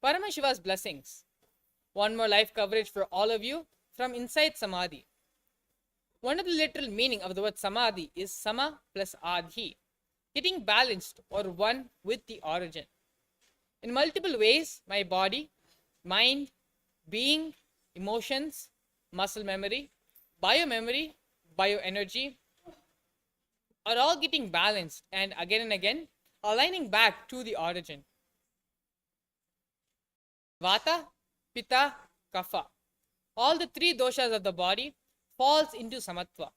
Paramashiva's blessings. One more live coverage for all of you from inside Samadhi. One of the literal meaning of the word Samadhi is Sama plus Adhi, getting balanced or one with the origin. In multiple ways, my body, mind, being, emotions, muscle memory, biomemory, bioenergy are all getting balanced and again aligning back to the origin. Vata, Pitta, Kapha. All the three doshas of the body falls into Samatva.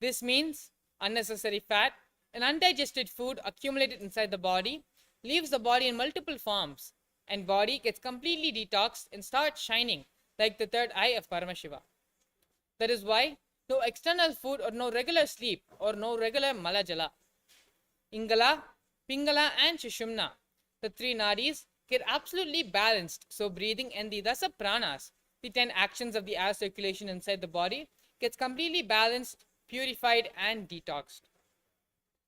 This means unnecessary fat and undigested food accumulated inside the body leaves the body in multiple forms and body gets completely detoxed and starts shining like the third eye of Paramashiva. That is why no external food or no regular sleep or no regular malajala. Ingala, Pingala and Sushumna, the three nadis, get absolutely balanced. So breathing and the dasa pranas, the 10 actions of the air circulation inside the body, gets completely balanced, purified and detoxed.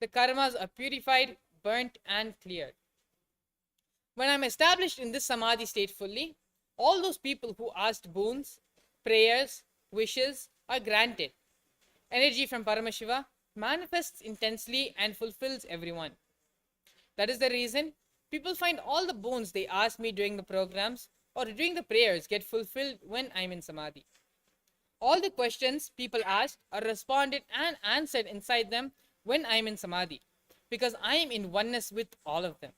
The karmas are purified, burnt and cleared. When I'm established in this samadhi state fully, all those people who asked boons, prayers, wishes are granted. Energy from Paramashiva manifests intensely and fulfills everyone. That is the reason people find all the boons they ask me during the programs or during the prayers get fulfilled when I'm in samadhi. All the questions people asked are responded and answered inside them when I'm in samadhi, because I am in oneness with all of them.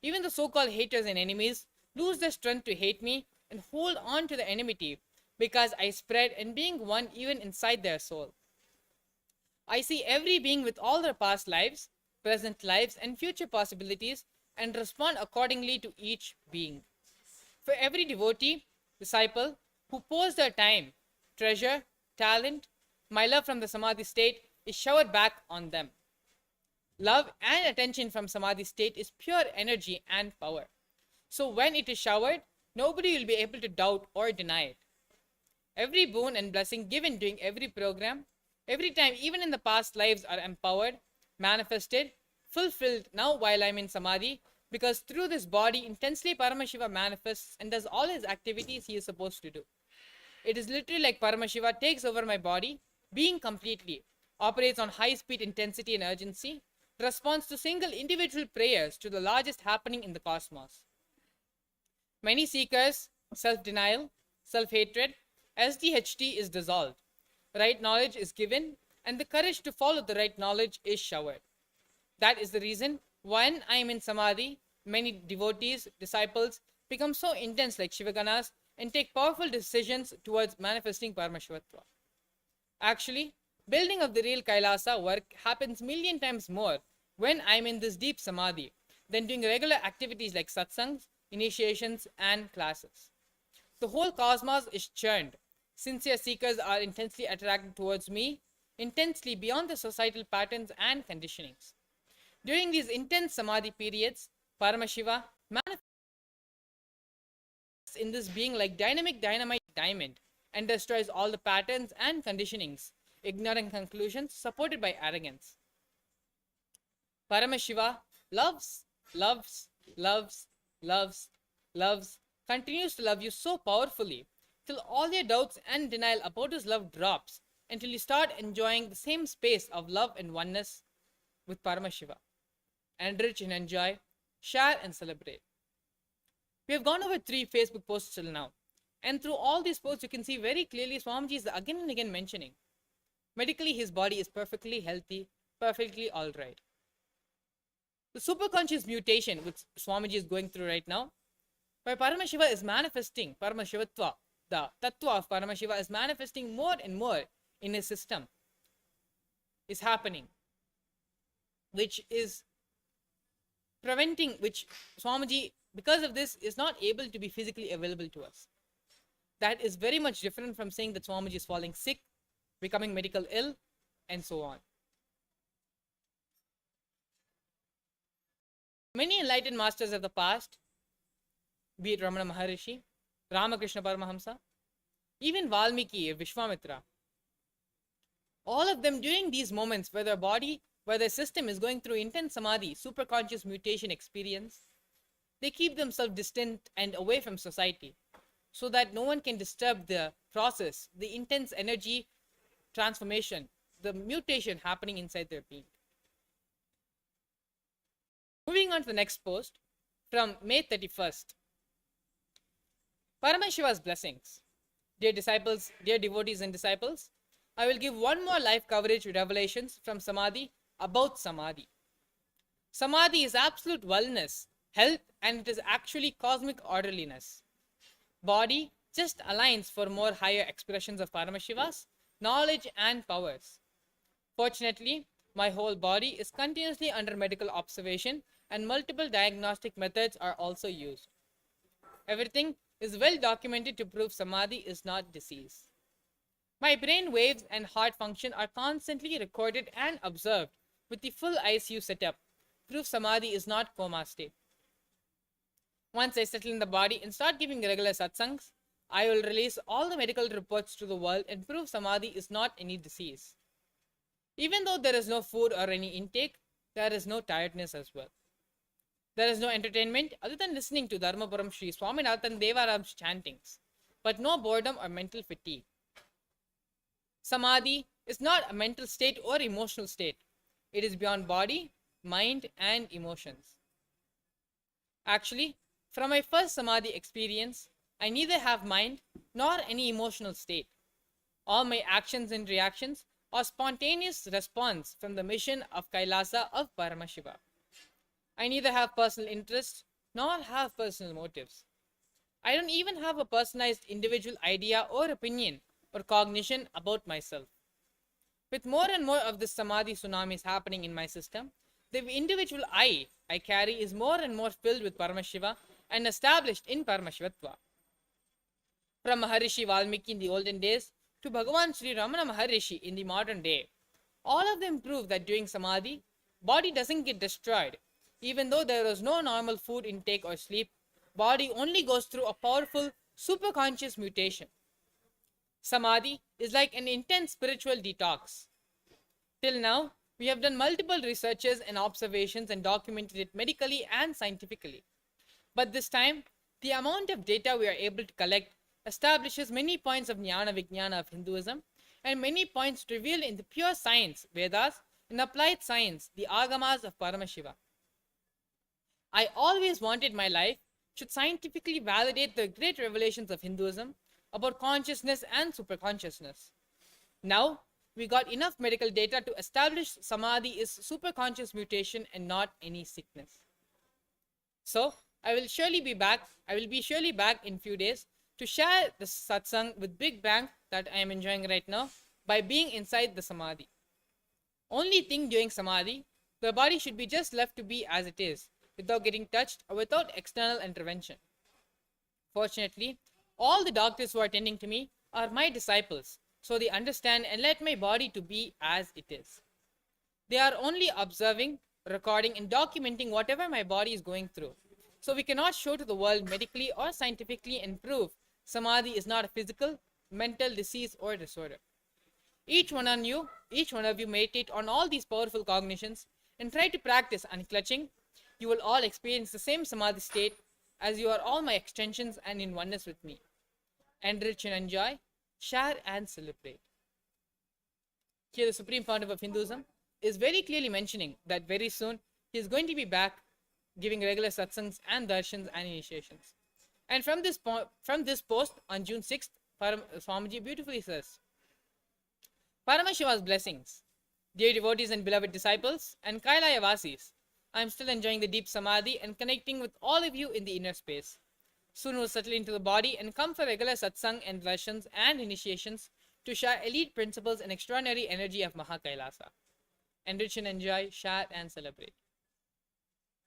Even the so-called haters and enemies lose their strength to hate me and hold on to the enmity because I spread and being one even inside their soul. I see every being with all their past lives, present lives and future possibilities and respond accordingly to each being. For every devotee, disciple who pours their time, treasure, talent, my love from the samadhi state is showered back on them. Love and attention from samadhi state is pure energy and power. So when it is showered, nobody will be able to doubt or deny it. Every boon and blessing given during every program, every time even in the past lives are empowered, manifested, fulfilled now while I'm in samadhi, because through this body intensely Paramashiva manifests and does all his activities he is supposed to do. It is literally like Paramashiva takes over my body, being completely, operates on high speed intensity and urgency, responds to single individual prayers to the largest happening in the cosmos. Many seekers, self-denial, self-hatred, HDH is dissolved. Right knowledge is given and the courage to follow the right knowledge is showered. That is the reason when I am in samadhi, many devotees, disciples become so intense like Shivaganas and take powerful decisions towards manifesting Paramashivatva. Actually, building of the real Kailasa work happens million times more when I am in this deep samadhi than doing regular activities like satsangs, initiations and classes. The whole cosmos is churned. Sincere seekers are intensely attracted towards me, intensely beyond the societal patterns and conditionings. During these intense samadhi periods, Paramashiva manifests in this being like dynamic dynamite diamond and destroys all the patterns and conditionings, ignoring conclusions supported by arrogance. Paramashiva loves, loves, loves, loves, loves, continues to love you so powerfully till all your doubts and denial about his love drops until you start enjoying the same space of love and oneness with Paramashiva. Enrich and enjoy, share and celebrate. We have gone over 3 Facebook posts till now. And through all these posts, you can see very clearly Swamiji is again and again mentioning. Medically, his body is perfectly healthy, perfectly alright. The superconscious mutation which Swamiji is going through right now, where Paramashiva is manifesting, Paramashivatva, the Tattva of Paramashiva is manifesting more and more in his system, is happening, which is preventing, which Swamiji, because of this, is not able to be physically available to us. That is very much different from saying that Swamiji is falling sick, becoming medical ill, and so on. Many enlightened masters of the past, be it Ramana Maharishi, Ramakrishna Paramahamsa, even Valmiki, Vishwamitra, all of them during these moments where their body, where their system is going through intense samadhi, superconscious mutation experience, they keep themselves distant and away from society so that no one can disturb the process, the intense energy transformation, the mutation happening inside their being. Moving on to the next post from May 31st. Paramashiva's blessings. Dear disciples, dear devotees and disciples, I will give one more live coverage revelations from Samadhi about Samadhi. Samadhi is absolute wellness, health, and it is actually cosmic orderliness. Body just aligns for more higher expressions of Paramashiva's knowledge and powers. Fortunately, my whole body is continuously under medical observation and multiple diagnostic methods are also used. Everything is well documented to prove Samadhi is not disease. My brain waves and heart function are constantly recorded and observed with the full ICU setup. Proof Samadhi is not coma state. Once I settle in the body and start giving regular satsangs, I will release all the medical reports to the world and prove Samadhi is not any disease. Even though there is no food or any intake, there is no tiredness as well. There is no entertainment other than listening to Dharmapuram Sri Swaminathan Devaram's chantings, but no boredom or mental fatigue. Samadhi is not a mental state or emotional state. It is beyond body, mind, and emotions. Actually, from my first Samadhi experience, I neither have mind nor any emotional state. All my actions and reactions are spontaneous response from the mission of Kailasa of Paramashiva. I neither have personal interest nor have personal motives. I don't even have a personalized individual idea or opinion or cognition about myself. With more and more of this Samadhi tsunamis happening in my system, the individual I carry is more and more filled with Paramashiva and established in Paramashivatva. From Maharishi Valmiki in the olden days to Bhagavan Sri Ramana Maharishi in the modern day, all of them prove that during Samadhi, body doesn't get destroyed. Even though there is no normal food intake or sleep, body only goes through a powerful superconscious mutation. Samadhi is like an intense spiritual detox. Till now, we have done multiple researches and observations and documented it medically and scientifically. But this time, the amount of data we are able to collect establishes many points of Jnana Vijnana of Hinduism and many points revealed in the pure science, Vedas, and applied science, the Agamas of Paramashiva. I always wanted my life should scientifically validate the great revelations of Hinduism about consciousness and superconsciousness. Now, we got enough medical data to establish Samadhi is superconscious mutation and not any sickness. So, I will be surely back in few days to share the satsang with Big Bang that I am enjoying right now by being inside the Samadhi. Only thing during Samadhi, the body should be just left to be as it is, without getting touched or without external intervention. Fortunately, all the doctors who are attending to me are my disciples, so they understand and let my body to be as it is. They are only observing, recording and documenting whatever my body is going through. So we cannot show to the world medically or scientifically and prove Samadhi is not a physical, mental disease or disorder. Each one of you meditate on all these powerful cognitions and try to practice unclutching. You will all experience the same Samadhi state as you are all my extensions and in oneness with me. Enrich and enjoy, share and celebrate. Here the Supreme Founder of Hinduism is very clearly mentioning that very soon he is going to be back giving regular satsangs and darshans and initiations. And from this post on June 6th, Swamiji beautifully says, Paramashiva's blessings. Dear devotees and beloved disciples and Kailaya Vasis, I am still enjoying the deep Samadhi and connecting with all of you in the inner space. Soon we'll settle into the body and come for regular satsang and darshans and initiations to share elite principles and extraordinary energy of Mahakailasa. Enrich and enjoy, share and celebrate.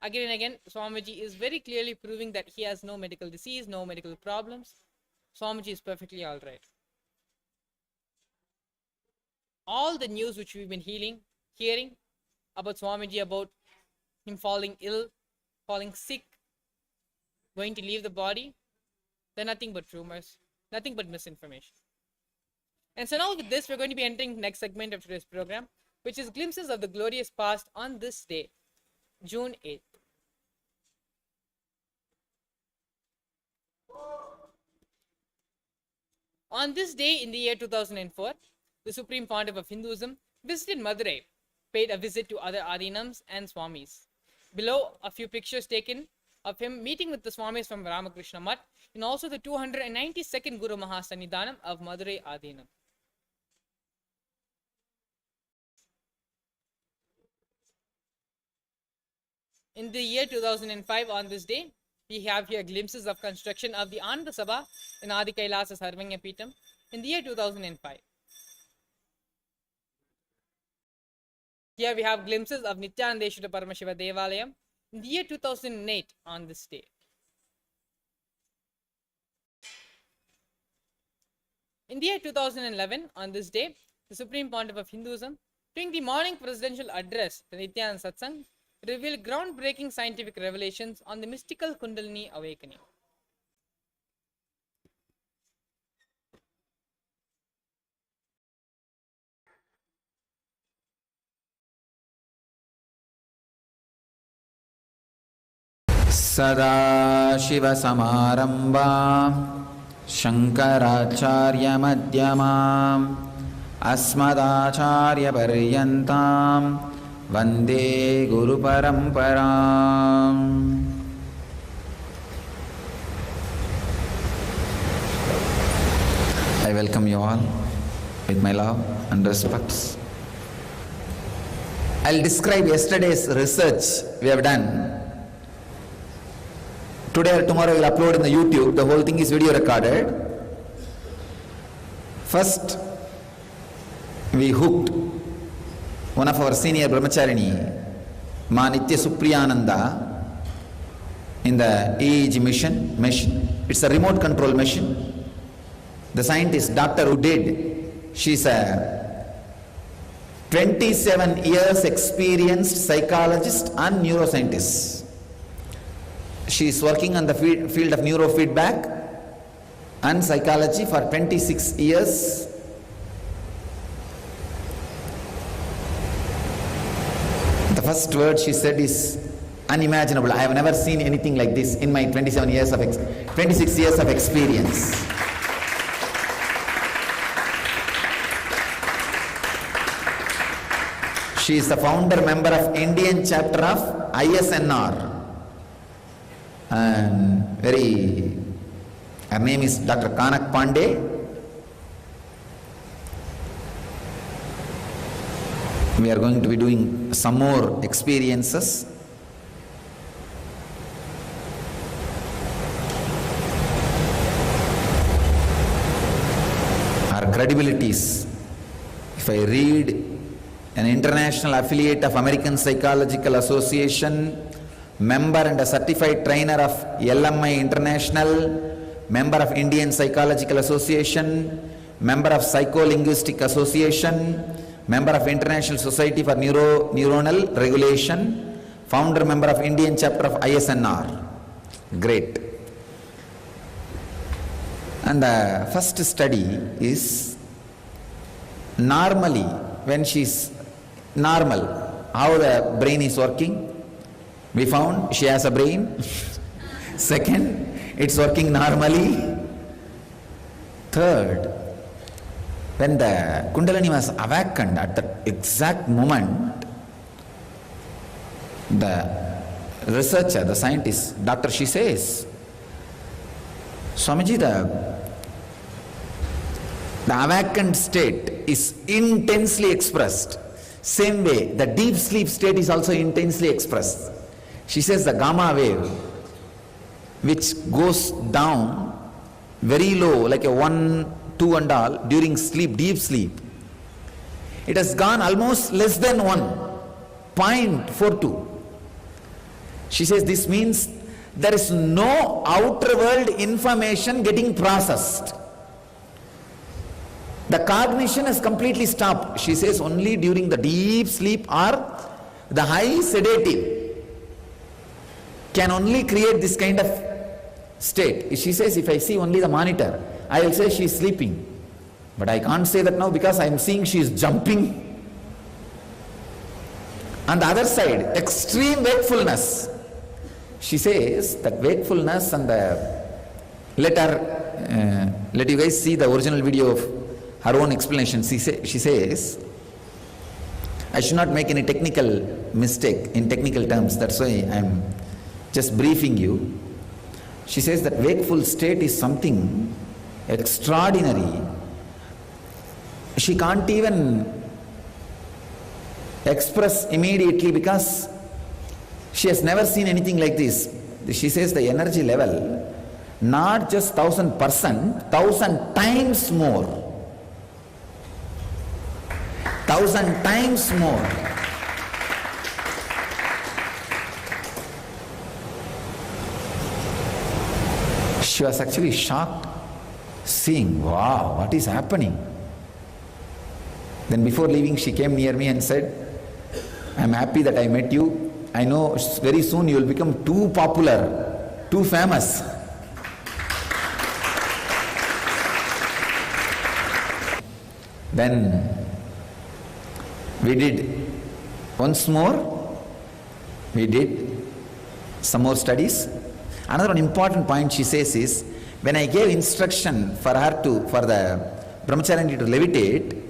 Again and again, Swamiji is very clearly proving that he has no medical disease, no medical problems. Swamiji is perfectly alright. All the news which we've been hearing about Swamiji, about him falling ill, falling sick, going to leave the body, they're nothing but rumors, nothing but misinformation. And so now with this, we're going to be entering the next segment of today's program, which is glimpses of the glorious past on this day, June 8th. On this day in the year 2004, the Supreme Pontiff of Hinduism visited Madurai, paid a visit to other Adinams and Swamis. Below, a few pictures taken of him meeting with the Swamis from Ramakrishna Mutt and also the 292nd Guru Mahasannidhanam of Madurai Adinam. In the year 2005, on this day, we have here glimpses of construction of the Ananda Sabha in Adi Kailasa Sarvanya Peetham in the year 2005. Here we have glimpses of Nithyananda Paramashivam Devalayam in the year 2008 on this day. In the year 2011, on this day, the Supreme Pontiff of Hinduism, during the morning presidential address, the Nithyananda Satsang, revealed groundbreaking scientific revelations on the mystical Kundalini awakening. Sadashivasamarambam Shankaracharya Madhyamam Asmadacharya Paryantam Vande Guru Paramparam. I welcome you all with my love and respects. I'll describe yesterday's research we have done. Today or tomorrow we'll upload in the YouTube. The whole thing is video recorded. First, we hooked one of our senior brahmacharini, Ma Nitya Supriyananda, in the EEG machine. It's a remote control machine. The scientist, doctor who did, she's a 27 years experienced psychologist and neuroscientist. She is working on the field of neurofeedback and psychology for 26 years. The first word she said is unimaginable. I have never seen anything like this in my 26 years of experience. She is the founder member of Indian chapter of ISNR. And her name is Dr. Kanak Pandey. We are going to be doing some more experiences. Our credibilities, if I read an international affiliate of American Psychological Association, member and a certified trainer of LMI International, member of Indian Psychological Association, member of Psycholinguistic Association, member of International Society for Neuronal Regulation, founder member of Indian chapter of ISNR. Great. And the first study is normally, when she's normal, how the brain is working. We found she has a brain. Second, it's working normally. Third, when the Kundalini was awakened at the exact moment, the researcher, the scientist, doctor, she says, Swamiji, the awakened state is intensely expressed. Same way, the deep sleep state is also intensely expressed. She says the gamma wave, which goes down very low, like a 1, 2 and all, during sleep, deep sleep, it has gone almost less than 1.42. She says this means there is no outer world information getting processed. The cognition has completely stopped. She says only during the deep sleep or the high sedative can only create this kind of state. She says, if I see only the monitor, I will say she is sleeping. But I can't say that now because I am seeing she is jumping. On the other side, extreme wakefulness. She says that wakefulness and the let you guys see the original video of her own explanation. She says, I should not make any technical mistake in technical terms, that's why I am just briefing you. She says that wakeful state is something extraordinary. She can't even express immediately because she has never seen anything like this. She says the energy level, not just 1000%, 1000 times more. 1000 times more. She was actually shocked, seeing, wow, what is happening? Then before leaving, she came near me and said, I'm happy that I met you. I know very soon you will become too popular, too famous. Then we did once more, we did some more studies. Another one important point she says is, when I gave instruction for the brahmacharya to levitate,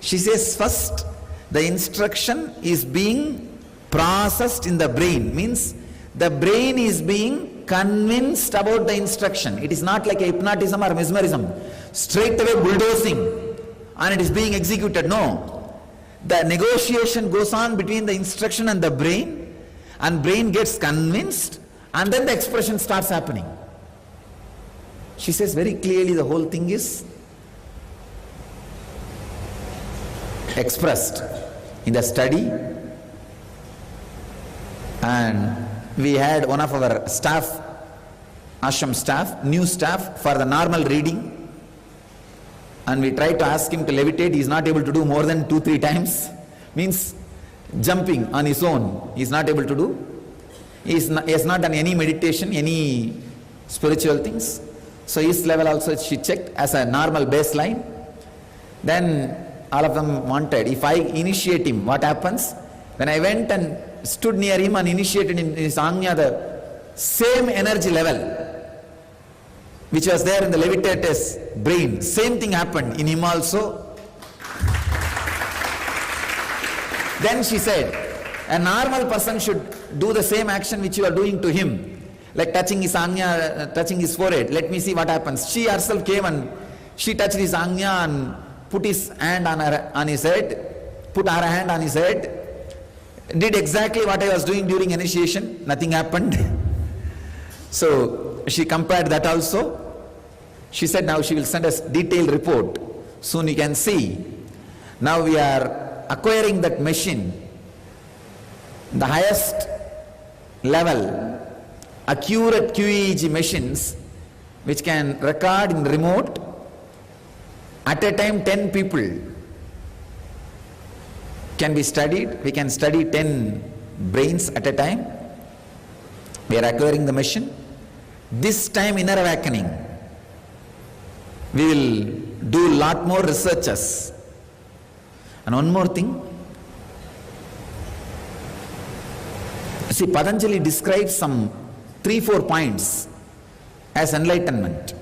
she says first the instruction is being processed in the brain, means the brain is being convinced about the instruction. It is not like a hypnotism or mesmerism, straight away bulldozing and it is being executed. No, the negotiation goes on between the instruction and the brain, and brain gets convinced, and then the expression starts happening. She says very clearly the whole thing is expressed in the study. And we had one of our staff, ashram staff, new staff, for the normal reading, and we tried to ask him to levitate. He is not able to do more than 2-3 times, means jumping on his own he is not able to do. He has not done any meditation, any spiritual things. So his level also she checked as a normal baseline. Then all of them wanted, if I initiate him, what happens? When I went and stood near him and initiated in his Agnya, the same energy level which was there in the levitator's brain, same thing happened in him also. Then she said, a normal person should do the same action which you are doing to him, like touching his Agnya, touching his forehead. Let me see what happens. She herself came and she touched his Agnya and put his hand on his head, put her hand on his head, did exactly what I was doing during initiation. Nothing happened. So she compared that also. She said now she will send us detailed report. Soon you can see. Now we are acquiring that machine, the highest level, accurate QEEG machines which can record in remote. At a time 10 people can be studied. We can study 10 brains at a time. We are acquiring the machine. This time inner awakening, we will do a lot more researches. And one more thing, see, Patanjali describes some 3-4 points as enlightenment.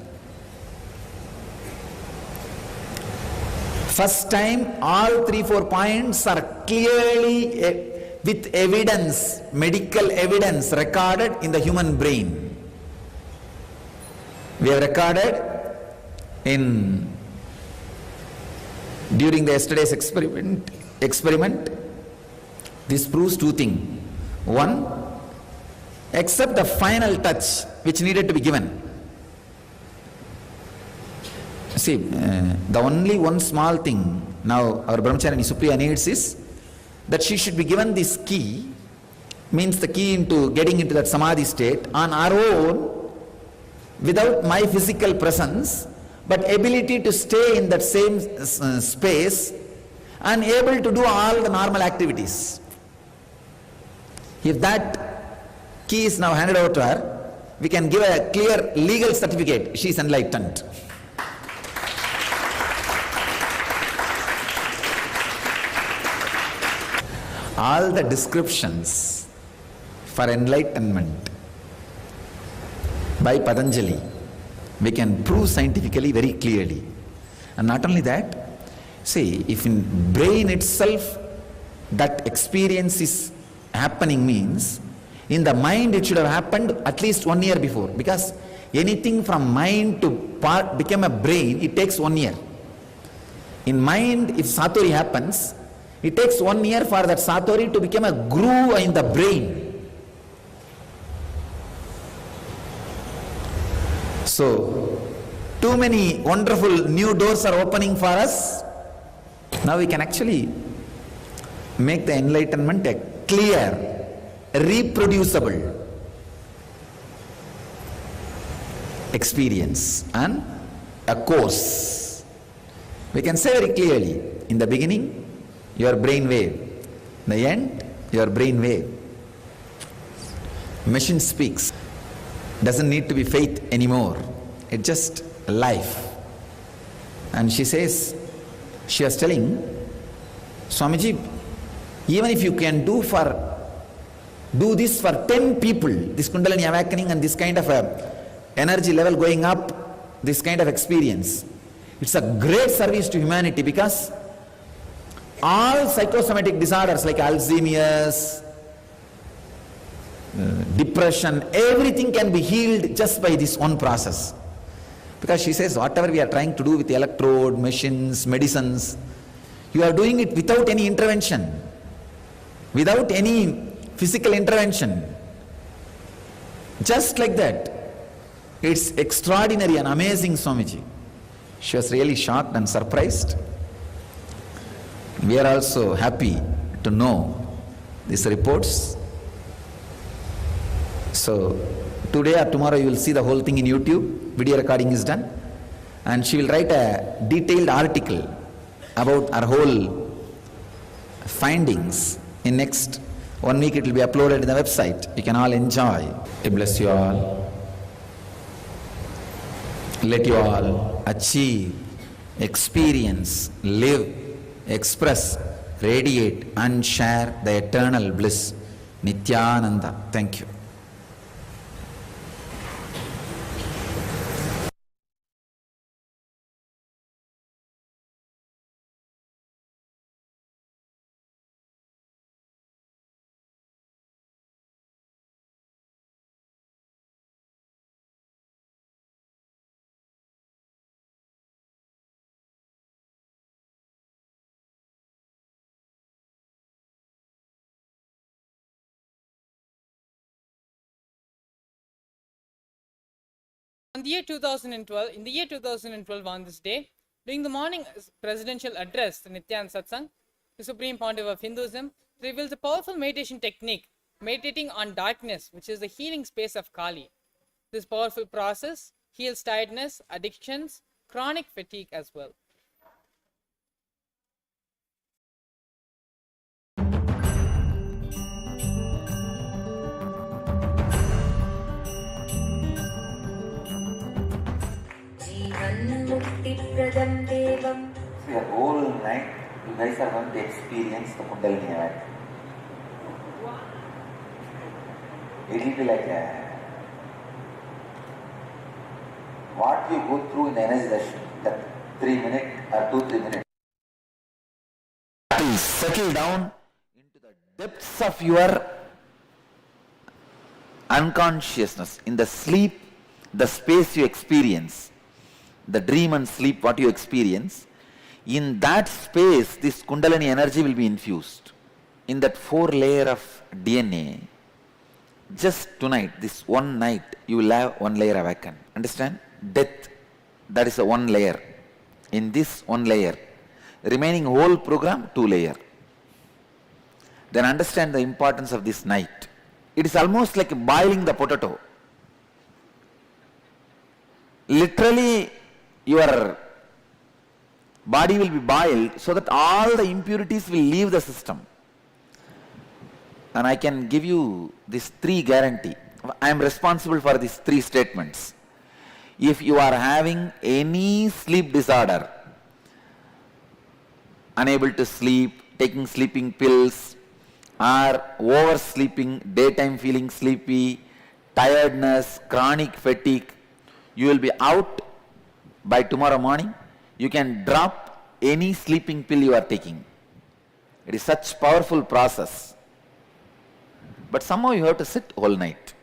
First time all 3-4 points are clearly with evidence, medical evidence recorded in the human brain. We have recorded during the yesterday's experiment. This proves 2 things. One, except the final touch which needed to be given. See, the only one small thing now our brahmacharya Supriya needs is that she should be given this key, means the key into getting into that samadhi state on our own, without my physical presence, but ability to stay in that same space and able to do all the normal activities. If that key is now handed over to her, we can give a clear legal certificate, she is enlightened. All the descriptions for enlightenment by Patanjali We can prove scientifically very clearly. And not only that, see, if in brain itself that experience is happening means, in the mind it should have happened at least 1 year before, because anything from mind to become a brain, it takes 1 year. In mind, if satori happens, it takes 1 year for that satori to become a groove in the brain. So, too many wonderful new doors are opening for us. Now we can actually make the enlightenment a clear, reproducible experience and a course. We can say very clearly, in the beginning, your brain wave. In the end, your brain wave. Machine speaks. Doesn't need to be faith anymore. It's just life. And she says, she was telling, Swamiji, even if you can do this for 10 people, this Kundalini awakening and this kind of a energy level going up, this kind of experience, it's a great service to humanity, because all psychosomatic disorders like Alzheimer's, depression, everything can be healed just by this one process. Because she says, whatever we are trying to do with the electrode, machines, medicines, you are doing it without any intervention, without any physical intervention. Just like that. It's extraordinary and amazing, Swamiji. She was really shocked and surprised. We are also happy to know these reports. So, today or tomorrow you will see the whole thing in YouTube. Video recording is done. And she will write a detailed article about our whole findings. In next 1 week it will be uploaded in the website. You can all enjoy. I bless you all. Let you all achieve, experience, live, express, radiate and share the eternal bliss. Nithyananda. Thank you. In the year 2012 on this day, during the morning presidential address, the Nithyananda Satsang, the Supreme Pontiff of Hinduism, reveals a powerful meditation technique, meditating on darkness, which is the healing space of Kali. This powerful process heals tiredness, addictions, chronic fatigue as well. See, the whole night you guys are going to experience the Kundalini awakening. It will be like what you go through in the energy session, that 3 minutes or 2-3 minutes, will settle down into the depths of your unconsciousness. In the sleep, the space you experience, the dream and sleep, what you experience, in that space, this Kundalini energy will be infused. In that 4 layer of DNA, just tonight, this one night, you will have 1 layer awaken. Understand? Death, that is a 1 layer. In this 1 layer, remaining whole program, 2 layer. Then understand the importance of this night. It is almost like boiling the potato. Literally, your body will be boiled so that all the impurities will leave the system. And I can give you this 3 guarantee. I am responsible for these 3 statements. If you are having any sleep disorder, unable to sleep, taking sleeping pills, or oversleeping, daytime feeling sleepy, tiredness, chronic fatigue, You will be out by tomorrow morning. You can drop any sleeping pill you are taking. It is such powerful process. But somehow you have to sit all night.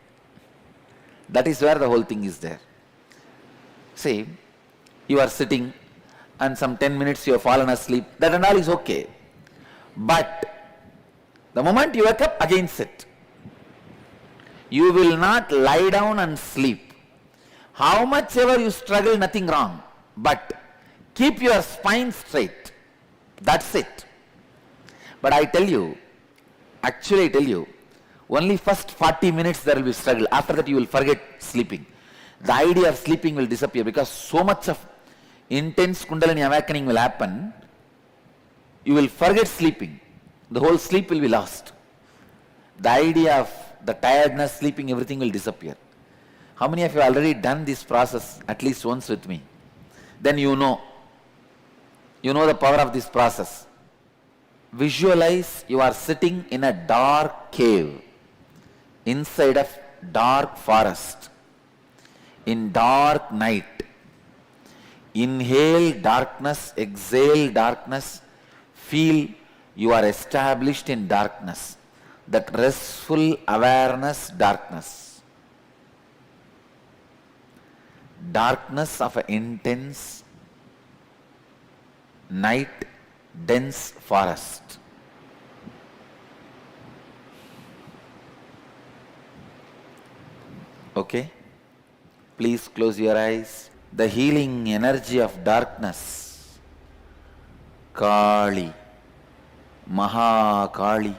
That is where the whole thing is there. See, you are sitting and some 10 minutes you have fallen asleep. That and all is okay. But the moment you wake up, again sit. You will not lie down and sleep. How much ever you struggle, nothing wrong. But keep your spine straight. That's it. But I tell you, actually I tell you, only first 40 minutes there will be struggle. After that you will forget sleeping. The idea of sleeping will disappear because so much of intense Kundalini awakening will happen. You will forget sleeping. The whole sleep will be lost. The idea of the tiredness, sleeping, everything will disappear. How many of you have already done this process at least once with me? Then you know the power of this process. Visualize you are sitting in a dark cave, inside of dark forest, in dark night. Inhale darkness, exhale darkness, feel you are established in darkness. That restful awareness, darkness. Darkness of an intense night, dense forest. Okay? Please close your eyes. The healing energy of darkness, Kali, Mahakali.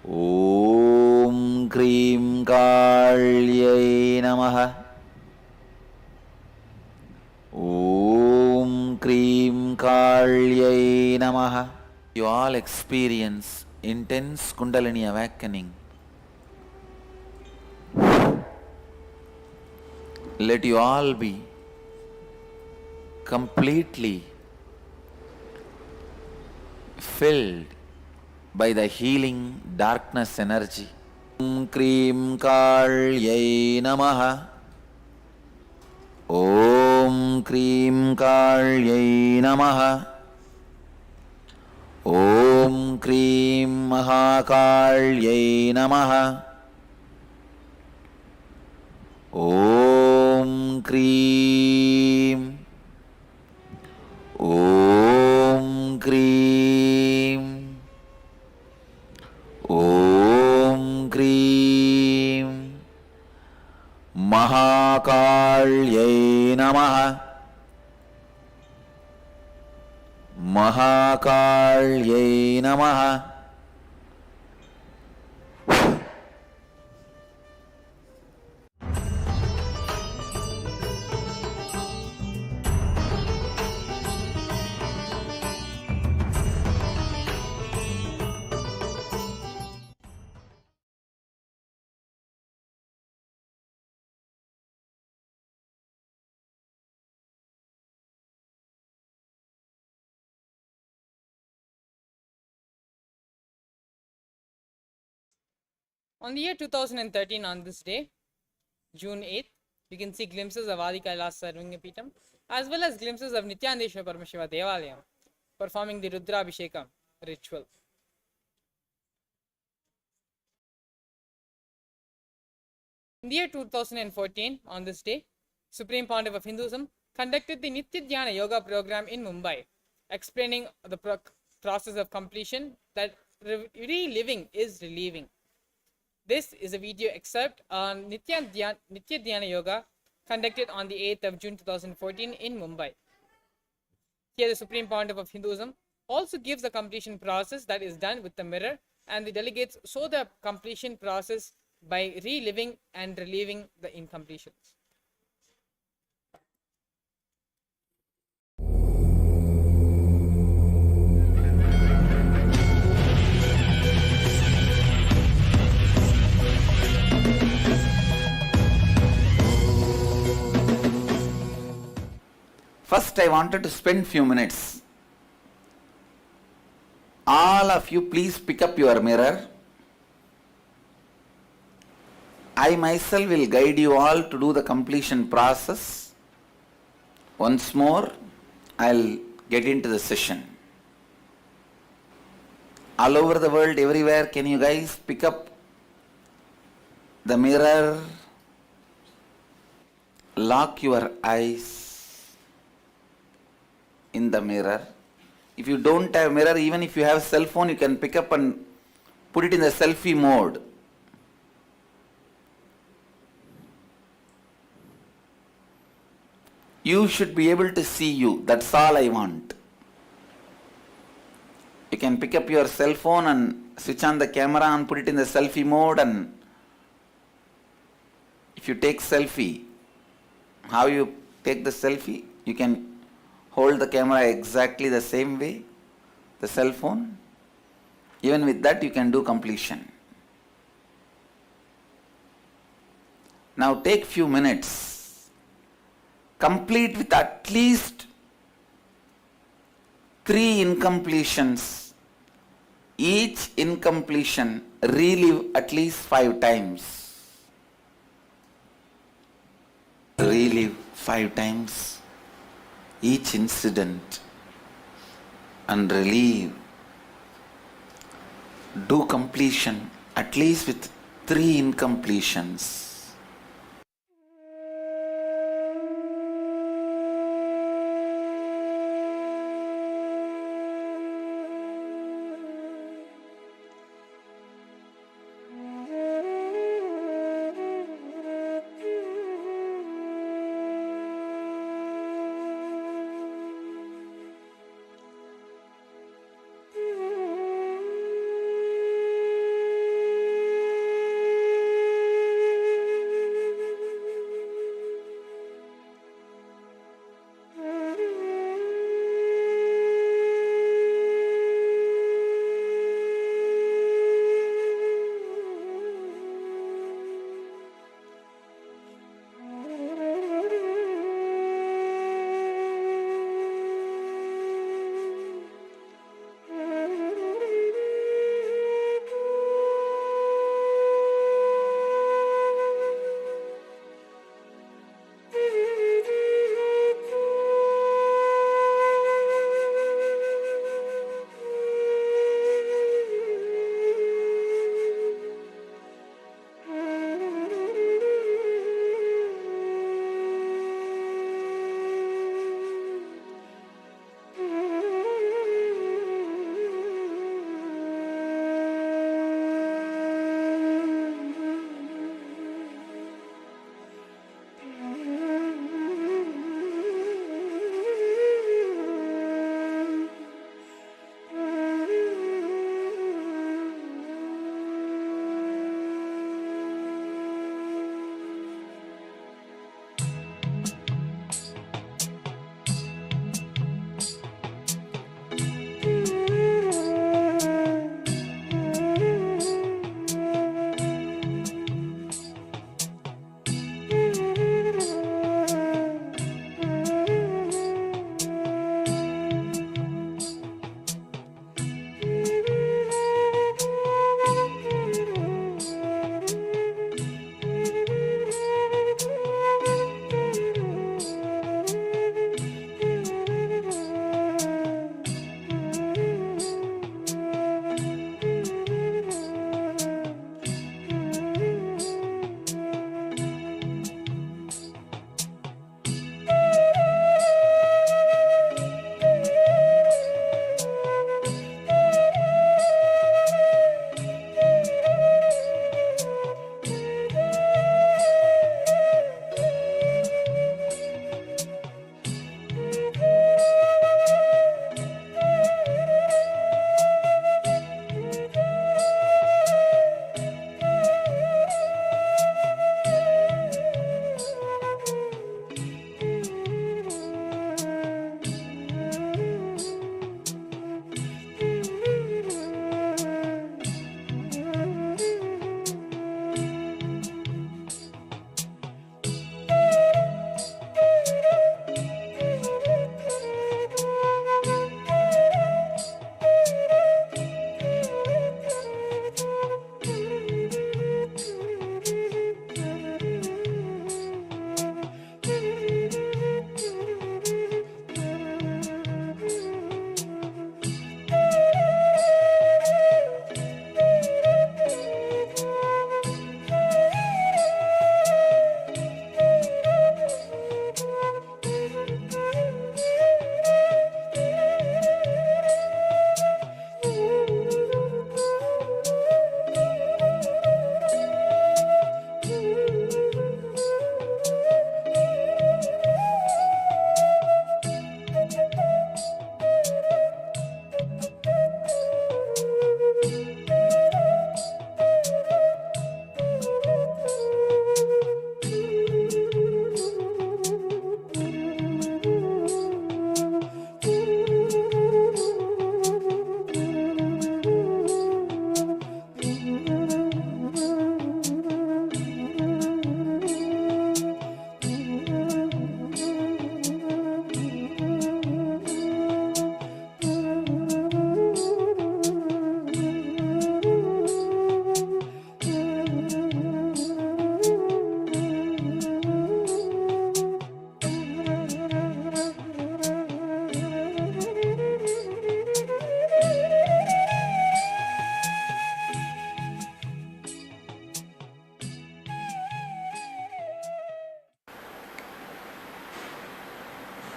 Om Krim Kalyai Namaha. Om Krim Kalyai Namaha. You all experience intense Kundalini awakening. Let you all be completely filled by the healing darkness energy. Om Krim Kalyai Namaha. Om Krim Kalyai Namaha. Om Krim Mahakalyai Namaha. Om Krim. Om Krim. Om Krim Mahakalyai Namaha. Mahakalyai Namaha. On the year 2013, on this day, June 8th, you can see glimpses of Adi Kailas Sarvangapitam as well as glimpses of Nithyananda Paramashiva Devalayam performing the Rudrabhishekam ritual. In the year 2014, on this day, Supreme Pontiff of Hinduism conducted the Nitya Dhyana Yoga program in Mumbai, explaining the process of completion that reliving is relieving. This is a video excerpt on Nitya Dhyana Yoga conducted on the 8th of June 2014 in Mumbai. Here the Supreme Pontiff of Hinduism also gives the completion process that is done with the mirror, and the delegates show the completion process by reliving and relieving the incompletions. First, I wanted to spend few minutes. All of you, please pick up your mirror I myself will guide you all to do the completion process. Once more, I'll get into the session. All over the world, everywhere, can you guys pick up the mirror? Lock your eyes in the mirror. If you don't have mirror, even if you have cell phone, you can pick up and put it in the selfie mode. You should be able to see you. That's all I want. You can pick up your cell phone and switch on the camera and put it in the selfie mode, and if you take selfie, how you take the selfie? You can hold the camera exactly the same way, the cell phone. Even with that you can do completion. Now take few minutes. Complete with at least 3 incompletions. Each incompletion relive at least 5 times. Relive 5 times each incident and relive. Do completion at least with 3 incompletions.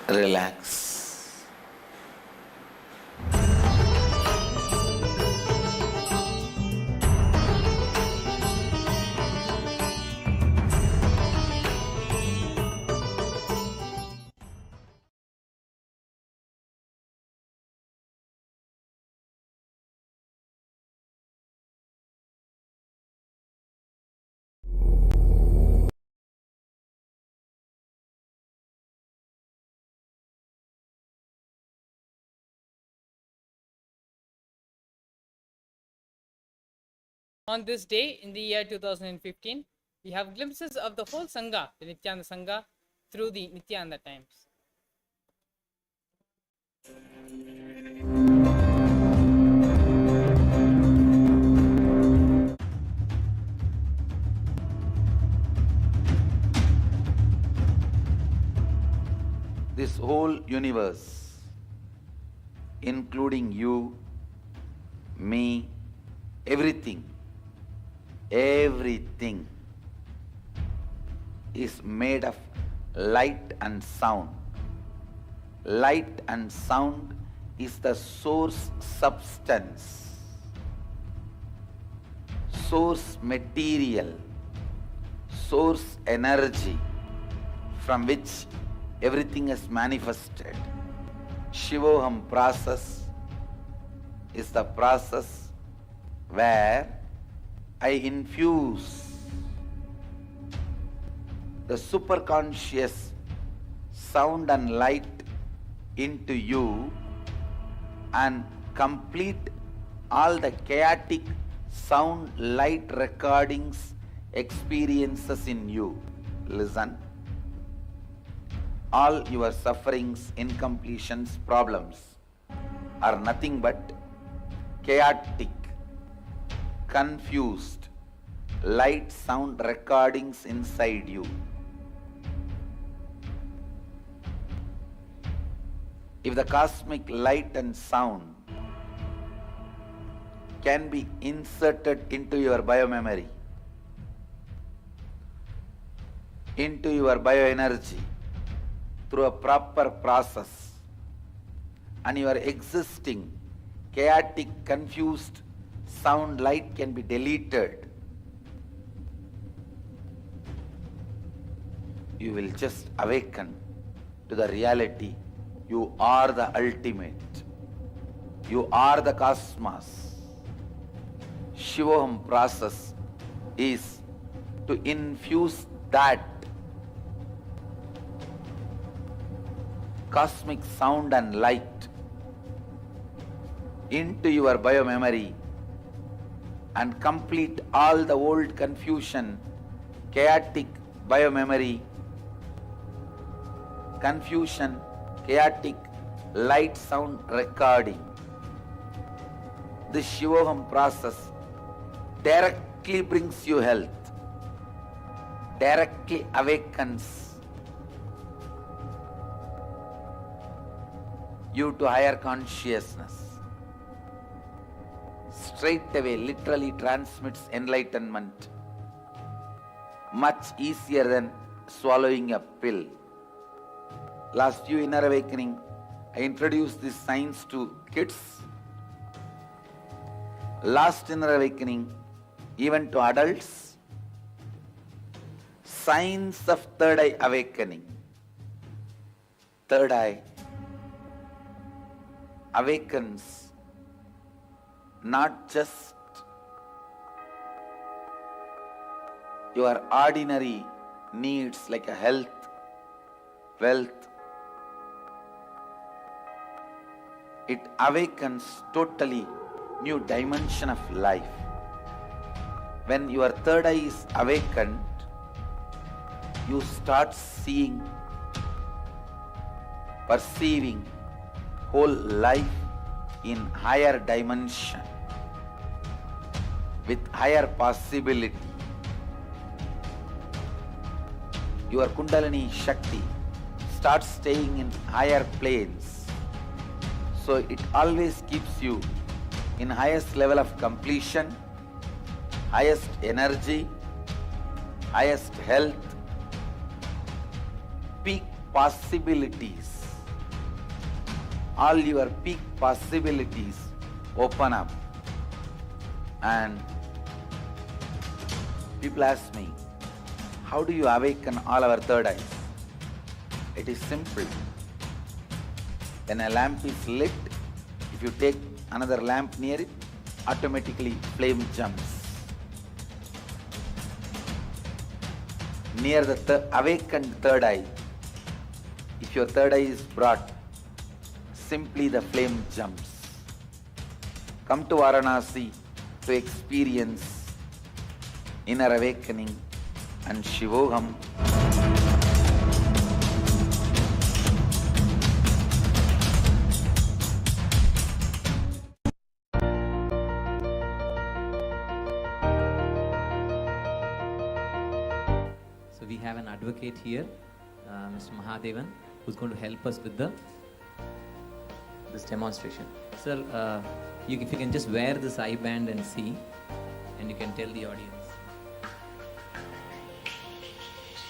relax. On this day in the year 2015, we have glimpses of the whole Sangha, the Nithyananda Sangha, through the Nithyananda times. This whole universe, including you, me, everything is made of light and sound. Light and sound is the source substance, source material, source energy from which everything is manifested. Shivoham process is the process where I infuse the superconscious sound and light into you and complete all the chaotic sound light recordings experiences in you. Listen. All your sufferings, incompletions, problems are nothing but chaotic, confused, light sound recordings inside you. If the cosmic light and sound can be inserted into your biomemory, into your bioenergy, through a proper process, and your existing chaotic, confused sound light can be deleted, you will just awaken to the reality. You are the ultimate. You are the cosmos. Shivoham process is to infuse that cosmic sound and light into your biomemory and complete all the old confusion, chaotic biomemory, confusion, chaotic light sound recording. This Shivoham process directly brings you health, directly awakens you to higher consciousness. Straight away, literally transmits enlightenment, much easier than swallowing a pill. Last few Inner Awakening, I introduced this science to kids. Last Inner Awakening, even to adults. Science of Third Eye Awakening. Third eye awakens not just your ordinary needs like a health, wealth. It awakens totally new dimension of life. When your third eye is awakened, you start seeing, perceiving whole life in higher dimension, with higher possibility. Your Kundalini Shakti starts staying in higher planes. So it always keeps you in highest level of completion, highest energy, highest health, peak possibilities. all your peak possibilities open up. And people ask me, how do you awaken all our third eyes? It is simple. When a lamp is lit, if you take another lamp near it, automatically flame jumps. Near the awakened third eye, if your third eye is brought, simply the flame jumps. Come to Varanasi to experience inner awakening and Shivoham. So we have an advocate here, Mr. Mahadevan, who's going to help us with this demonstration. Sir, if you can just wear this eye band and see, and you can tell the audience.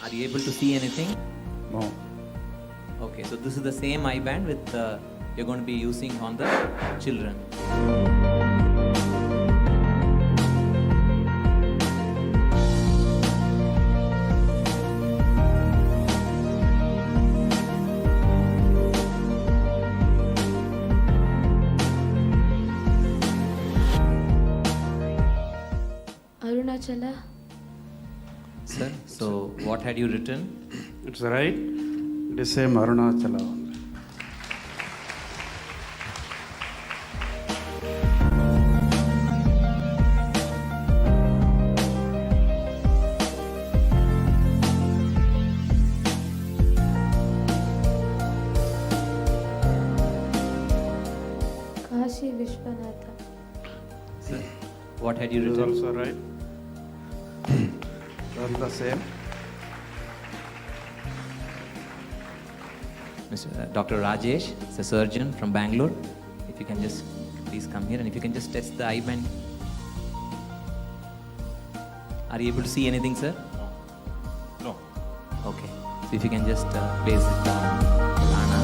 Are you able to see anything? No. Okay, so this is the same eye band with you're going to be using on the children. Arunachala. Sir, so what had you written? It's right. It is same Arunachala only. Kashi Vishwanatha. Sir, what had you It is written? also right. All the same. Mr. Dr. Rajesh, is a surgeon from Bangalore. If you can just please come here and if you can just test the eye band. Are you able to see anything, sir? No. Okay. So if you can just place it down. Lana.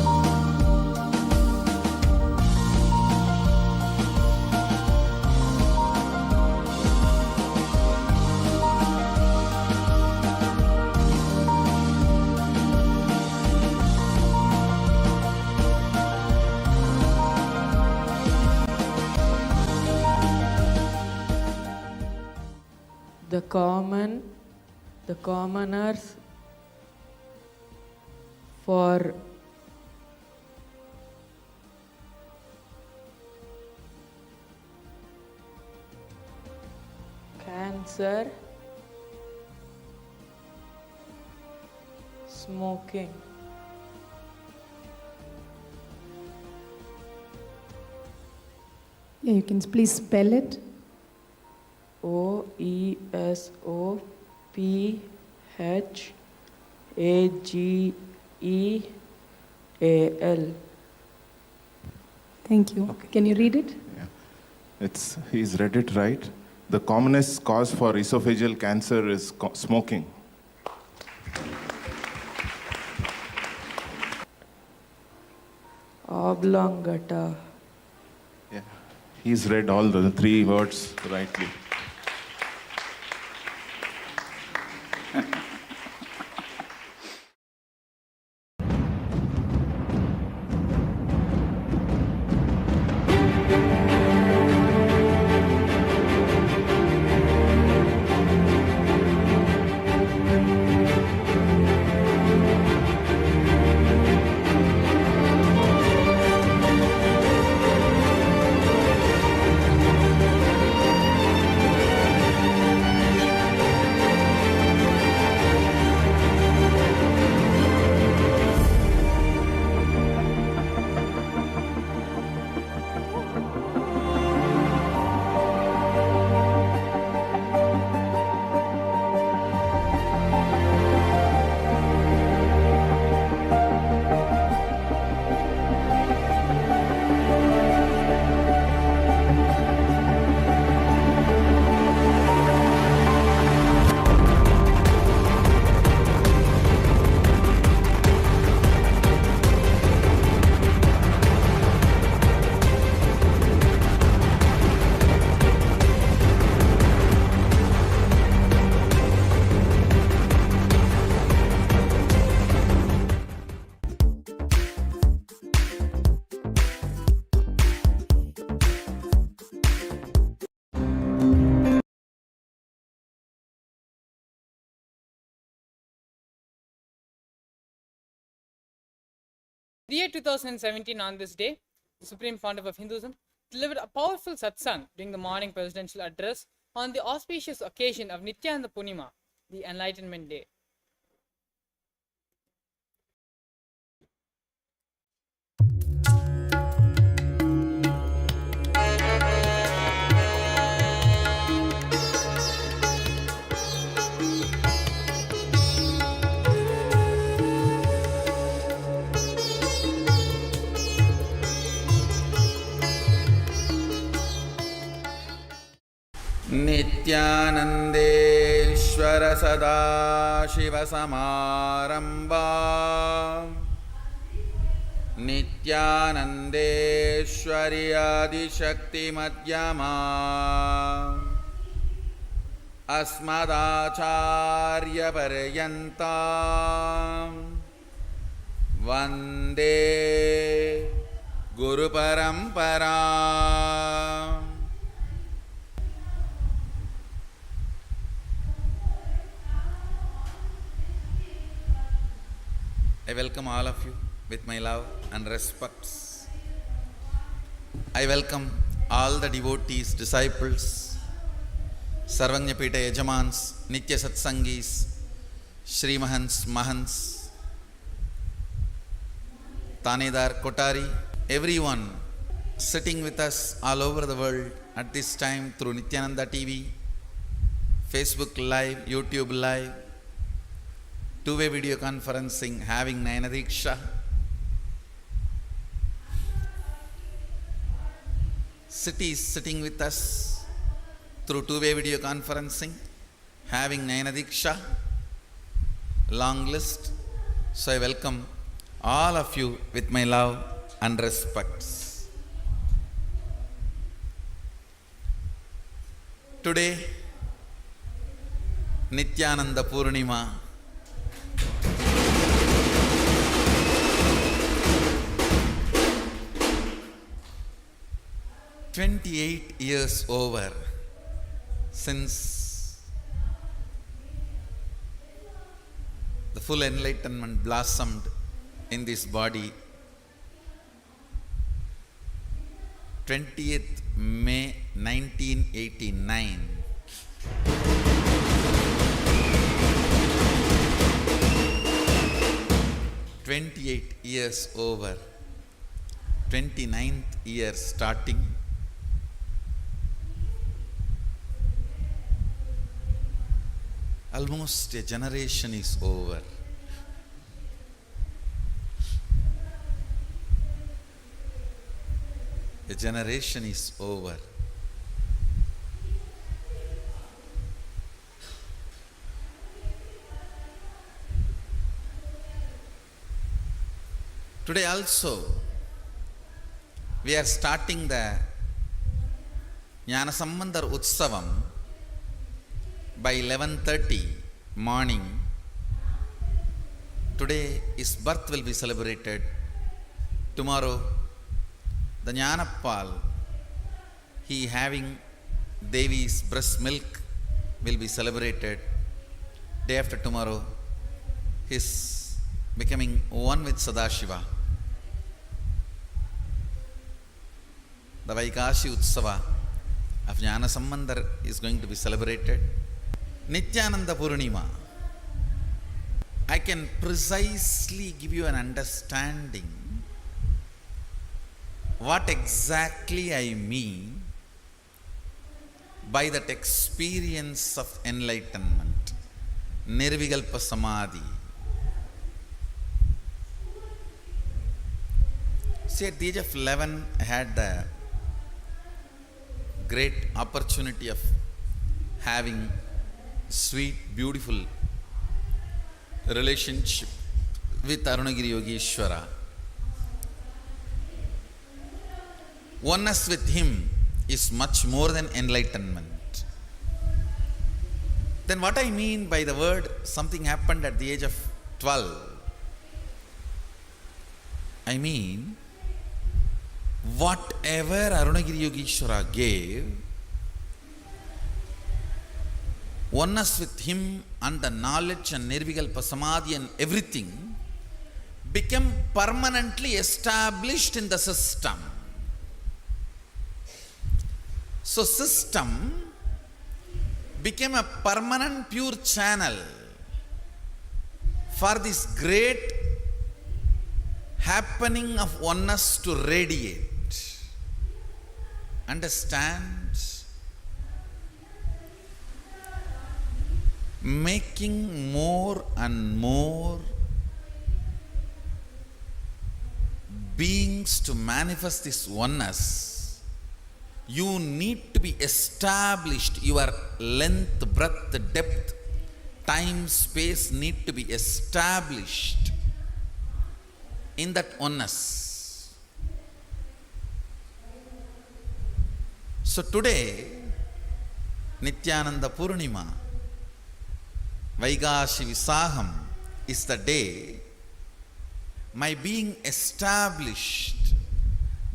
The commoners for cancer, smoking. Yeah, you can please spell it. OESOPHAGEAL. Thank you. Okay. Can you read it? He's read it right. The commonest cause for esophageal cancer is smoking. Oblongata. Yeah. He's read all the three words rightly. The year 2017, on this day, the Supreme Pontiff of Hinduism delivered a powerful satsang during the morning presidential address on the auspicious occasion of Nithyananda Purnima, the Enlightenment Day. नित्यानन्देश्वर सदाशिवसमारम्भा नित्यानन्देश्वरि आदिशक्तिमध्यमा अस्मदाचार्यपर्यन्ता वन्दे गुरुपरम्परा. I welcome all of you with my love and respects. I welcome all the devotees, disciples, Sarvanyapita Yajamans, Nitya Satsangis, Shri Mahants, Mahants, Tanedar, Kotari, everyone sitting with us all over the world at this time through Nithyananda TV, Facebook Live, YouTube Live, two-way video conferencing, having Nayana Diksha. Cities sitting with us through two-way video conferencing, having Nayana Diksha. Long list. So I welcome all of you with my love and respects. Today, Nithyananda Purnima. "28 years over since the full enlightenment blossomed in this body. 20th May 1989. "28 years over, 29th year starting. Almost a generation is over. A generation is over. Today also, we are starting the Jnanasambandhar Utsavam by 11:30 morning. Today his birth will be celebrated. Tomorrow the Jnanappal, he having Devi's breast milk, will be celebrated. Day after tomorrow, his becoming one with Sadashiva. The Vaikashi Utsava of Jnanasambandhar is going to be celebrated. Nithyananda Purnima. I can precisely give you an understanding what exactly I mean by that experience of enlightenment, Nirvikalpa Samadhi. See, at the age of 11, I had the great opportunity of having sweet, beautiful relationship with Arunagiri Yogeshwara. Oneness with him is much more than enlightenment. Then what I mean by the word something happened at the age of 12, I mean whatever Arunagiri Yogeshwara gave, oneness with him and the knowledge and Nirvikalpa Samadhi and everything, became permanently established in the system. So system became a permanent pure channel for this great happening of oneness to radiate. Understand? Making more and more beings to manifest this oneness, you need to be established. Your length, breadth, depth, time, space need to be established in that oneness. So today, Nithyananda Purnima, Vizag is the day my being established,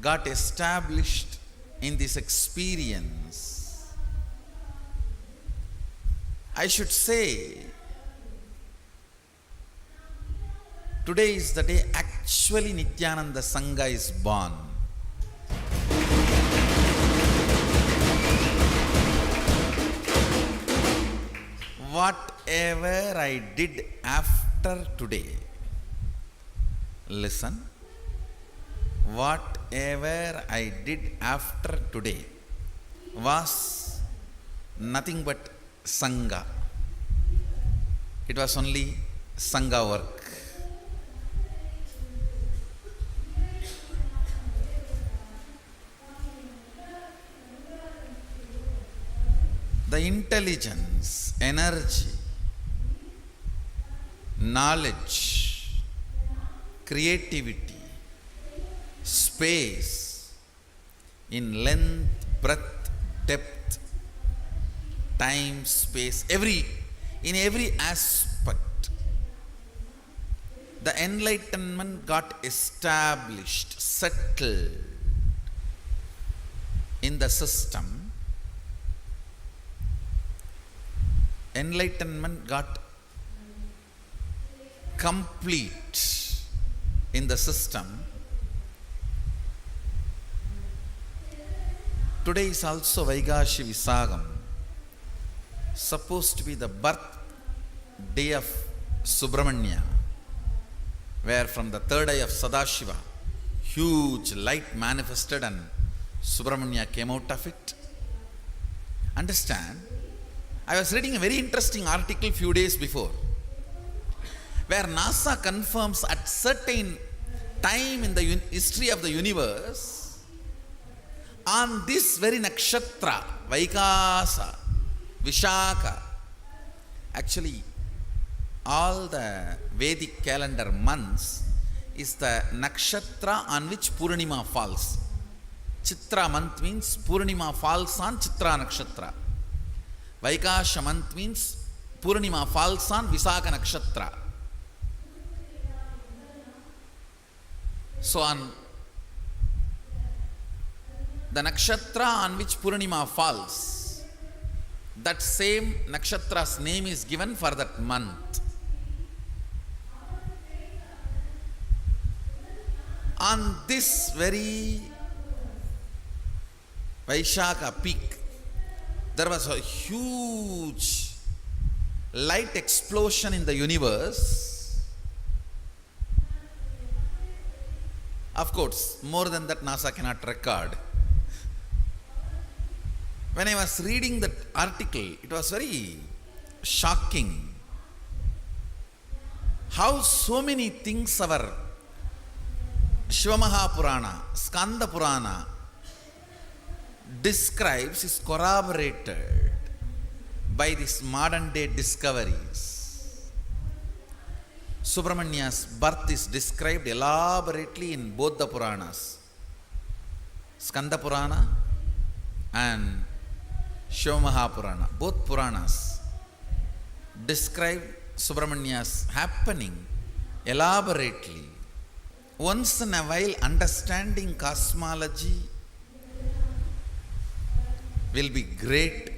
got established in this experience. I should say, today is the day actually Nithyananda Sangha is born. Whatever I did after today, listen, whatever I did after today was nothing but Sangha. It was only Sangha work. The intelligence, energy, knowledge, creativity, space, in length, breadth, depth, time, space, in every aspect, the enlightenment got established, settled in the system. Enlightenment got complete in the system. Today is also Vaigashi Vizagam, supposed to be the birth day of Subramanya, where from the third eye of Sadashiva, huge light manifested and Subramanya came out of it. Understand? I was reading a very interesting article few days before, where NASA confirms at certain time in the history of the universe, on this very nakshatra, Vaikasa, Vishaka, actually all the Vedic calendar months is the nakshatra on which Purnima falls. Chitra month means Purnima falls on Chitra nakshatra. Vaikasha month means Purnima falls on Visakha nakshatra. So on the nakshatra on which Purnima falls, that same nakshatra's name is given for that month. On this very Vaishakha peak, there was a huge light explosion in the universe. Of course, more than that NASA cannot record. When I was reading that article, it was very shocking how so many things our Shivamaha Purana, Skanda Purana describes is corroborated by these modern day discoveries. Subramanya's birth is described elaborately in both the Puranas, Skanda Purana and Shivamaha Purana. Both Puranas describe Subramanya's happening elaborately. Once in a while, understanding cosmology will be great.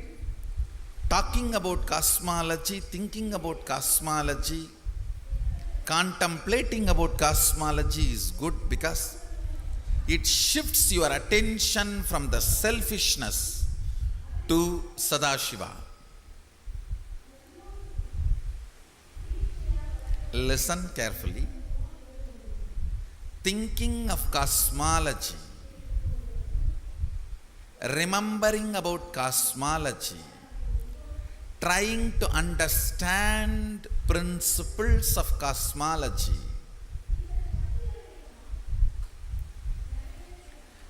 Talking about cosmology, thinking about cosmology, Contemplating about cosmology is good because it shifts your attention from the selfishness to Sadashiva. Listen carefully. Thinking of cosmology, remembering about cosmology, trying to understand principles of cosmology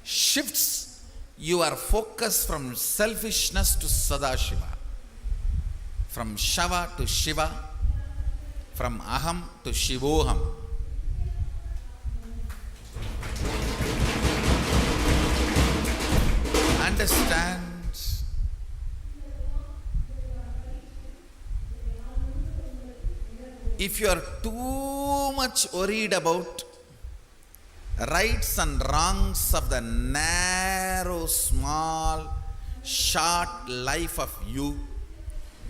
shifts your focus from selfishness to Sadashiva, from Shava to Shiva, from Aham to Shivoham. Understand? If you are too much worried about rights and wrongs of the narrow, small, short life of you,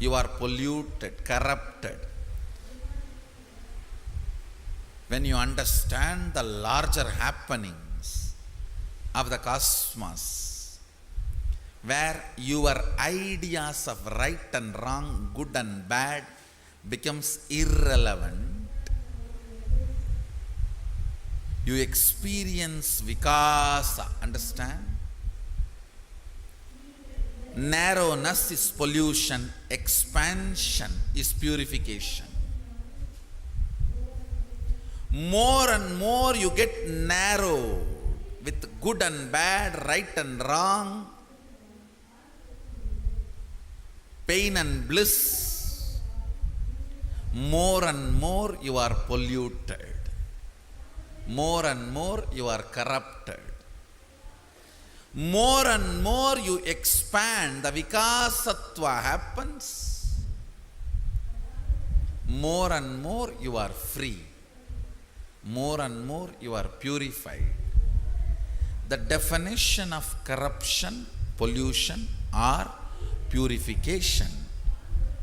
you are polluted, corrupted. When you understand the larger happenings of the cosmos, where your ideas of right and wrong, good and bad becomes irrelevant, you experience vikasa. Understand? Narrowness is pollution, expansion is purification. More and more you get narrowed with good and bad, right and wrong, pain and bliss. More and more you are polluted. More and more you are corrupted. More and more you expand, the vikasatva happens. More and more you are free. More and more you are purified. The definition of corruption, pollution or purification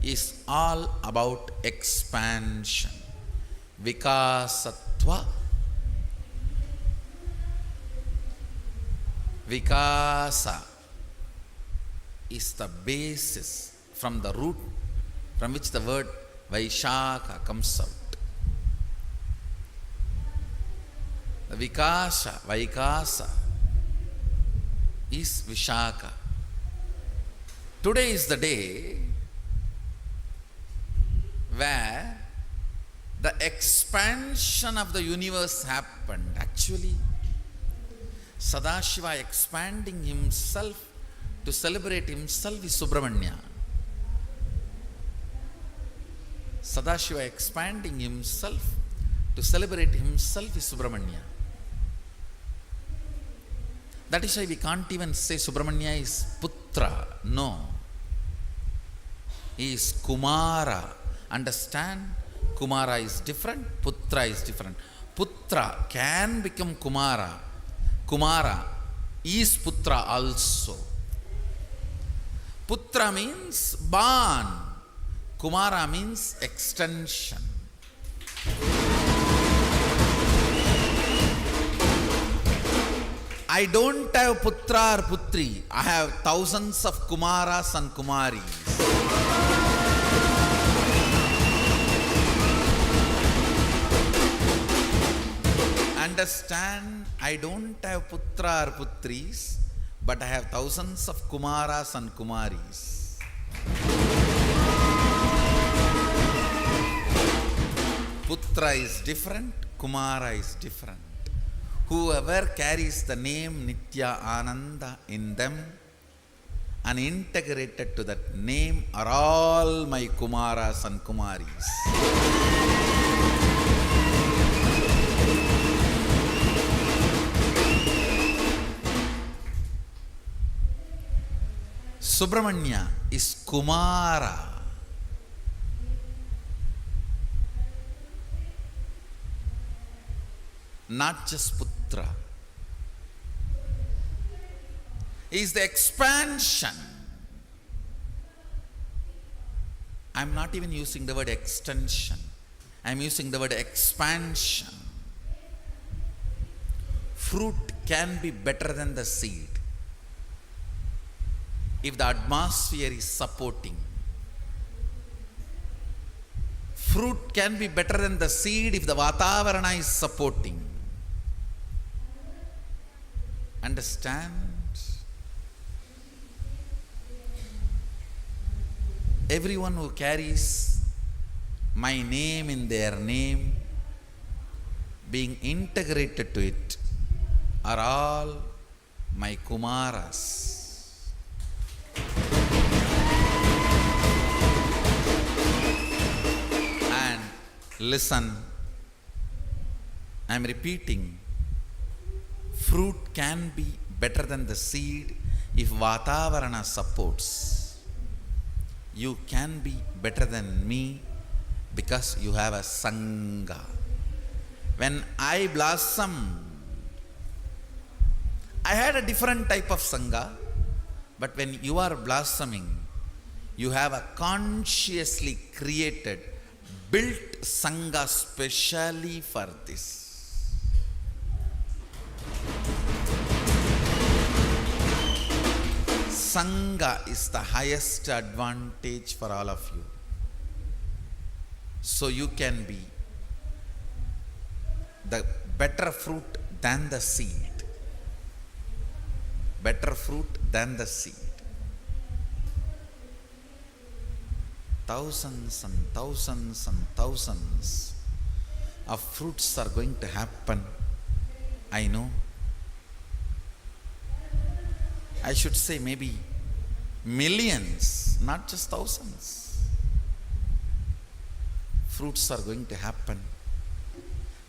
is all about expansion. Vikasatva. Vikasa is the basis, from the root from which the word Vaishaka comes out. The Vaikasa is Vishaka. Today is the day where the expansion of the universe happened. Actually, Sadashiva expanding himself to celebrate himself is Subramanya. Sadashiva expanding himself to celebrate himself is Subramanya. That is why we can't even say Subramanya is Putra. No. He is Kumara. Understand? Kumara is different, Putra is different. Putra can become Kumara. Kumara is Putra also. Putra means born. Kumara means extension. I don't have Putra or Putri. I have thousands of Kumaras and Kumaris. Understand, I don't have Putra or Putris, but I have thousands of Kumaras and Kumaris. Putra is different, Kumara is different. Whoever carries the name Nithyananda in them and integrated to that name are all my Kumaras and Kumaris. Subramanya is Kumara. Not just Putra. He is the expansion. I am not even using the word extension. I am using the word expansion. Fruit can be better than the seed if the atmosphere is supporting. Fruit can be better than the seed if the Vatavarana is supporting. Understand? Everyone who carries my name in their name, being integrated to it, are all my Kumaras. And listen, I am repeating, fruit can be better than the seed if Vatavarana supports. You can be better than me because you have a Sangha. When I blossomed, I had a different type of Sangha, but when you are blossoming, you have a consciously created, built Sangha specially for this. Sangha is the highest advantage for all of you. So you can be the better fruit than the seed. Better fruit than the seed. Thousands and thousands and thousands of fruits are going to happen. I know. I should say maybe millions, not just thousands. Fruits are going to happen.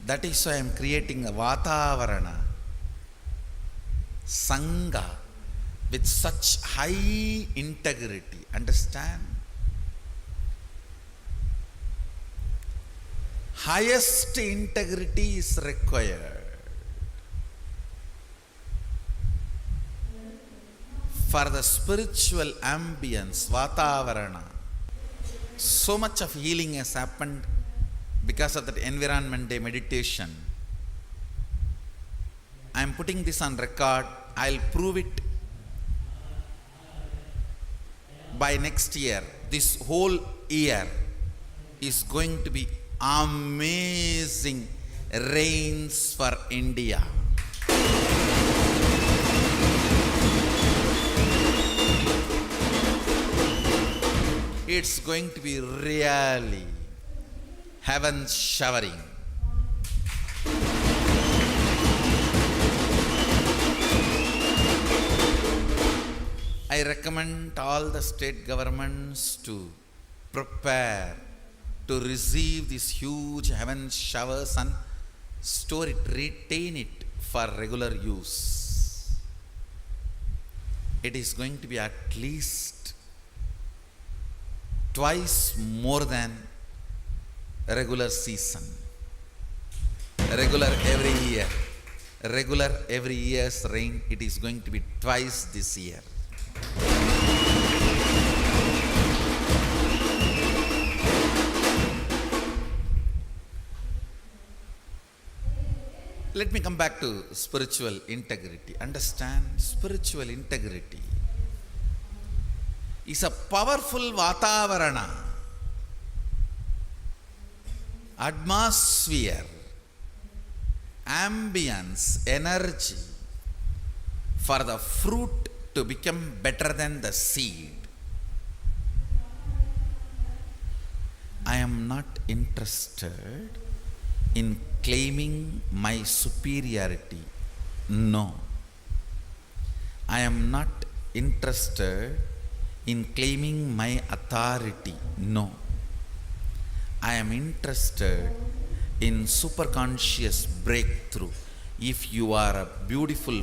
That is why I am creating a Vatavarana, Sangha, with such high integrity. Understand? Highest integrity is required for the spiritual ambience, Vatavarana. So much of healing has happened because of that Environment Day meditation. I am putting this on record. I'll prove it by next year. This whole year is going to be amazing rains for India. It's going to be really heaven showering. I recommend all the state governments to prepare to receive these huge heaven showers and store it, retain it for regular use. It is going to be at least twice more than regular season. Regular every year. Regular every year's rain, it is going to be twice this year. Let me come back to spiritual integrity. Understand, spiritual integrity is a powerful Vatavarana, atmosphere, ambience, energy for the fruit to become better than the seed. I am not interested in claiming my superiority. No. I am not interested in claiming my authority. No. I am interested in superconscious breakthrough. If you are a beautiful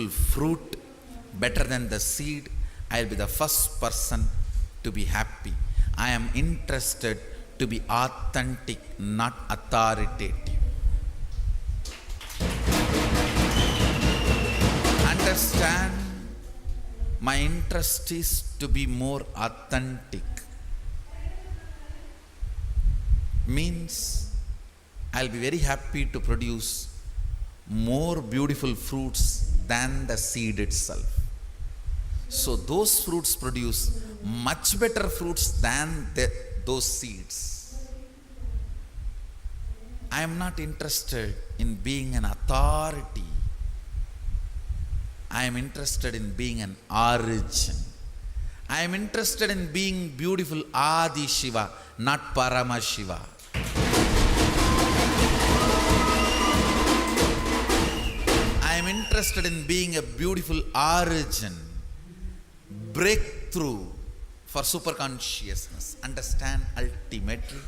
fruit, better than the seed, I will be the first person to be happy. I am interested to be authentic, not authoritative. Understand, my interest is to be more authentic. means I'll be very happy to produce more beautiful fruits than the seed itself. So those fruits produce much better fruits than those seeds. I am not interested in being an authority. I am interested in being an origin. I am interested in being beautiful Adi Shiva, not Paramashiva. I am interested in being a beautiful origin, breakthrough for superconsciousness. Understand, ultimately,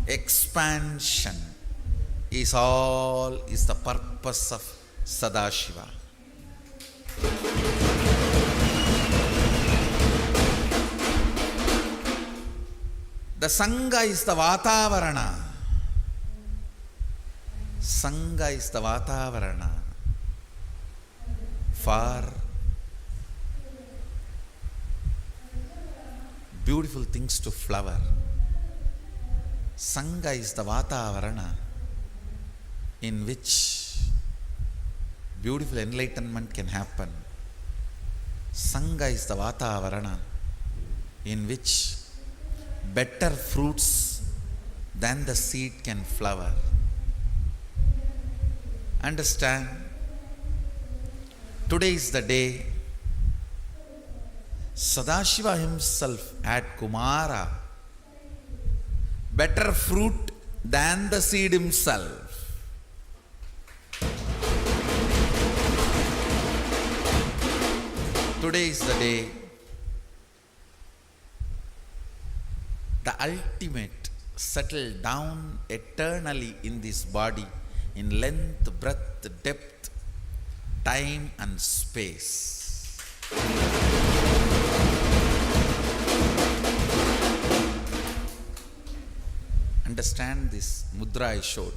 expansion is the purpose of Sadashiva. The Sangha is the Vatavarana. Sangha is the Vatavarana for beautiful things to flower. Sangha is the Vatavarana in which beautiful enlightenment can happen. Sangha is the Vatavarana in which better fruits than the seed can flower. Understand, today is the day Sadashiva himself had Kumara, better fruit than the seed himself. Today is the day the ultimate settled down eternally in this body in length, breadth, depth, time and space. Understand this mudra I showed.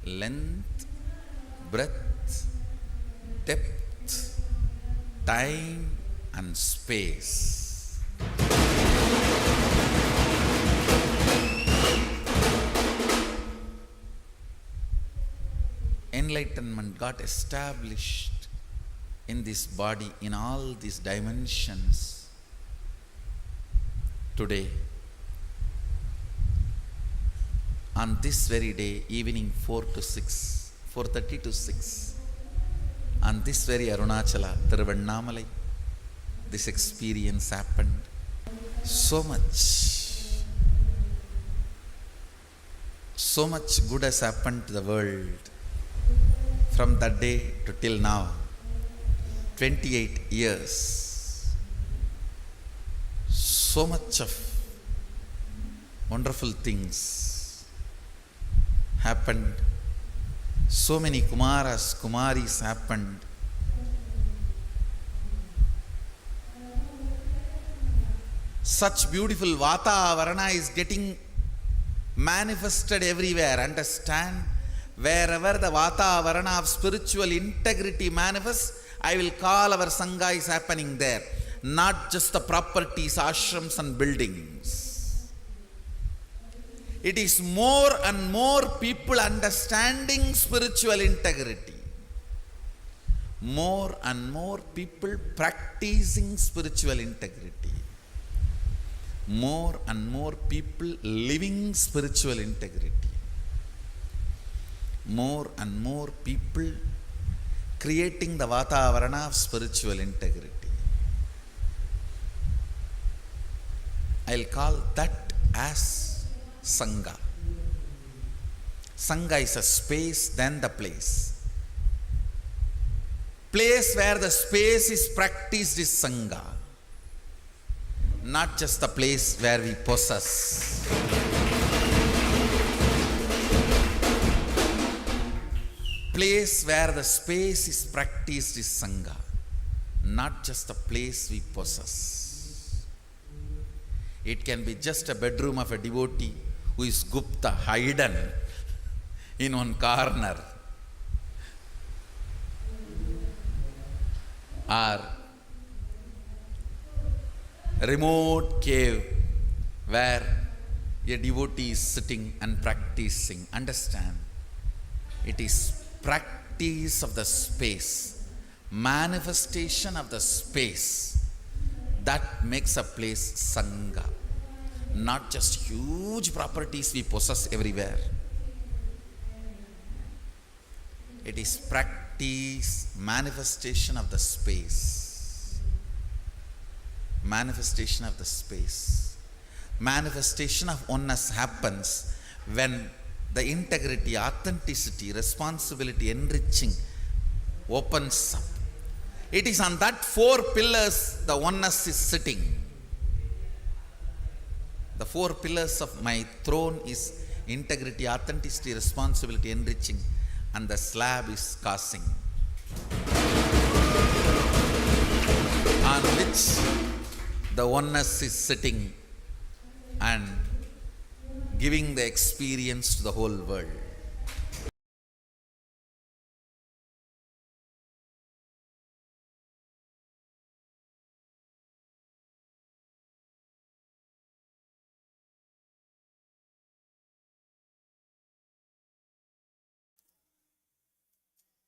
Length, breadth, depth, time and space. Enlightenment got established in this body in all these dimensions. Today, on this very day, evening 4:30 to 6, on this very Arunachala, Thiruvannamalai, this experience happened. So much good has happened to the world from that day to till now, 28 years. So much of wonderful things happened. So many Kumaras, Kumaris happened. Such beautiful Vatavarana is getting manifested everywhere. Understand? Wherever the Vatavarana of spiritual integrity manifests, I will call our Sangha is happening there. Not just the properties, ashrams and buildings. It is more and more people understanding spiritual integrity. More and more people practicing spiritual integrity. More and more people living spiritual integrity. More and more people creating the Vatavarana of spiritual integrity. I'll call that as Sangha. Sangha is a space, then the place. Place where the space is practiced is Sangha. Not just the place where we possess. Place where the space is practiced is Sangha, not just the place we possess. It can be just a bedroom of a devotee who is Gupta, hidden in one corner, or a remote cave where a devotee is sitting and practicing, understand, it is practice of the space, manifestation of the space that makes a place Sangha. Not just huge properties we possess everywhere. It is practice, manifestation of the space. Manifestation of the space. Manifestation of oneness happens when the integrity, authenticity, responsibility, enriching opens up. It is on that four pillars the oneness is sitting. The four pillars of my throne is integrity, authenticity, responsibility, enriching, and the slab is casing, on which the oneness is sitting and giving the experience to the whole world.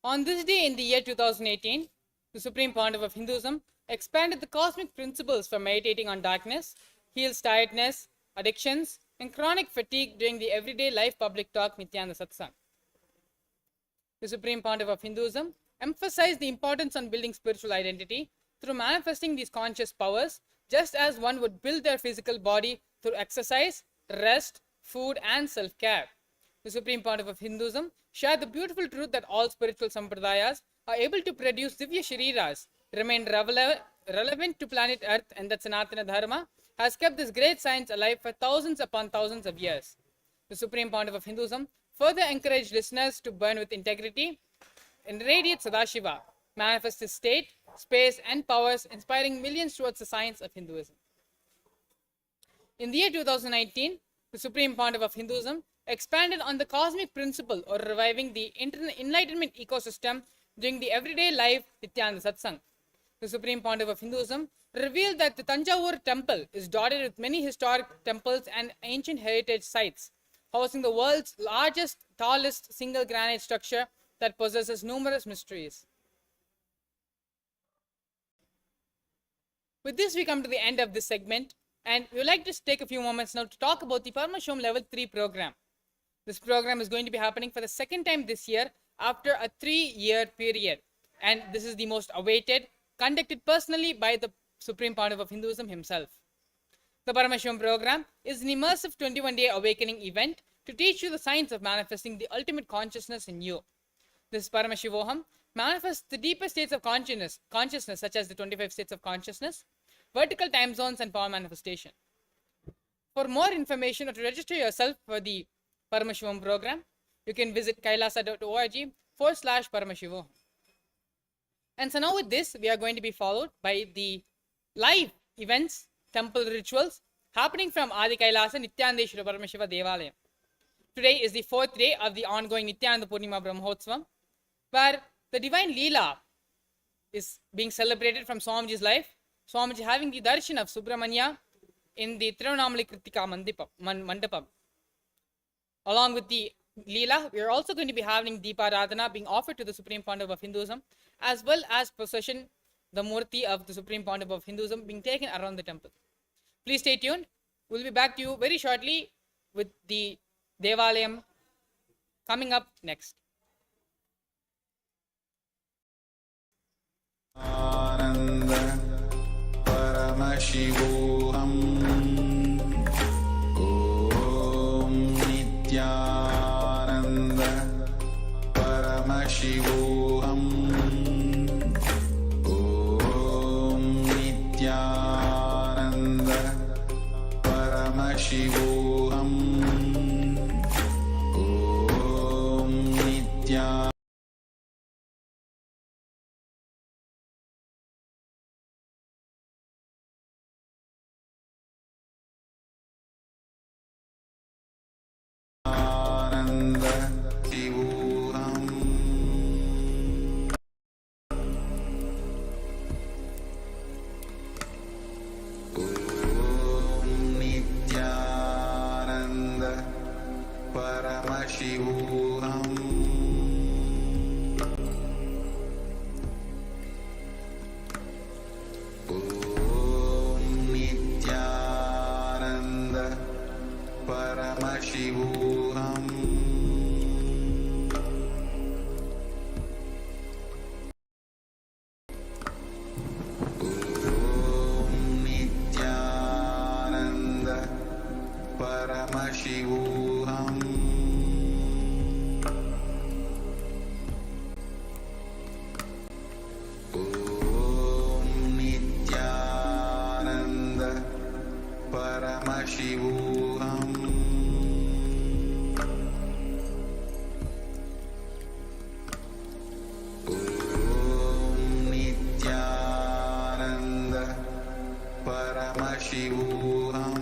On this day in the year 2018, the Supreme Pontiff of Hinduism expanded the cosmic principles for meditating on darkness, heals tiredness, addictions, and chronic fatigue during the everyday life public talk Nithyananda Satsang. The Supreme Pontiff of Hinduism emphasized the importance on building spiritual identity through manifesting these conscious powers, just as one would build their physical body through exercise, rest, food, and self-care. The Supreme Pontiff of Hinduism shared the beautiful truth that all spiritual sampradayas are able to produce Divya Shariras, remain relevant to planet Earth, and that Sanatana Dharma has kept this great science alive for thousands upon thousands of years. The Supreme Pontiff of Hinduism further encouraged listeners to burn with integrity and radiate Sadashiva, manifest his state, space, and powers, inspiring millions towards the science of Hinduism. In the year 2019, the Supreme Pontiff of Hinduism expanded on the cosmic principle or reviving the enlightenment ecosystem during the everyday life Nithyananda Satsang. The Supreme Pontiff of Hinduism revealed that the Tanjavur temple is dotted with many historic temples and ancient heritage sites, housing the world's largest, tallest single granite structure that possesses numerous mysteries. With this, we come to the end of this segment, and we would like to take a few moments now to talk about the Paramashivoham Level 3 program. This program is going to be happening for the second time this year after a 3-year period, and this is the most awaited, conducted personally by the Supreme Pontiff of Hinduism himself. The Paramashivoham program is an immersive 21-day awakening event to teach you the science of manifesting the ultimate consciousness in you. This Paramashivoham manifests the deeper states of consciousness such as the 25 states of consciousness, vertical time zones, and power manifestation. For more information or to register yourself for the Paramashivoham program, you can visit kailasa.org/Paramashivoham. And so now with this, we are going to be followed by the live events, temple rituals happening from Adi Kailasa Nithyanandeshwara Paramashiva Devalayam. Today is the 4th day of the ongoing Nithyananda Purnima Brahmotsvam, where the divine Leela is being celebrated from Swamiji's life. Swamiji having the darshan of Subramanya in the Tirunamali Kritika Mandapam. Along with the Leela, we are also going to be having Deepa Radhana being offered to the Supreme Pontiff of Hinduism, as well as procession, the Murti of the Supreme Pontiff of Hinduism being taken around the temple. Please stay tuned. We'll be back to you very shortly with the Devalayam coming up next. Ananda Paramashivoham Om Nithyananda Paramashivoham Om Nithyananda Paramashivoham Om Nithyananda Om Nithyananda Paramashivoham. Om Nithyananda Paramashivoham. Om Nithyananda Paramashivoham. Om Nithyananda Paramashivoham. Om Nithyananda Paramashivoham.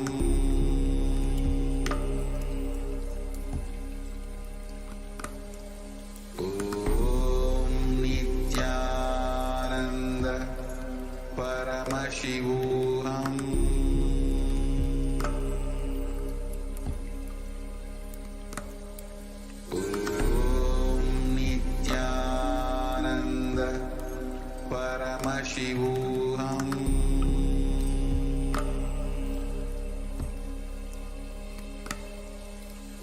Om Nithyananda Paramashivoham. Om Nithyananda Paramashivoham.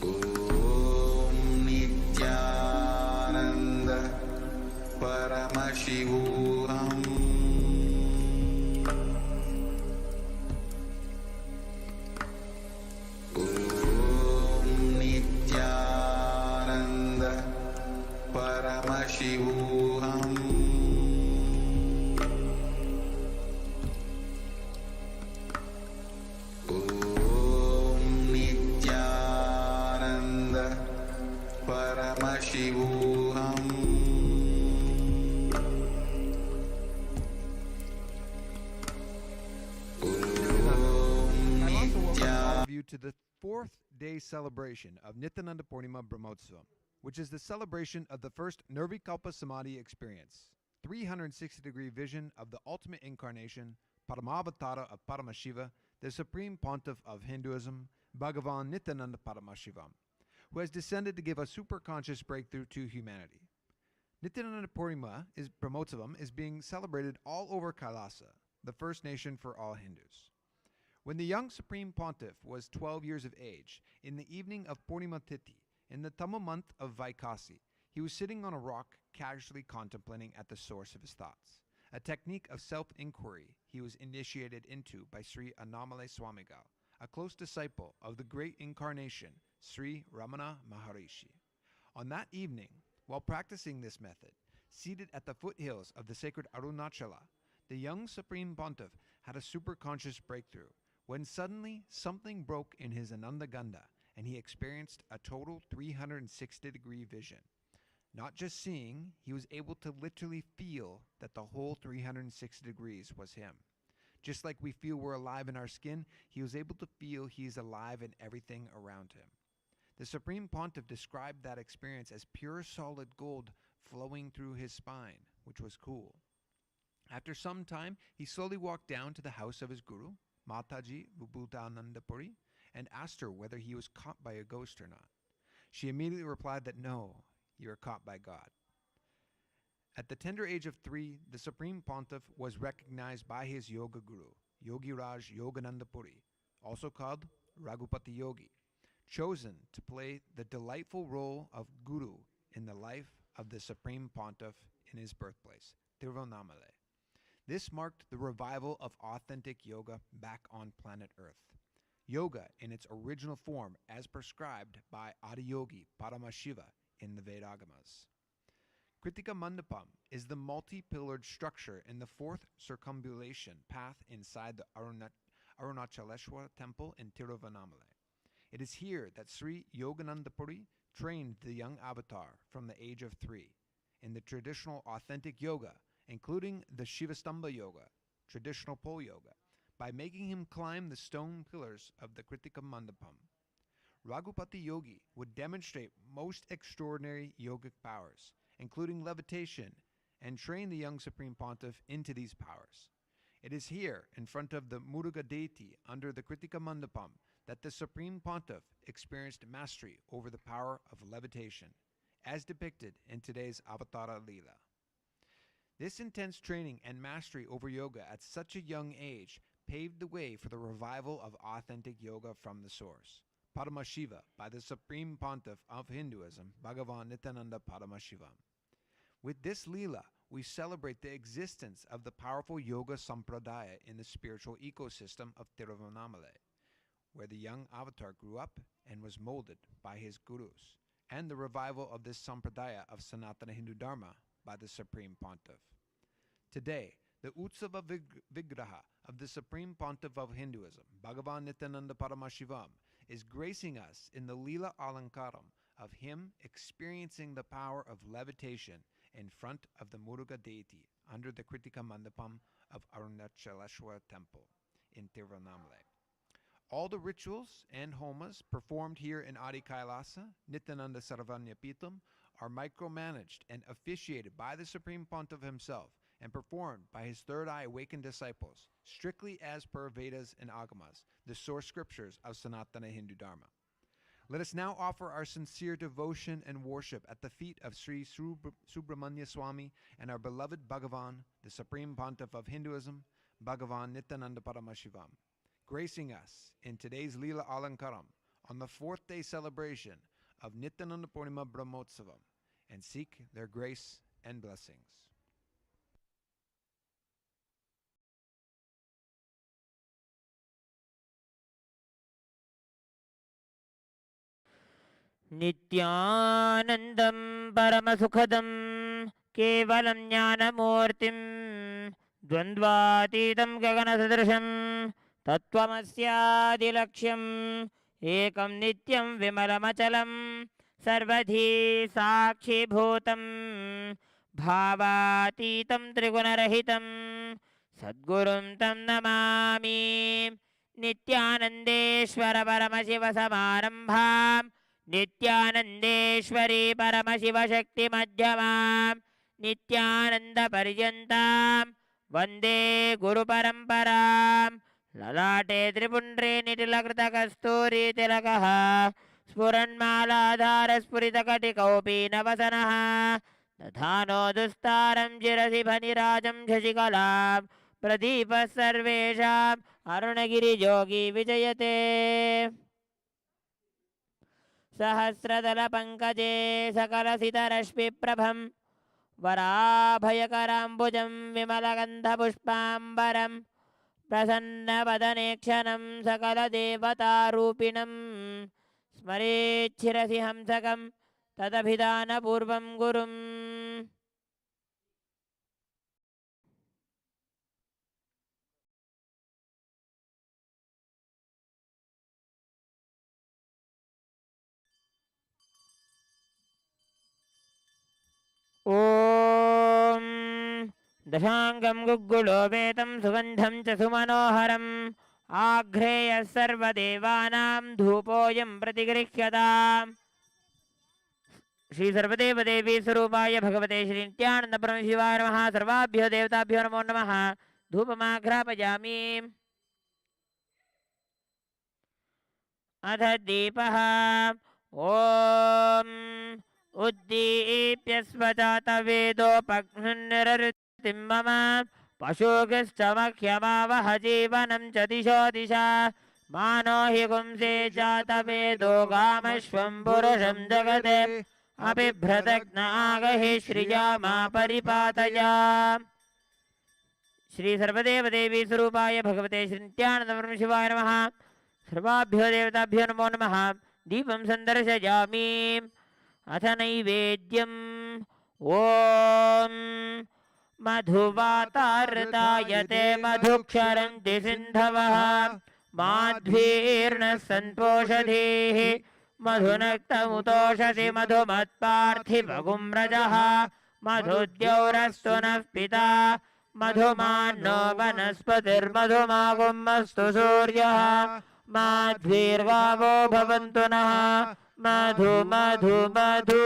Om Nithyananda Paramashivoham. Om Nithyananda Paramashivoham. Om Nithyananda Paramashivoham. I also welcome all of you to the fourth day celebration of Nithyananda Paramashivam, which is the celebration of the first Nirvikalpa Samadhi experience, 360-degree vision of the ultimate incarnation, Paramavatara of Paramashiva, the Supreme Pontiff of Hinduism, Bhagavan Nithyananda Paramashivam, who has descended to give a superconscious breakthrough to humanity. Nithyananda Paramashivam is being celebrated all over Kailasa, the first nation for all Hindus. When the young Supreme Pontiff was 12 years of age, in the evening of Purnima Tithi, in the Tamil month of Vaikasi, he was sitting on a rock casually contemplating at the source of his thoughts, a technique of self-inquiry he was initiated into by Sri Annamalai Swamigal, a close disciple of the great incarnation, Sri Ramana Maharishi. On that evening, while practicing this method, seated at the foothills of the sacred Arunachala, the young Supreme Pontiff had a superconscious breakthrough, when suddenly something broke in his Ananda Ganda and he experienced a total 360-degree vision. Not just seeing, he was able to literally feel that the whole 360 degrees was him. Just like we feel we're alive in our skin, he was able to feel he's alive in everything around him. The Supreme Pontiff described that experience as pure solid gold flowing through his spine, which was cool. After some time, he slowly walked down to the house of his guru, Mataji Vibhutanandapuri, and asked her whether he was caught by a ghost or not. She immediately replied that no, you are caught by God. At the tender age of 3, the Supreme Pontiff was recognized by his yoga guru, Yogi Raj Yoganandapuri, also called Raghupati Yogi, chosen to play the delightful role of guru in the life of the Supreme Pontiff in his birthplace, Tiruvannamalai. This marked the revival of authentic yoga back on planet Earth. Yoga in its original form as prescribed by Adiyogi Paramashiva in the Vedagamas. Kritika Mandapam is the multi-pillared structure in the 4th circumambulation path inside the Arunachaleshwara temple in Tiruvannamalai. It is here that Sri Yoganandapuri trained the young avatar from the age of 3 in the traditional authentic yoga, including the Shivastamba yoga, traditional pole yoga, by making him climb the stone pillars of the Kritika Mandapam. Raghupati Yogi would demonstrate most extraordinary yogic powers, including levitation, and train the young Supreme Pontiff into these powers. It is here, in front of the Muruga deity under the Kritika Mandapam, that the Supreme Pontiff experienced mastery over the power of levitation, as depicted in today's Avatara Leela. This intense training and mastery over yoga at such a young age paved the way for the revival of authentic yoga from the source, Paramashiva, by the Supreme Pontiff of Hinduism, Bhagavan Nithyananda Paramashivam. With this Leela, we celebrate the existence of the powerful yoga sampradaya in the spiritual ecosystem of Tiruvannamalai, where the young avatar grew up and was molded by his gurus, and the revival of this sampradaya of Sanatana Hindu Dharma by the Supreme Pontiff. Today, the Utsava Vigraha of the Supreme Pontiff of Hinduism, Bhagavan Nithyananda Paramashivam, is gracing us in the Leela Alankaram of him experiencing the power of levitation in front of the Muruga deity under the Kritika Mandapam of Arunachaleshwar Temple in Tiruvannamalai. All the rituals and homas performed here in Adi Kailasa, Nityananda Sarvanyapitam, are micromanaged and officiated by the Supreme Pontiff himself and performed by his third eye awakened disciples, strictly as per Vedas and Agamas, the source scriptures of Sanatana Hindu Dharma. Let us now offer our sincere devotion and worship at the feet of Sri Subramanya Swami and our beloved Bhagavan, the Supreme Pontiff of Hinduism, Bhagavan Nithyananda Paramashivam, gracing us in today's Leela Alankaram on the fourth day celebration of Nithyananda Paramashivam Brahmotsavam, and seek their grace and blessings. नित्यानन्दं परमसुखदं केवलं ज्ञानमूर्तिं द्वन्द्वातीतं गगनसदृशं तत्त्वमस्यादिलक्ष्यम् एकं नित्यं विमलमचलं सर्वधी साक्षीभूतं भावातीतं त्रिगुणरहितं सद्गुरुं तं नमामि नित्यानन्देश्वर परमशिवसमारम्भाम् नित्यानन्देश्वरी परमशिवशक्तिमध्यमां नित्यानन्दपर्यन्तां वन्दे गुरुपरम्परां ललाटे त्रिपुण्ड्रे निटिलकृतकस्तूरीतिलकः स्फुरन्मालाधारस्फुरितकटिकौपीनवसनः दधानो दुस्तारं शिरसि फणिराजं शशिकलां प्रदीपः सर्वेषाम् अरुणगिरियोगी विजयते सहस्रदलपङ्कजे सकलसितरश्मिप्रभं वराभयकराम्बुजं विमलगन्धपुष्पाम्बरं प्रसन्नवदनेक्षणं सकलदेवतारूपिणं स्मरेच्छिरसि हंसकं तदभिधानपूर्वं गुरुम् ॐ दशाङ्गं गुग्गुलोपेतं सुगन्धं च सुमनोहरम् आघ्रेयः सर्वदेवानां धूपोऽयं प्रतिगृह्यताम् श्री सर्वदेवदेवी स्वरूपाय भगवते श्री नित्यानंद परमशिवाय नमः। सर्वाभ्यो देवताभ्यो नमो नमः। धूपमाघ्रापयामि। अथ दीपः ॐ उद्दीप्य स्वजातवेदोपघ्निरृतिं मम पशुगश्चमह्यमावह जीवनं च दिशो दिशा मानो हि गुंसे जातवेदो गामश्वं पुरुषं जगते अबिभ्रतघ्न आगहि श्रिया मा परिपातया। श्री सर्वदेवदेवी स्वरूपाय भगवते श्री नित्यानंद परमशिवाय नमः। सर्वाभ्यो देवताभ्यो नमो नमः। दीपं सन्दर्शयामि। अथ नैवेद्यम् ॐ मधुवातारतायते मधुक्षरन्ति सिन्धवः माध्वीर्नः सन्तोषधीः मधुनक्तमुतोषसि मधुमत्पार्थिवगुम्रजः मधुद्यौरस्तु नः पिता मधुमान्नो वनस्पतिर्मधुमागुमस्तु सूर्यः माध्वीर्वावो भवन्तु नः मधु मधु मधु।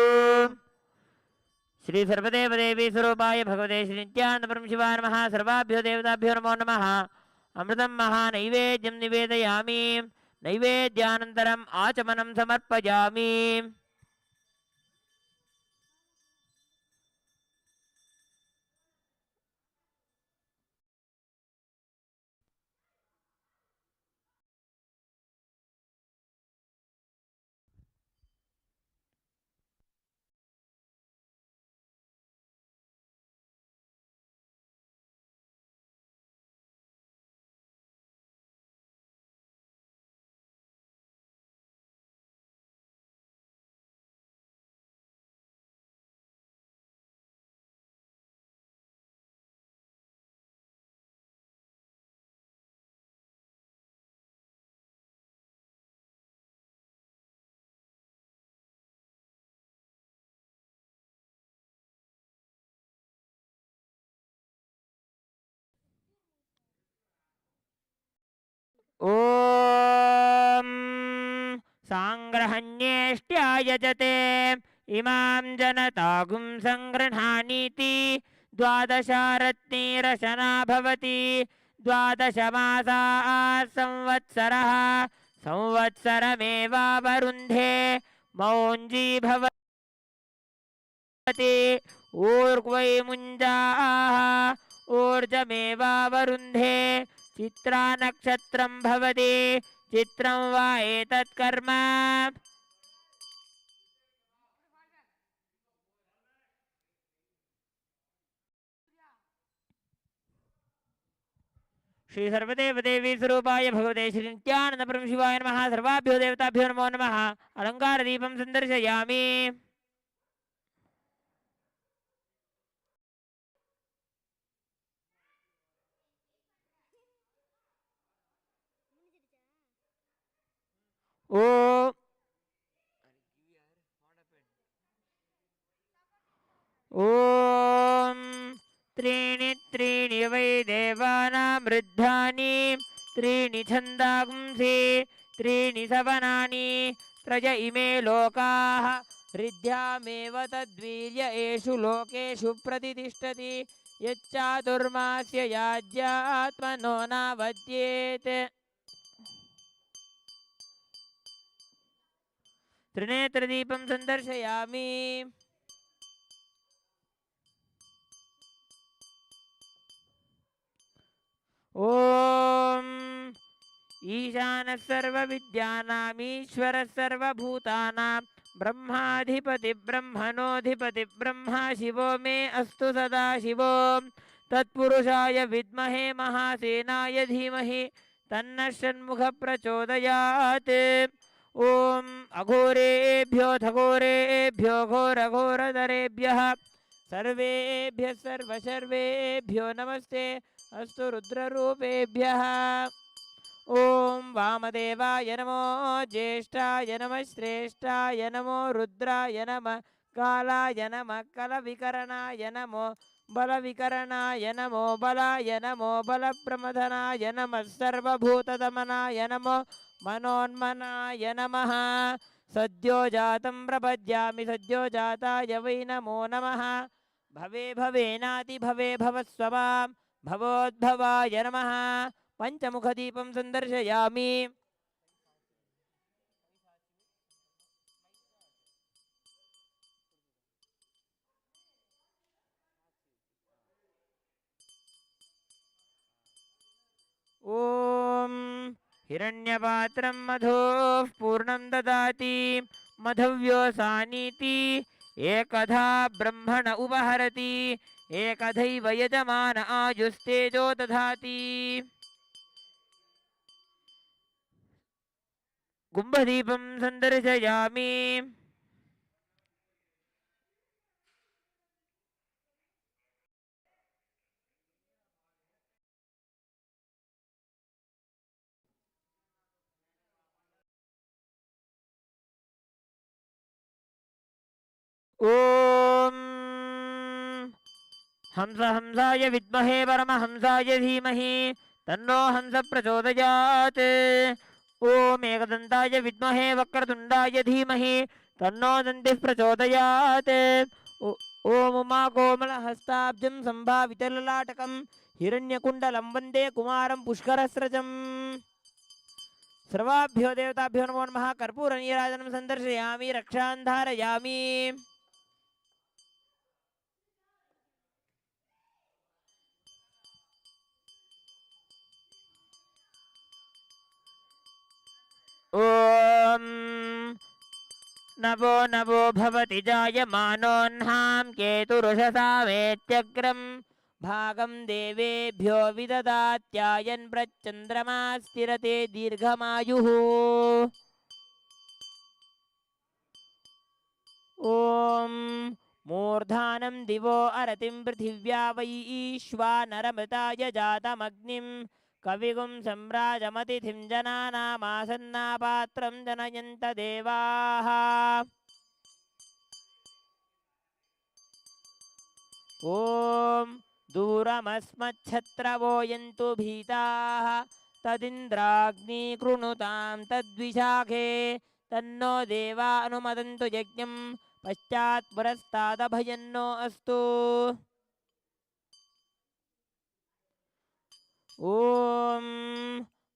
श्री सर्वदेवदेवी स्वरूपाय भगवते श्री नित्यानंद परमशिवाय नमः। सर्वाभ्यो देवताभ्यो नमो नमः। अमृतं महानैवेद्यं निवेदयामि। नैवेद्यानन्तरम् आचमनं समर्पयामि। ॐ साङ्ग्रहण्येष्ट्यायजते इमां जनतागुं सङ्गृह्णानीति द्वादशारत्नीरशना भवति। द्वादशमासाः संवत्सरः संवत्सरमेवावरुन्धे मौञ्जी भवति। ऊर्ग्वै मुञ्जाः ऊर्जमेवावरुन्धे चित्रा नक्षत्रं भवति। चित्रं वा एतत् कर्म। श्री सर्वदेवदेवी स्वरूपाय भगवते श्री नित्यानंद परमशिवाय नमः। सर्वाभ्यो देवताभ्यो नमो नमः। अलंकार दीपं संदर्शयामि। ओ ॐ त्रीणि त्रीणि वै देवानां वृद्धानि त्रीणि छन्दागुंसि त्रीणि सवनानि त्रय इमे लोकाः हृद्यामेव तद्वीर्य एषु लोकेषु प्रतितिष्ठति। यच्चातुर्मास्य याज्यात्मनो नावद्येत्। त्रिनेत्रदीपं संदर्शयामि। ॐ ईशानः सर्वविद्यानामीश्वरः सर्वभूतानां ब्रह्माधिपति ब्रह्मणोऽधिपति ब्रह्मा शिवो मे अस्तु सदा शिवो। तत्पुरुषाय विद्महे महासेनाय धीमहि तन्नः षण्मुखः प्रचोदयात्। ॐ अघोरेभ्यो घोरघोरधरेभ्यः सर्वेभ्यः सर्वशर्वेभ्यो नमस्ते अस्तु रुद्ररूपेभ्यः। ॐ वामदेवाय नमो ज्येष्ठाय नमः श्रेष्ठाय नमो रुद्राय नमः कालाय नमः कलविकरणाय नमो बलविकरणाय नमो बलाय नमो बलप्रमथनाय नमः सर्वभूतदमनाय नमो मनोन्मनाय नमः। सद्यो जातं प्रपद्यामि सद्यो जाताय वै नमो नमः। भवे भवेनाति भवे भवस्वमां भवोद्भवाय नमः। पंचमुखदीपं संदर्शयामि। ॐ हिरण्यपात्रं मधोः पूर्णं ददाति मधव्योसानीति एकधा ब्रह्मण उपहरति एकधैव यजमान आयुस्तेजो दधाति। कुम्भदीपं संदर्शयामि। ॐ हंसाय विद्महे परमहंसाय धीमहि तन्नो हंस प्रचोदयात्। ॐ एकदन्ताय विद्महे वक्रतुण्डाय धीमहि तन्नो दन्तिः प्रचोदयात्। ॐ उमाकोमलहस्ताब्जं सम्भावितललाटकं हिरण्यकुण्डलं वन्दे कुमारं पुष्करस्रजम्। सर्वाभ्यो देवताभ्यो नमो नमः कर्पूरनीराजनं सन्दर्शयामि रक्षां धारयामि ॐ नवो नवो भवति जायमानोऽह्नां केतुरुषसामेत्यग्रं भागं देवेभ्यो विददात्यायन् प्रच्चन्द्रमा स्थिरते दीर्घमायुः ॐ मूर्धानं दिवो अरतिं पृथिव्या वैश्वानरमृताय जातमग्निं कविगुं सम्राजमतिथिं जनानामासन्नापात्रं जनयन्त देवाः ॐ दूरमस्मच्छत्रवो यन्तु भीताः तदिन्द्राग्नीकृणुतां तद्विशाखे तन्नो देवा अनुमदन्तु यज्ञं पश्चात् पुरस्तादभयन्नो अस्तु ॐ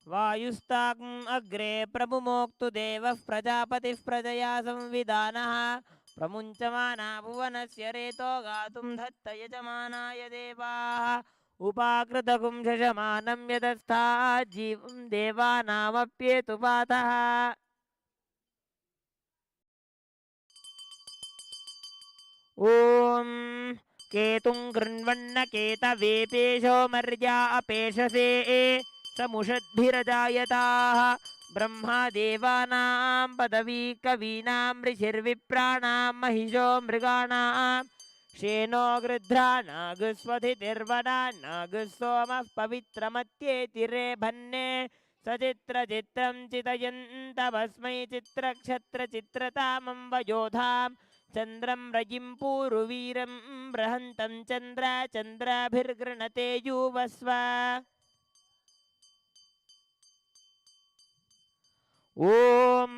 वायुस्ताग्म् अग्रे प्रमुमोक्तु देवः प्रजापतिः प्रजया संविधानः प्रमुञ्चमाना भुवनस्य रेतो गातुं धत्त यजमानाय देवाः उपाकृतकुं शशमानं यदस्थात् जीवं देवानामप्येतु पातः ॐ केतुं गृह्णवन्न केतवेपेशो मर्या अपेशसे समुषद्भिरजायताः ब्रह्मा देवानां पदवी कवीनां ऋषिर्विप्राणां महिषो मृगाणां शेनो गृध्रा नागस्वधितिर्वना नागस्सोमः पवित्रमत्येतिरेभन्ने सचित्रचित्रं चितयन्तमस्मै चित्रक्षत्रचित्रतामम्बयोधां चन्द्रं रयिं पूरुवीरं बृहन्तं चन्द्राभिर्गृणते युवस्व ॐ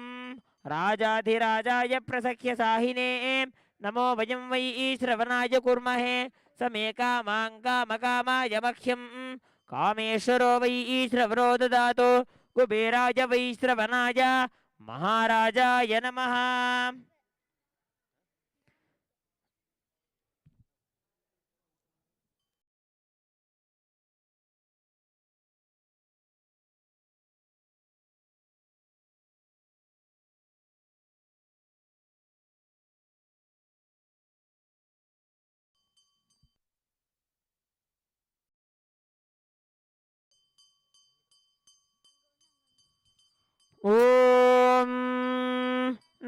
राजाधिराजाय प्रसख्य साहिने नमो वयं वै श्रवणाय कुर्महे समे कामां कामकामाय मह्यं कामेश्वरो वै श्रवणो ददातु कुबेराय वै श्रवणाय महाराजाय नमः ॐ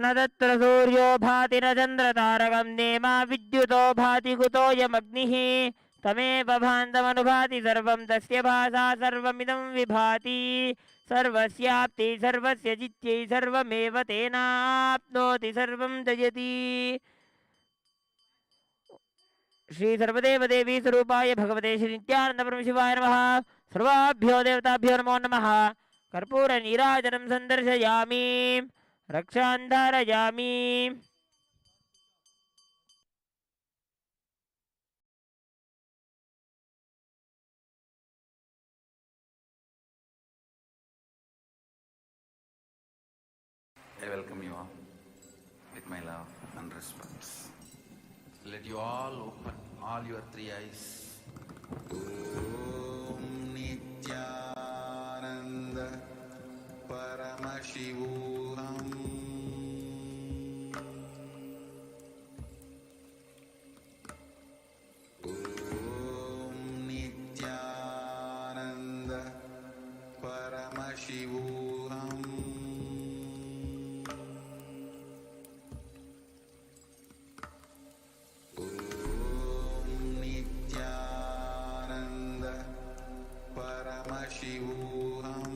न तत्र सूर्यो भाति न चन्द्रतारकं नेमा विद्युतो भाति कुतोऽयमग्निः तमेव भान्तमनुभाति सर्वं तस्य भासा सर्वमिदं विभाति सर्वस्याप्ति सर्वस्य जित्यै सर्वमेव तेनाप्नोति सर्वं जयति श्री सर्वदेवदेवी स्वरूपाय भगवते श्री नित्यानंद परमशिवाय नमः सर्वाभ्यो देवताभ्यो नमो नमः कर्पूरनीराजनं सन्दर्शयामि रक्षां धारयामि I welcome you all with my love and respect. Let you all open all your three eyes. Om Nithyananda Paramashivoham. Om Nithyananda Paramashivoham. Paramashivoham.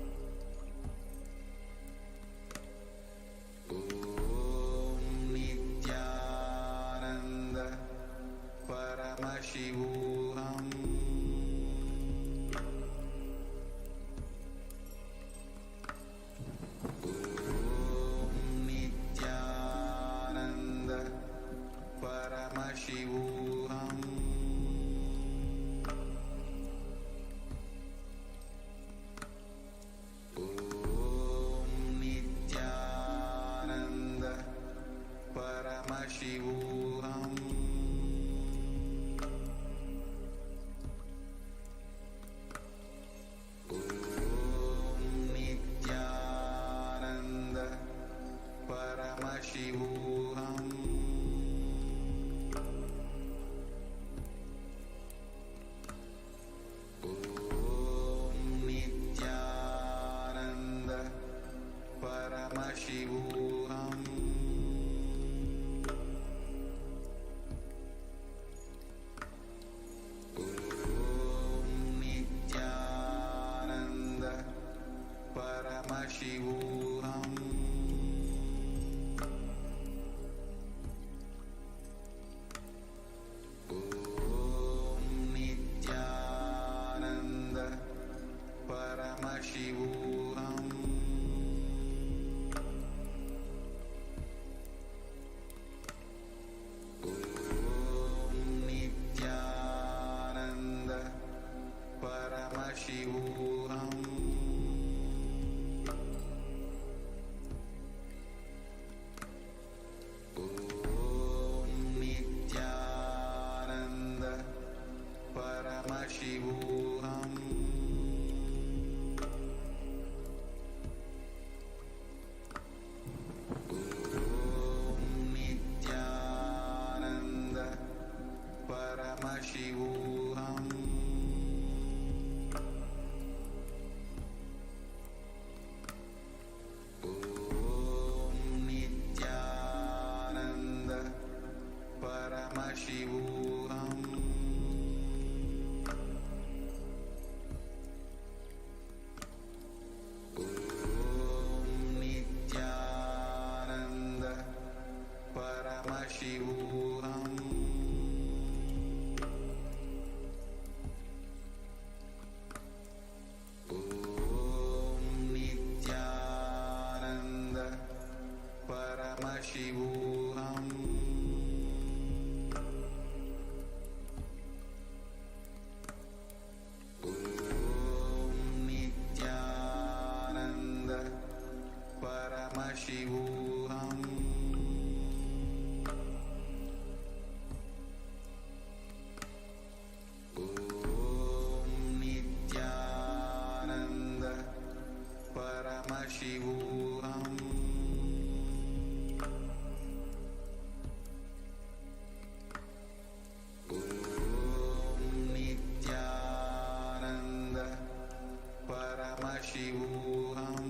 Paramashivoham. Om Nithyananda Paramashivoham. Om Nithyananda Paramashivoham. Om Nithyananda Paramashivoham. Om Nithyananda Paramashivoham. Om Nithyananda Paramashivoham. Om Nithyananda Paramashivoham. Om Nithyananda Paramashivoham. Om Nithyananda Paramashivoham. Om Nithyananda Paramashivoham. Om Nithyananda Paramashivoham.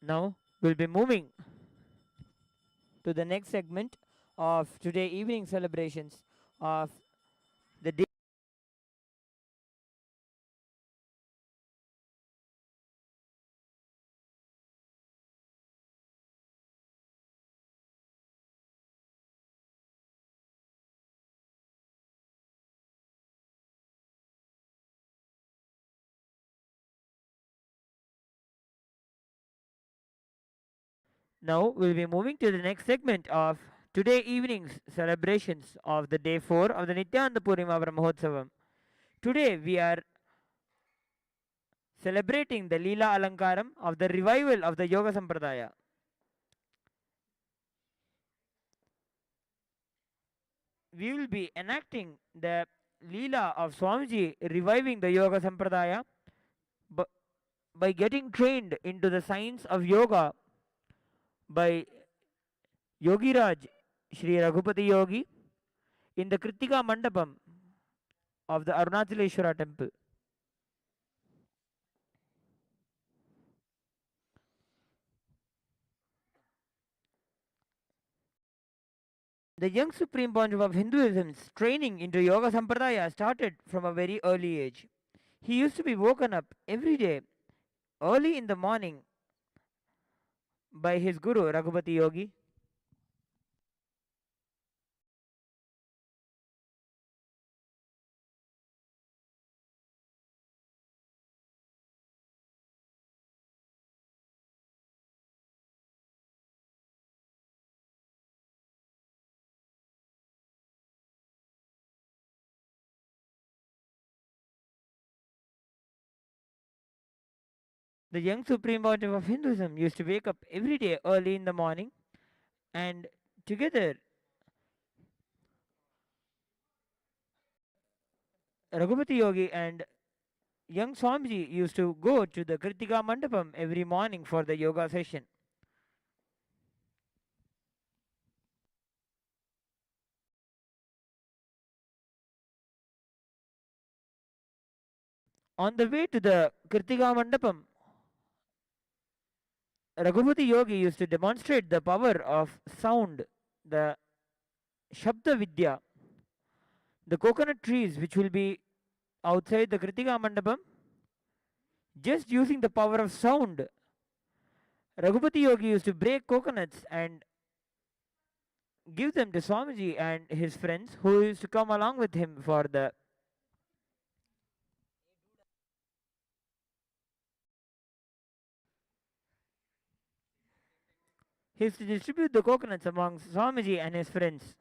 Now we'll be moving to the next segment of today evening celebrations of the day. Now we'll be moving to the next segment of today evening's celebrations of the day 4 of the Nithyananda Paramashivam. Today we are celebrating the Leela Alankaram of the revival of the Yoga Sampradaya. We will be enacting the Leela of Swamiji reviving the Yoga Sampradaya by getting trained into the science of yoga by Yogiraj Sri Raghupati Yogi in the Kritika Mandapam of the Arunachaleshwara temple. The young Supreme Pontiff of Hinduism's training into Yoga Sampradaya started from a very early age. He used to be woken up every day early in the morning by his guru Raghupati Yogi. The young Supreme Pontiff of Hinduism used to wake up every day early in the morning, and together Raghupati Yogi and young Swamiji used to go to the Kritika Mandapam every morning for the yoga session. On the way to the Kritika Mandapam, Raghupati Yogi used to demonstrate the power of sound, the Shabda Vidya, the coconut trees which will be outside the Kritika Mandapam. Just using the power of sound, Raghupati Yogi used to break coconuts and give them to Swamiji and his friends who used to come along with him for the he used to distribute the coconuts among Swamiji and his friends.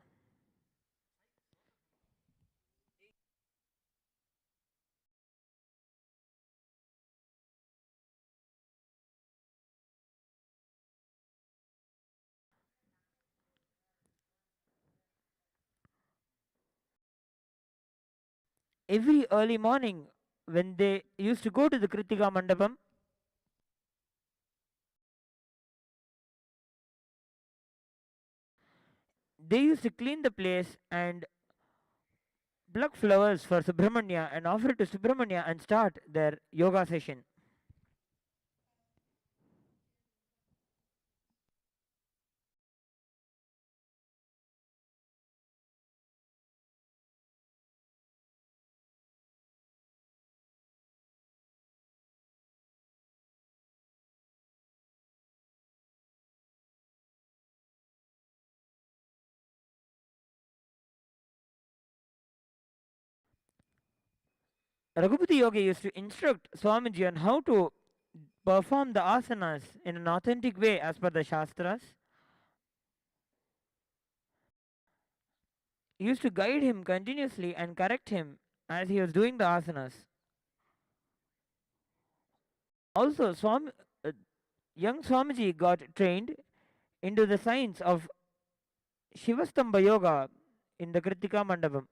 Every early morning when they used to go to the Kritika Mandapam, they used to clean the place and pluck flowers for Subramanya and offer it to Subramanya and start their yoga session. Raghupati Yogi used to instruct Swamiji on how to perform the asanas in an authentic way as per the Shastras. He used to guide him continuously and correct him as he was doing the asanas. Also, young Swamiji got trained into the science of Shivastamba Yoga in the Kritika Mandapam.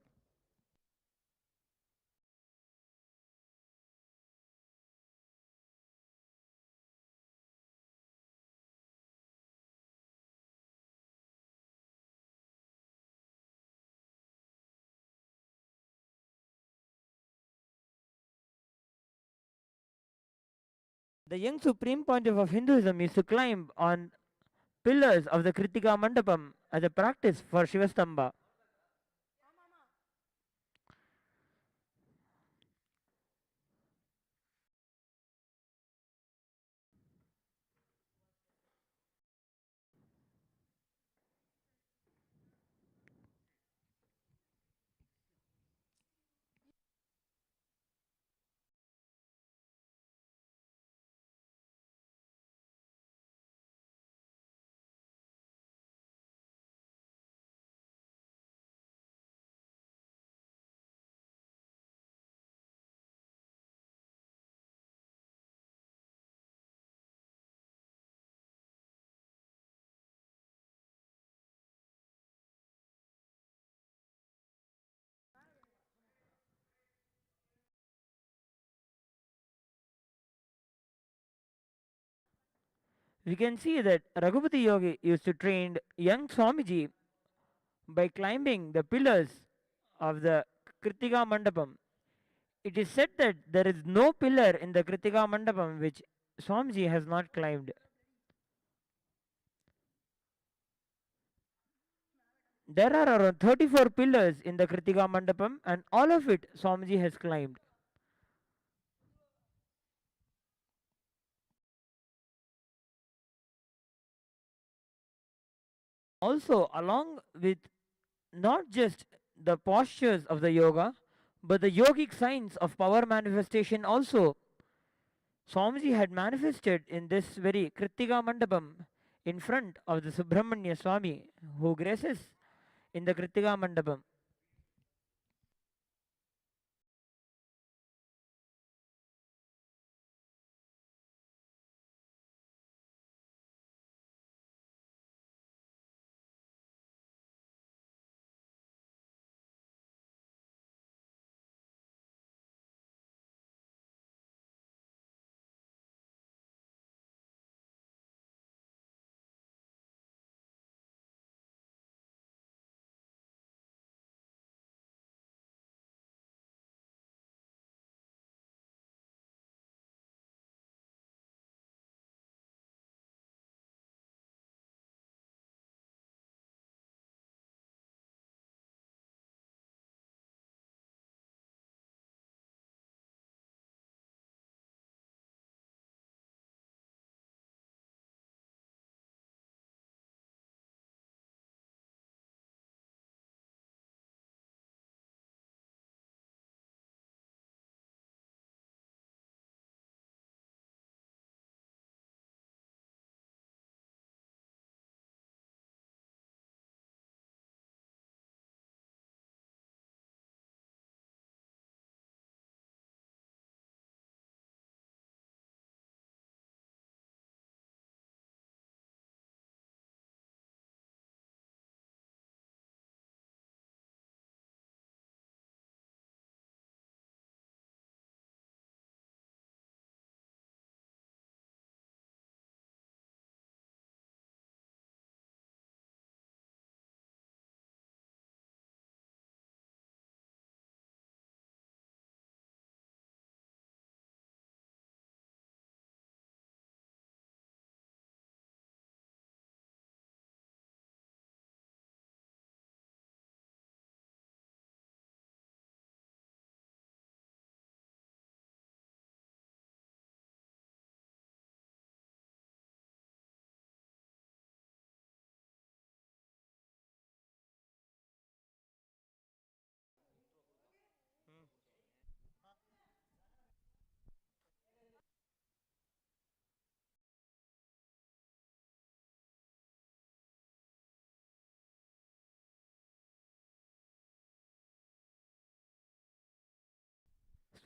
The young Supreme Pontiff of Hinduism used to climb on pillars of the Kritika Mandapam as a practice for Shivastamba. we can see that Raghupati Yogi used to train young Swamiji by climbing the pillars of the Kritika Mandapam. It is said that there is no pillar in the Kritika Mandapam which Swamiji has not climbed. There are around 34 pillars in the Kritika Mandapam, and all of it Swamiji has climbed. Also, along with not just the postures of the yoga, but the yogic signs of power manifestation also, Swamiji had manifested in this very Kritika Mandapam in front of the Subramanya Swami who graces in the Kritika Mandapam.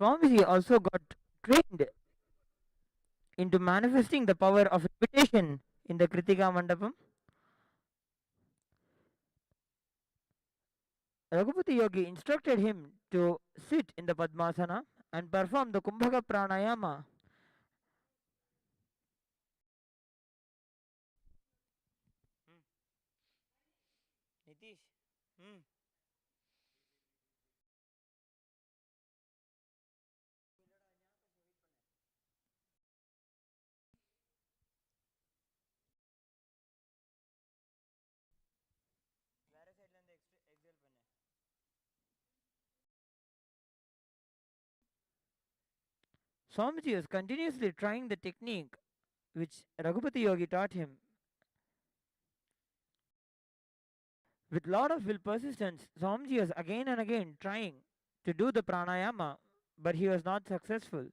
Swamiji also got trained into manifesting the power of invitation in the Kritika Mandapam. Raghupati Yogi instructed him to sit in the Padmasana and perform the Kumbhaka Pranayama. Nitish. Swamiji was continuously trying the technique which Raghupati Yogi taught him. With lot of will persistence, Swamiji was again and again trying to do the pranayama, but he was not successful.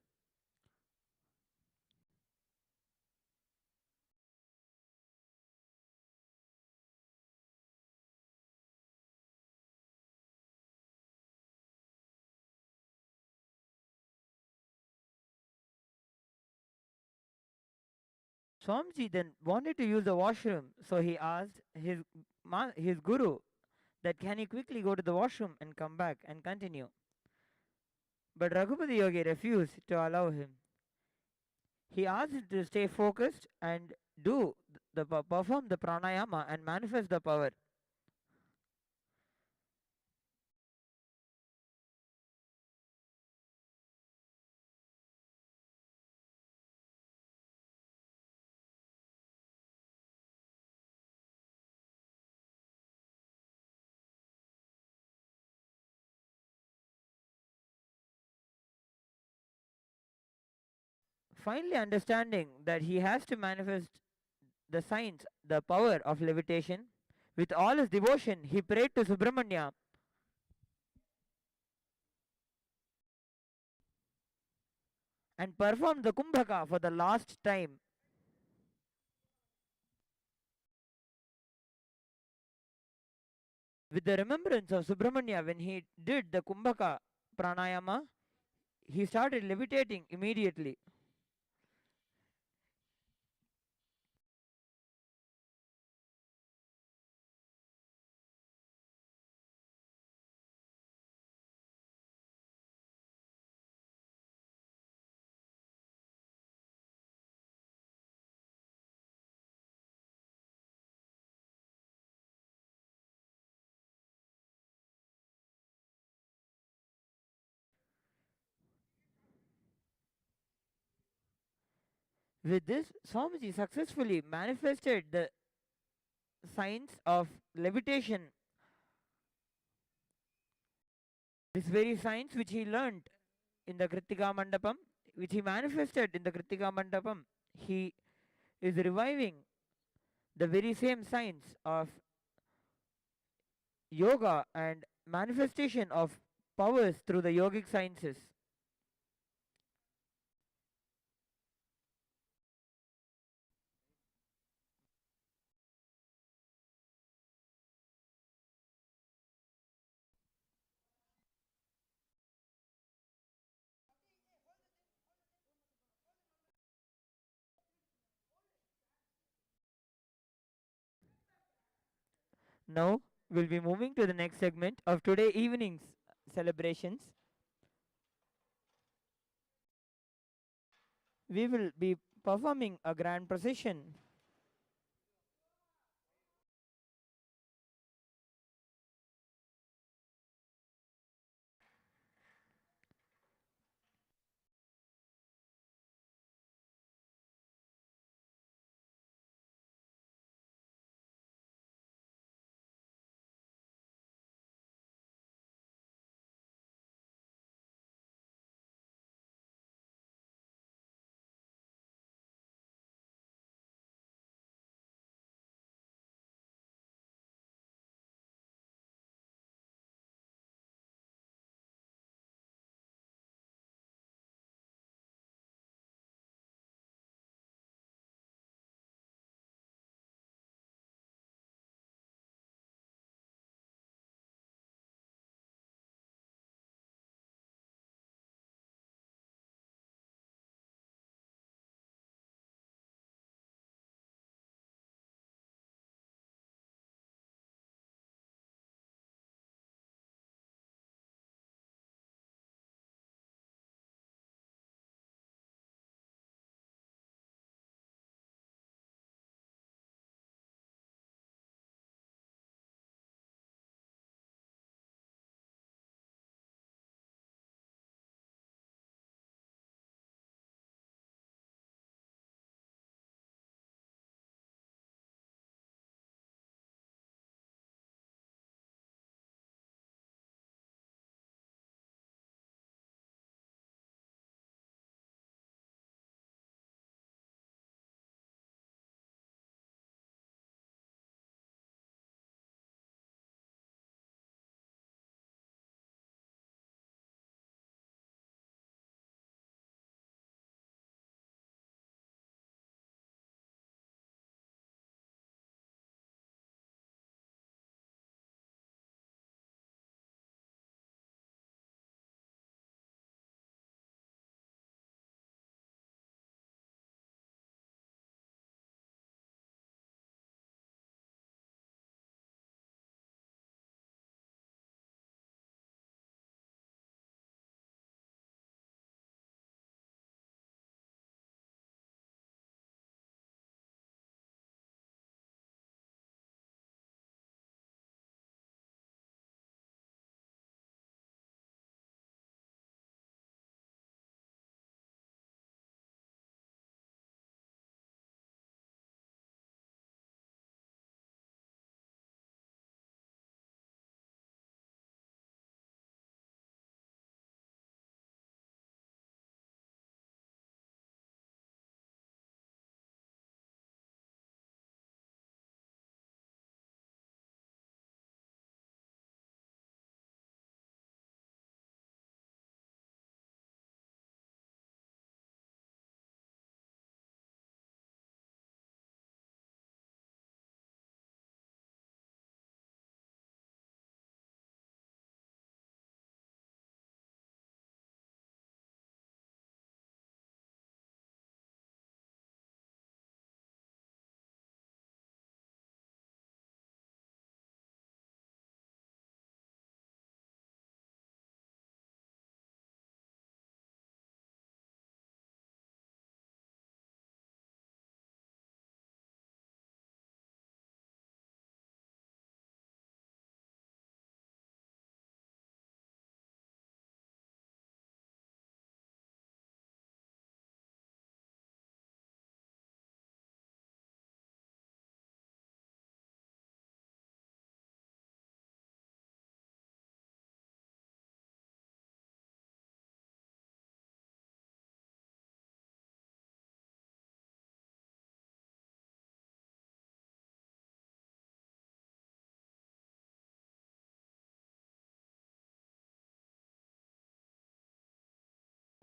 Swamiji then wanted to use the washroom, so he asked his guru that can he quickly go to the washroom and come back and continue. But Raghupati Yogi refused to allow him. He asked him to stay focused and do perform the pranayama and manifest the power. Finally understanding that he has to manifest the science, the power of levitation, with all his devotion, he prayed to Subramanya and performed the Kumbhaka for the last time. With the remembrance of Subramanya, when he did the Kumbhaka pranayama, he started levitating immediately. With this, Swamiji successfully manifested the science of levitation. This very science which he learnt in the Kritika Mandapam, which he manifested in the Kritika Mandapam, he is reviving the very same science of yoga and manifestation of powers through the yogic sciences. Now we'll be moving to the next segment of today evening's celebrations. We will be performing a grand procession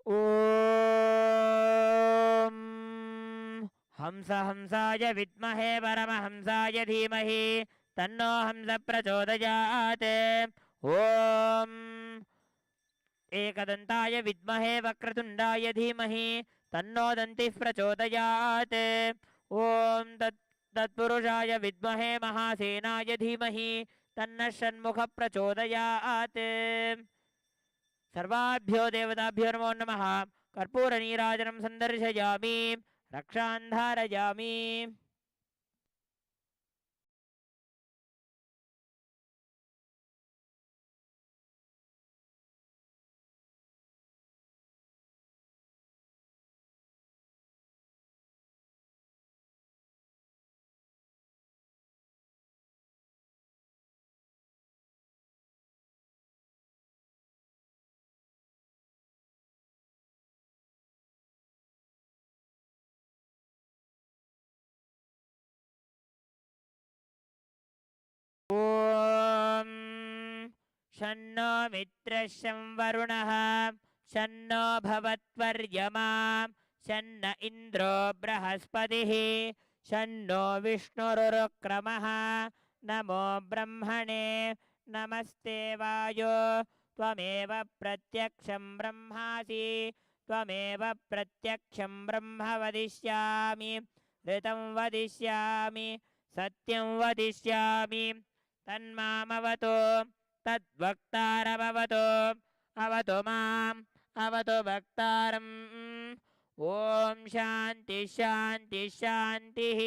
ॐ हंसाय विद्महे परमहंसाय धीमहि तन्नो हंस प्रचोदयात्। ॐ एकदन्ताय विद्महे वक्रतुण्डाय धीमहि तन्नो दन्तिः प्रचोदयात्। ॐ तत्पुरुषाय विद्महे महासेनाय धीमहि तन्नः षण्मुखः प्रचोदयात्। सर्वाभ्यो देवताभ्यो नमो नमः। कर्पूरनीराजनं सन्दर्शयामि, रक्षां धारयामि। ॐ शन्नो मित्रः शं वरुणः शन्नो भवत्वर्यमा शन्न इन्द्रो बृहस्पतिः शन्नो विष्णुरुक्रमः। नमो ब्रह्मणे नमस्ते वायो त्वमेव प्रत्यक्षं ब्रह्मासि त्वमेव प्रत्यक्षं ब्रह्म वदिष्यामि ऋतं वदिष्यामि सत्यं वदिष्यामि तन्मामवतु तद्वक्तारमवतु अवतु माम् अवतु वक्तारम्। ॐ शान्ति शान्ति शान्तिः।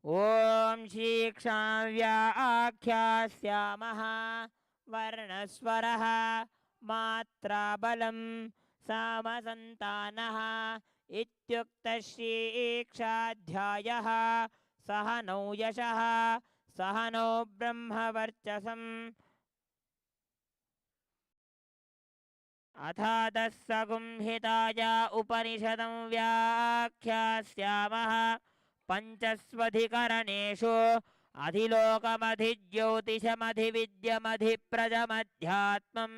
ॐ शीक्षां व्याख्यास्यामः वर्णस्वरः मात्राबलं सामसन्तानः इत्युक्तः शीक्षाध्यायः। सह नौ यशः सह नो ब्रह्मवर्चसम्। अथातः सगुंहिताय उपनिषदं व्याख्यास्यामः। पञ्चस्वधिकरणेषु अधिलोकमधिज्योतिषमधिविद्यमधिप्रजमध्यात्मं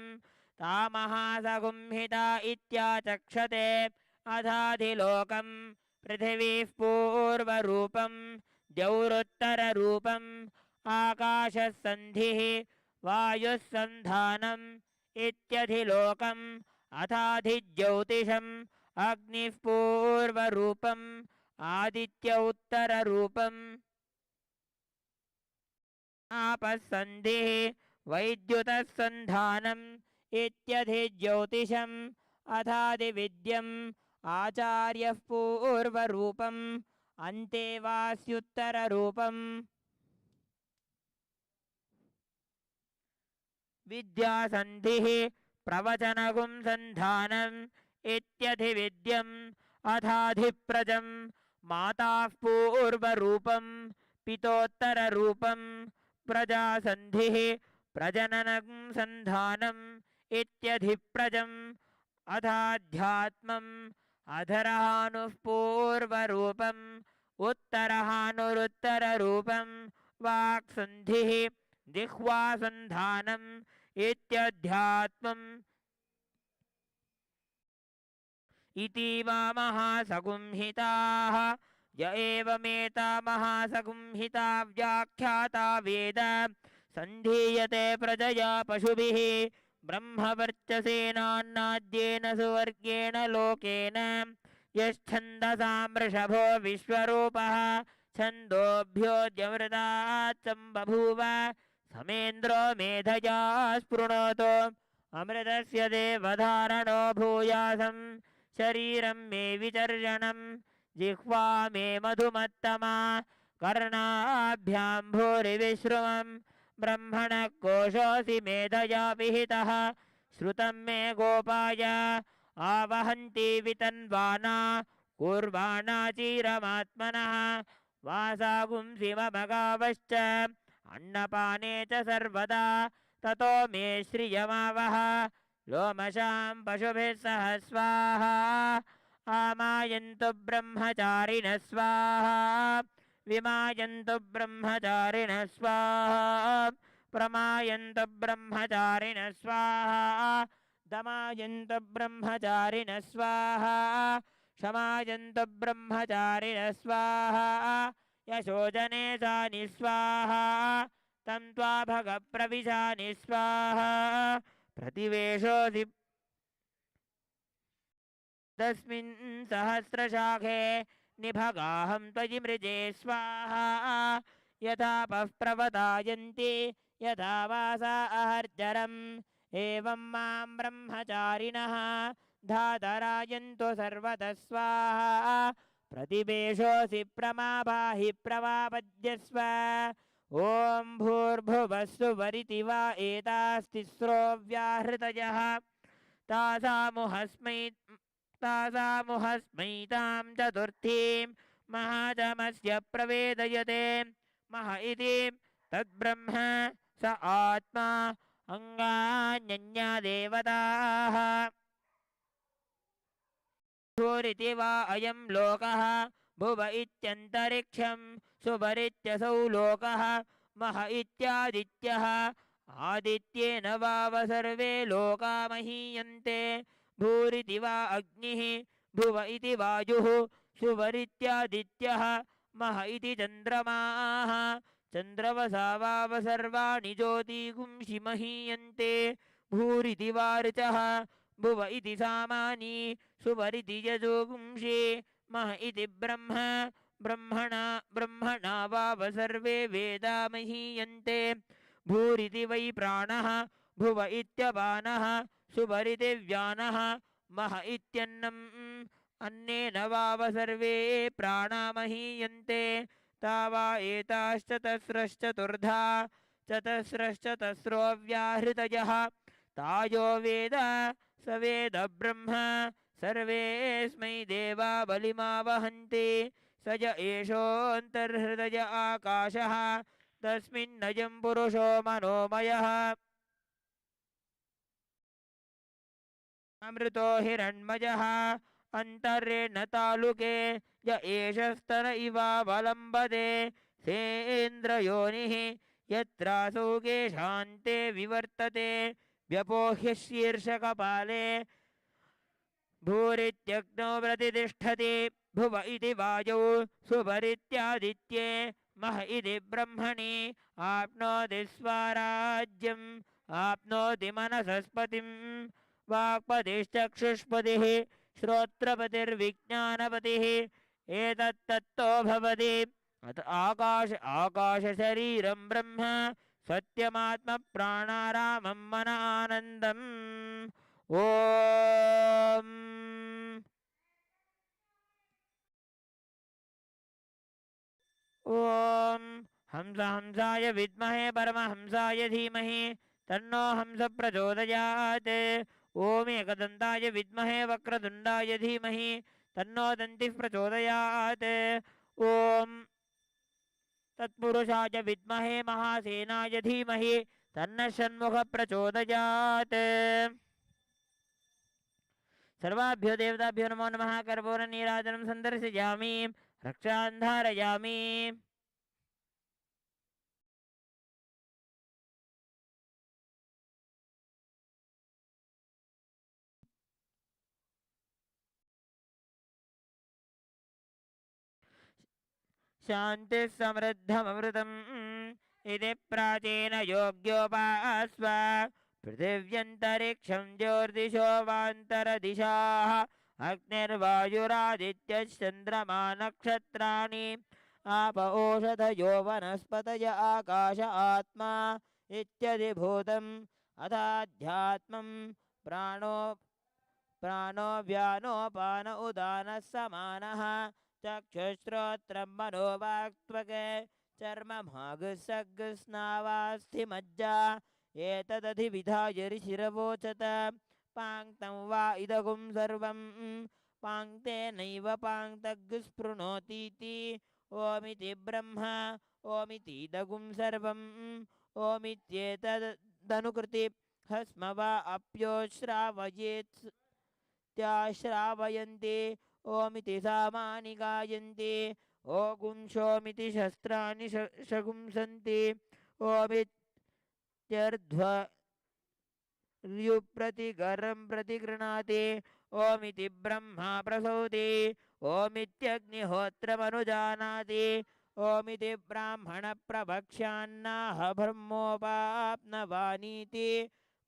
तामहासगुंहिता इत्याचक्षते। अथाधिलोकं पृथिवीः पूर्वरूपं द्यौरुत्तररूपम् आकाशः सन्धिः वायुः सन्धानम् इत्यधिलोकम्। अथाधिज्योतिषम् अग्निः पूर्वरूपम् आदित्य उत्तररूपम् आपः सन्धिः वैद्युतः सन्धानम् इत्यधिज्योतिषम्। अथादिविद्यम् आचार्यः पूर्वरूपम् अन्तेवास्युत्तररूपम्। विद्यासन्धिः प्रवचनगुं सन्धानम् इत्यधिविद्यम्। अथाधिप्रजम् माताः पूर्वरूपम् पितोत्तररूपम्। प्रजासन्धिः प्रजननं सन्धानम् इत्यधिप्रजम्। अथाध्यात्मम् अधरहानुः पूर्वरूपम् उत्तरहानुरुत्तररूपम्। वाक्सन्धिः जिह्वासन्धानम् इत्यध्यात्मम्। इतीमामहासगुंहिताः य एवमेता महासगुंहिता व्याख्याता वेद सन्धीयते प्रजया पशुभिः ब्रह्मवर्चसेनान्नाद्येन सुवर्गेण लोकेन। यश्छन्दसां वृषभो विश्वरूपः छन्दोभ्योऽद्यमृतात् सम्बभूव समेन्द्रो मेधया स्पृणोतु अमृतस्य देवधारणो भूयासम् शरीरं मे विचर्षणम् जिह्वा मे मधुमत्तमा कर्णाभ्यां भूरिविश्रुवम् ब्रह्मणः कोशोऽसि मेधया विहितः श्रुतं मे गोपाय आवहन्ति वितन्वाना कुर्वाणा चिरमात्मनः वासागुंसि मम गावश्च अन्नपाने च सर्वदा ततो मे श्रियमावह लोमशां पशुभिः सह स्वाहा आमायन्तु ब्रह्मचारिणः स्वाहा विमायन्तु ब्रह्मचारिणः स्वाहा प्रमायन्त ब्रह्मचारिणः स्वाहा दमायन्त ब्रह्मचारिणः स्वाहा शमायन्त ब्रह्मचारिणः स्वाहा यशोजने सानि स्वाहा तं त्वा भगप्रविशानि स्वाहा प्रतिवेशोऽसि तस्मिन् सहस्रशाखे निभगाहं त्वयि मृजे स्वाहा यथा पः प्रवतायन्ति यथा वासा अहर्जरम् एवं मां ब्रह्मचारिणः धातरायन्तु सर्वतः स्वाहा प्रतिवेशोऽसि प्रमापाहि प्रमापद्यस्व ॐ भूर्भुवस्सु वरिति वा एतास्तिस्रो व्याहृतयः तासामुहस्मैतां चतुर्थीं महाजमस्य प्रवेदयते मह इति तद्ब्रह्म स आत्मा अङ्गान्यन्या देवताः भूरिति वा अयं लोकः भुव इत्यन्तरिक्षं सुभरित्यसौ लोकः मह इत्यादित्यः आदित्येन वाव सर्वे लोका महीयन्ते भूरिति वा अग्निः भुव इति वायुः सुवरित्यादित्यः मह इति चन्द्रमाः चन्द्रवसा वाव सर्वाणि ज्योतिगुंषि महीयन्ते भूरिति वा ऋचः भुव इति सामानि सुवरिति यजोगुंषि मह इति ब्रह्म ब्रह्मणा वाव सर्वे वेदा महीयन्ते भूरिति वै प्राणः भुव इत्यपानः सुवरिति व्यानः मह इत्यन्नम् अन्नेन वाव सर्वे प्राणा महीयन्ते तावा एताश्चतस्रश्चतुर्धा चतस्रश्चतस्रो व्याहृतयः तायो वेद स वेद ब्रह्म सर्वेऽस्मै देवा बलिमावहन्ति स य एषोऽन्तर्हृदय आकाशः तस्मिन्नयं पुरुषो मनोमयः अमृतो हिरण्मयः अन्तरेण तालुके य एष स्तन इवावलम्बते सेन्द्रयोनिः यत्रासौ केशान्ते विवर्तते व्यपोह्य शीर्षकपाले भूरित्यग्नौ प्रतितिष्ठति भुव इति वायौ सुभरित्यादित्ये मह इति ब्रह्मणि आप्नोति स्वराज्यम् आप्नोति मनसस्पतिं वाक्पतिश्चक्षुष्पतिः श्रोत्रपतिर्विज्ञानपतिः एतत्तत्तो भवति अत आकाशशरीरं ब्रह्म सत्यमात्मप्राणारामं मन आनन्दम् ॐ हंसाय विद्महे परमहंसाय धीमहि तन्नो हंस प्रचोदयात् ॐ एकदन्ताय विद्महे वक्रतुण्डाय धीमहि तन्नो दन्तिः प्रचोदयात् ॐ तत्पुरुषाय विद्महे महासेनाय धीमहि तन्नः षण्मुखः प्रचोदयात् सर्वाभ्यो देवताभ्यो नमो नमः कर्पूरनीराजनं सन्दर्शयामि रक्षां धारयामि शान्तिः समृद्धममृतम् इति प्राचीन योग्योपास्व पृथिव्यन्तरिक्षं ज्योतिषो वान्तरदिशाः अग्निर्वायुरादित्यश्चन्द्रमा नक्षत्राणि आप ओषधयो वनस्पतय आकाश आत्मा इत्यधिभूतम् अथाध्यात्मं प्राणो व्यानोपान उदानः समानः चक्षुश्रोत्रं मनोवाक्त्वक चर्ममागुस्सग्स्नावास्थिमज्जा एतदधिविधाय ऋषिरवोचत पाङ्क्तं वा इदगुं सर्वं पाङ्क्तेनैव पाङ्क्तग्स्पृणोतीति ओमिति ब्रह्म ओमितीदगुं सर्वं ओमित्येतदनुकृति हस्म वा अप्योश्रावयेत्याश्रावयन्ति ओमिति सामानि गायन्ति ओगुंशोमिति शस्त्राणि शगुंसन्ति र्युप्रतिगरं प्रतिगृणाति ओमिति ब्रह्मा प्रसौति ओमित्यग्निहोत्रमनुजानाति ओमिति ब्राह्मण प्रभक्ष्यान्नाह ब्रह्मोपाप्नवानीति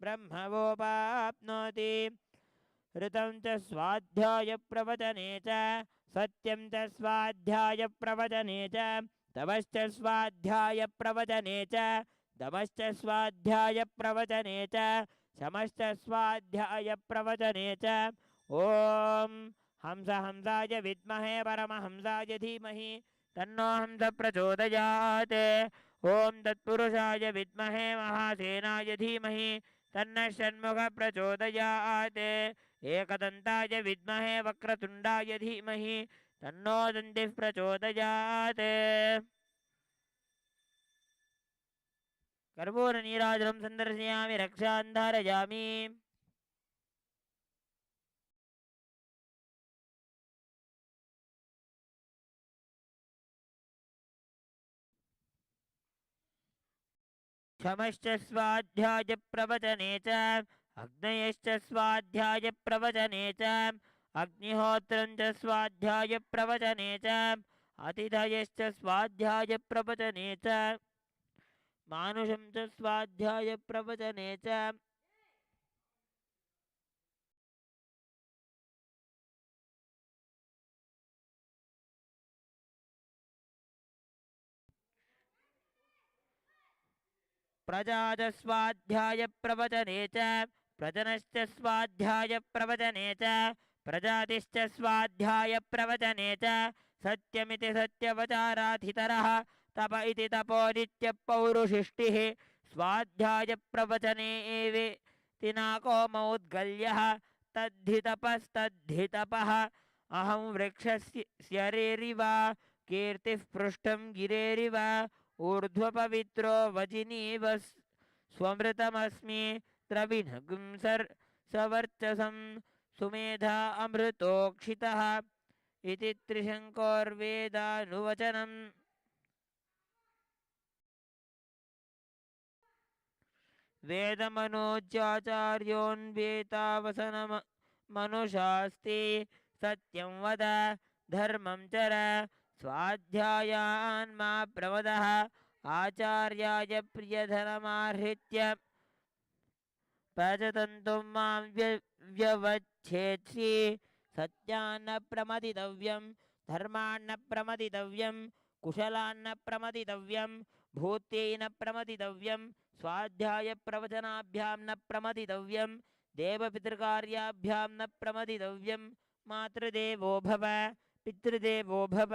ब्रह्मवोपाप्नोति ऋतं च स्वाध्याय प्रवचने च सत्यं च स्वाध्याय प्रवचने च तमश्च स्वाध्याय प्रवचने च दमश्च स्वाध्याय प्रवचने च शमश्च स्वाध्याय प्रवचने च ॐ हंस हंसाय विद्महे परमहंसाय धीमहि तन्नो हंस प्रचोदयात् ॐ तत्पुरुषाय विद्महे महासेनाय धीमहि तन्नः षण्मुख प्रचोदयात् एकदन्ताय विद्महे वक्रतुण्डाय धीमहि तन्नो दन्तिः प्रचोदयात् कर्पूरनीराजनं सन्दर्शयामि रक्षां धारयामि क्षमश्च स्वाध्याय प्रवचने च अग्नयश्च स्वाध्याय प्रवचने च अग्निहोत्रं च स्वाध्याय प्रवचने च अतिथयश्च स्वाध्याय प्रवचने च मानुषं च स्वाध्याय प्रवचने च प्रजाच स्वाध्याय प्रवचने च प्रजनश्च स्वाध्याय प्रवचने च प्रजातिश्च स्वाध्याय प्रवचने च सत्यमिति सत्यवचाराधितरः तप इति तपोनित्यपौरुषिष्टिः स्वाध्याय प्रवचने एवेति नाको मौद्गल्यः तद्धि तपस्तद्धि अहं वृक्षस्यरेरिव कीर्तिः पृष्ठं गिरेरिव ऊर्ध्वपवित्रो वजिनीव स्वमृतमस्मि द्रविणगुं सवर्चसं सुमेधा अमृतोक्षितः इति त्रिशङ्कोर्वेदानुवचनम् वेदमनोज्याचार्योन्वेतावसनमनुषास्ति सत्यं वद धर्मं चर स्वाध्यायान् मा प्रमदः आचार्याय प्रियधनमाहृत्य पचतन्तुं मां व्यवच्छेत्सि सत्यान्न प्रमदितव्यं धर्मान्न प्रमदितव्यं कुशलान्न प्रमदितव्यं भूत्यैन प्रमदितव्यं स्वाध्याय प्रवचनाभ्यां न प्रमदितव्यं देवपितृकार्याभ्यां न प्रमदितव्यं मातृदेवो भव पितृदेवो भव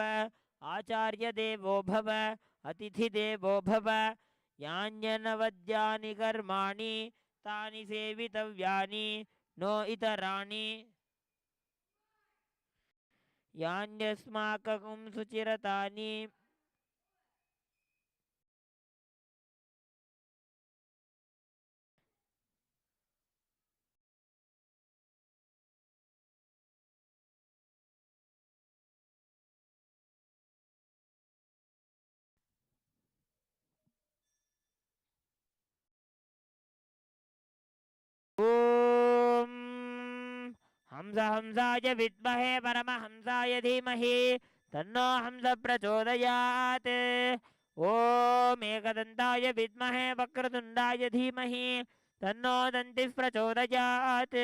आचार्यदेवो भव अतिथिदेवो भव यान्यनवद्यानि कर्माणि तानि सेवितव्यानि नो इतराणि यान्यस्माकं सुचिरतानि ॐ हंस हंसाय विद्महे परमहंसाय धीमहि तन्नो हंस प्रचोदयात् ॐ एकदन्ताय विद्महे वक्रतुण्डाय धीमहि तन्नो दन्तिः प्रचोदयात्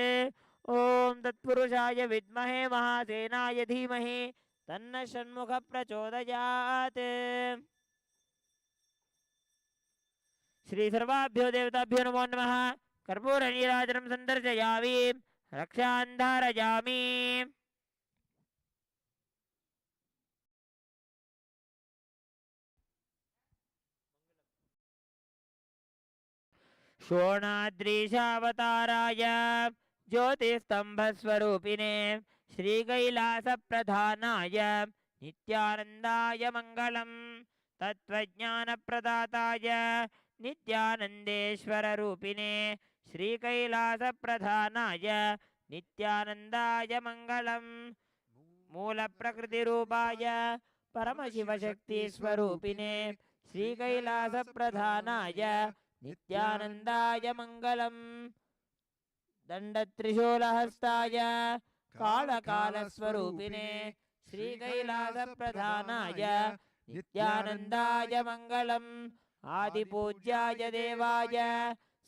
ॐ तत्पुरुषाय विद्महे महासेनाय धीमहि तन्नः षण्मुख प्रचोदयात् श्री सर्वाभ्यो देवताभ्यो नमो नमः कर्पूरनीराजनं सन्दर्शयामि रक्षां धारयामि शोणाद्रीशावताराय ज्योतिस्तम्भस्वरूपिणे श्रीकैलासप्रधानाय नित्यानन्दाय मङ्गलम् तत्त्वज्ञानप्रदाताय नित्यानन्देश्वररूपिणे श्रीकैलासप्रधानाय नित्यानन्दाय मङ्गलम् मूलप्रकृतिरूपाय परमशिवशक्तिस्वरूपिणे श्रीकैलासप्रधानाय नित्यानन्दाय मङ्गलम् दण्डत्रिशूलहस्ताय कालकालस्वरूपिणे श्रीकैलासप्रधानाय नित्यानन्दाय मङ्गलम् आदिपूज्याय देवाय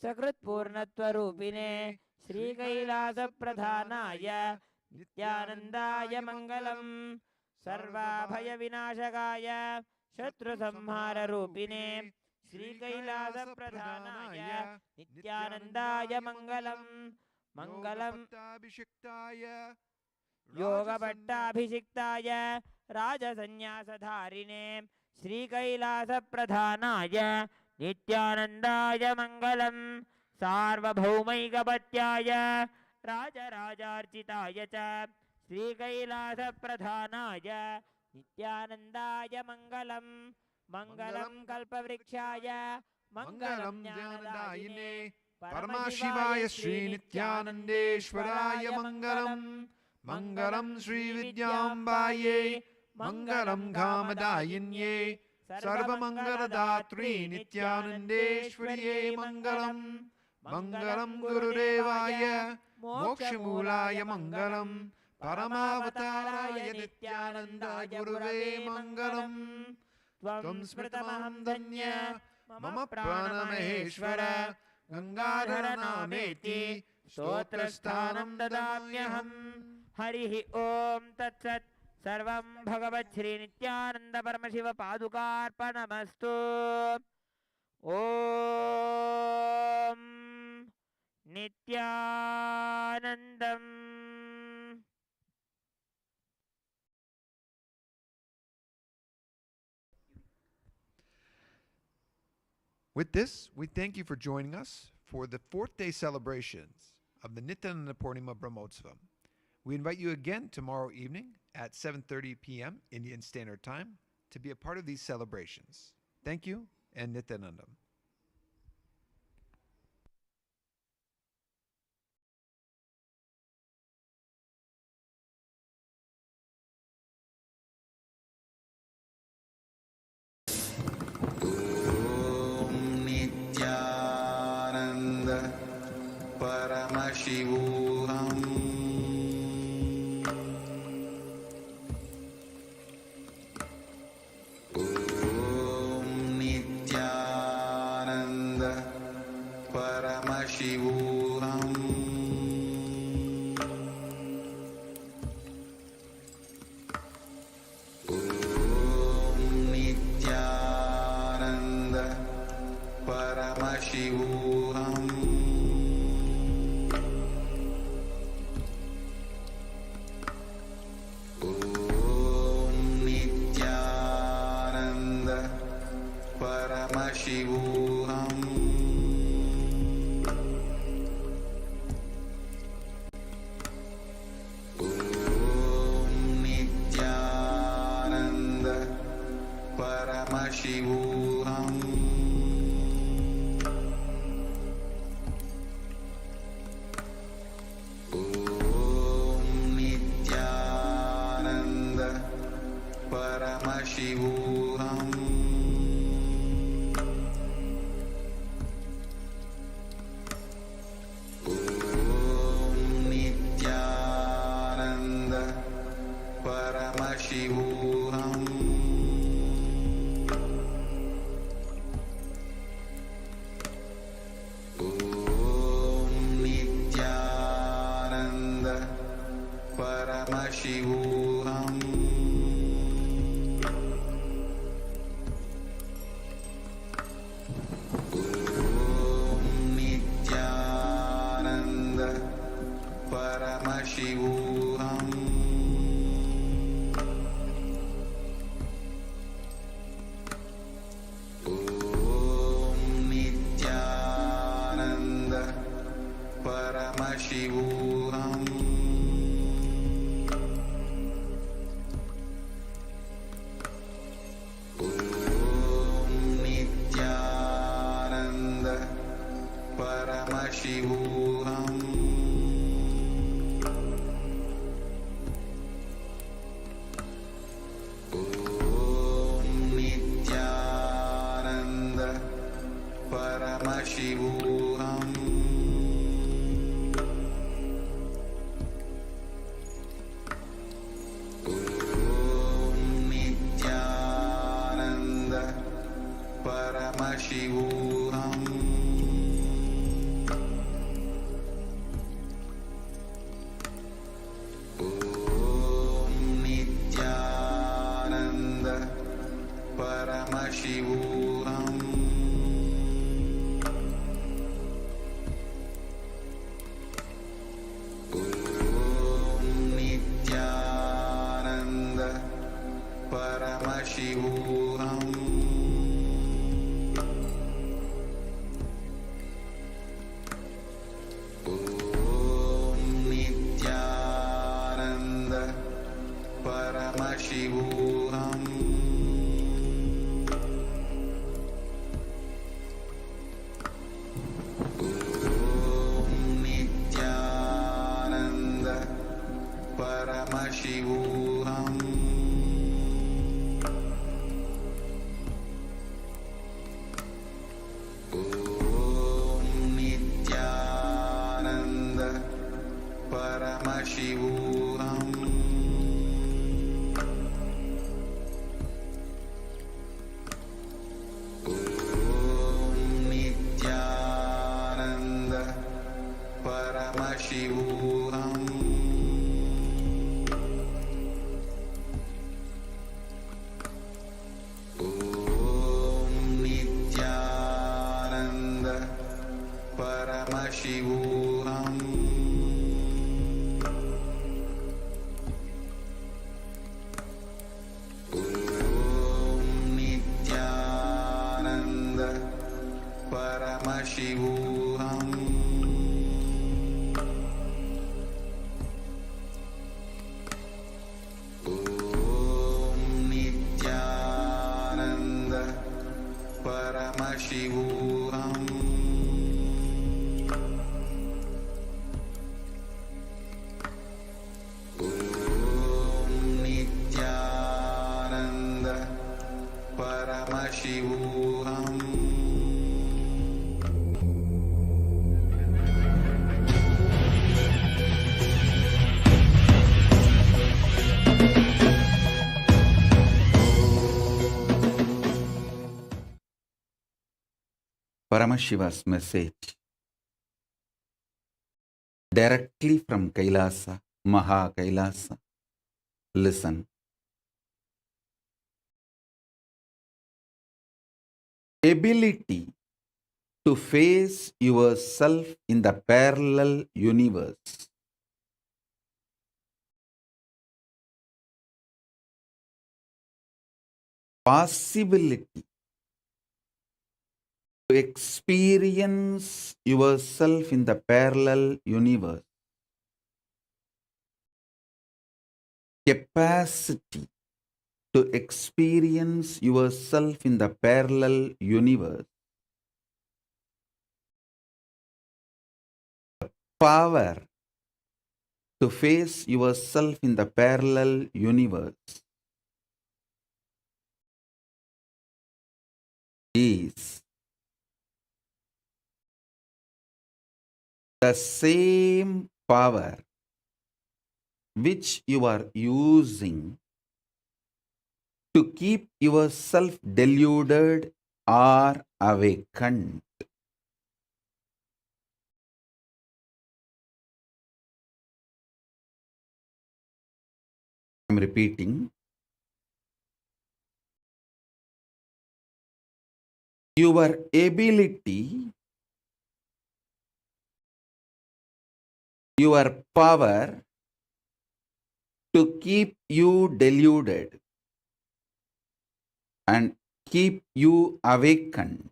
सकृत्पूर्णत्वरूपिणे श्रीकैलासप्रधानाय नित्यानन्दाय मङ्गलम् सर्वाभयविनाशकाय शत्रुसंहाररूपिणे श्रीकैलासप्रधानाय नित्यानन्दाय मङ्गलम् मङ्गलम् योगभट्टाभिषिक्ताय राजसन्न्यासधारिणे श्रीकैलासप्रधानाय नित्यानन्दाय मङ्गलम् सार्वभौमैकपत्याय राजराजार्चिताय च श्रीकैलासप्रधानाय नित्यानन्दाय मङ्गलम् मङ्गलं कल्पवृक्षाय मङ्गलं ज्ञानदायिने परमशिवाय श्रीनित्यानन्देश्वराय मङ्गलम् मङ्गलं श्रीविद्याम्बायै मङ्गलं कामदायिन्ये सर्वमङ्गलदात्री नित्यानन्देश्वर्यै मङ्गलम् मङ्गलं गुरुदेवाय मोक्षमूलाय मङ्गलं परमावताराय नित्यानन्दाय गुरुवे मङ्गलम् त्वं स्मृतमहं धन्य मम प्राणमहेश्वर गंगाधर नामेति स्तोत्रस्थानं ददाम्यहम् हरिः ॐ तत्सत् सर्वं भगवत् श्री नित्यानन्द परमशिव पादुकार्पणमस्तु ॐ नित्यानन्दम् With this, we thank you for joining us for the 4th day celebrations of the Nithyananda Paramashivam Brahmotsavam. We invite you again tomorrow evening at 7:30 p.m. Indian Standard Time to be a part of these celebrations. Thank you and Nithyanandam. Nithyananda Paramashivoham. Om Nithyananda Paramashivoham. Om Nithyananda Paramashivoham. Om Nithyananda Paramashivoham. Om Nithyananda Paramashivoham. Om Nithyananda Paramashivoham. Om Nithyananda Paramashivoham. Om Nithyananda Paramashivoham. Om Nithyananda Paramashivoham. Om Nithyananda Paramashivoham. Om Nithyananda Paramashivoham. Om Nithyananda Paramashivoham. Paramashivoham. Om Nithyananda Paramashivoham. Om Nithyananda Paramashivoham. Om Nithyananda Paramashivoham. Om Nithyananda Paramashivoham. Om Nithyananda Paramashivoham. Om Nithyananda Paramashivoham. Om Nithyananda Paramashivoham. Om Nithyananda Paramashivoham. Om Nithyananda Paramashivoham. Om Nithyananda Paramashivoham. Om Nithyananda Paramashivoham. Paramashiva's message directly from Kailasa, Maha Kailasa. Listen. Ability to face yourself in the parallel universe. Possibility to experience yourself in the parallel universe. Capacity to experience yourself in the parallel universe. Power to face yourself in the parallel universe is the same power which you are using to keep yourself deluded or awakened. I am repeating. Your ability, your power to keep you deluded and keep you awakened.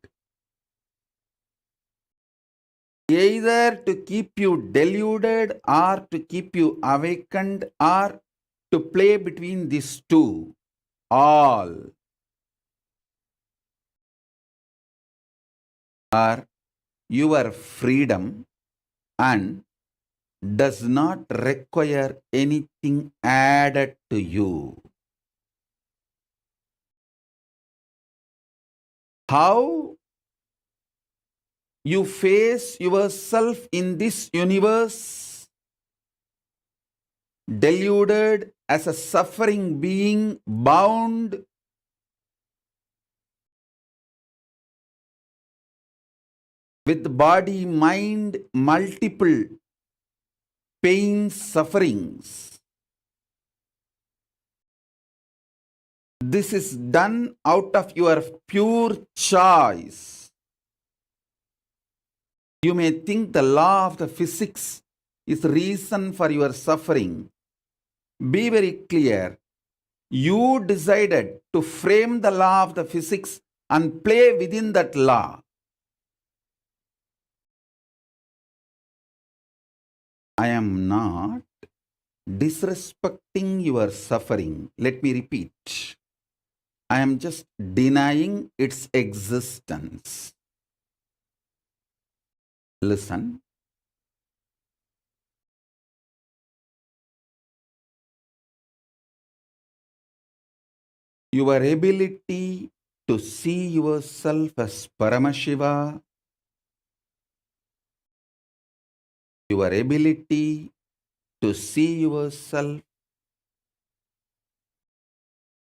Either to keep you deluded or to keep you awakened or to play between these two. All are your freedom and does not require anything added to you. How You face yourself in this universe deluded as a suffering being bound with body, mind, multiple pains, sufferings. This is done out of your pure choice. You may think the law of the physics is reason for your suffering. Be very clear. You decided to frame the law of the physics and play within that law. I am not disrespecting your suffering. Let me repeat. I am just denying its existence. Listen. Your ability to see yourself as Paramashiva, your ability to see yourself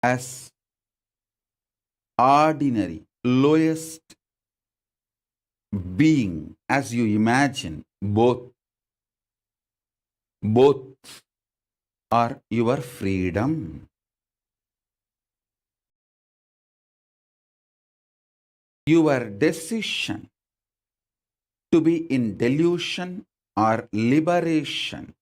as ordinary, lowest being, as you imagine, both are your freedom. Your decision to be in delusion or liberation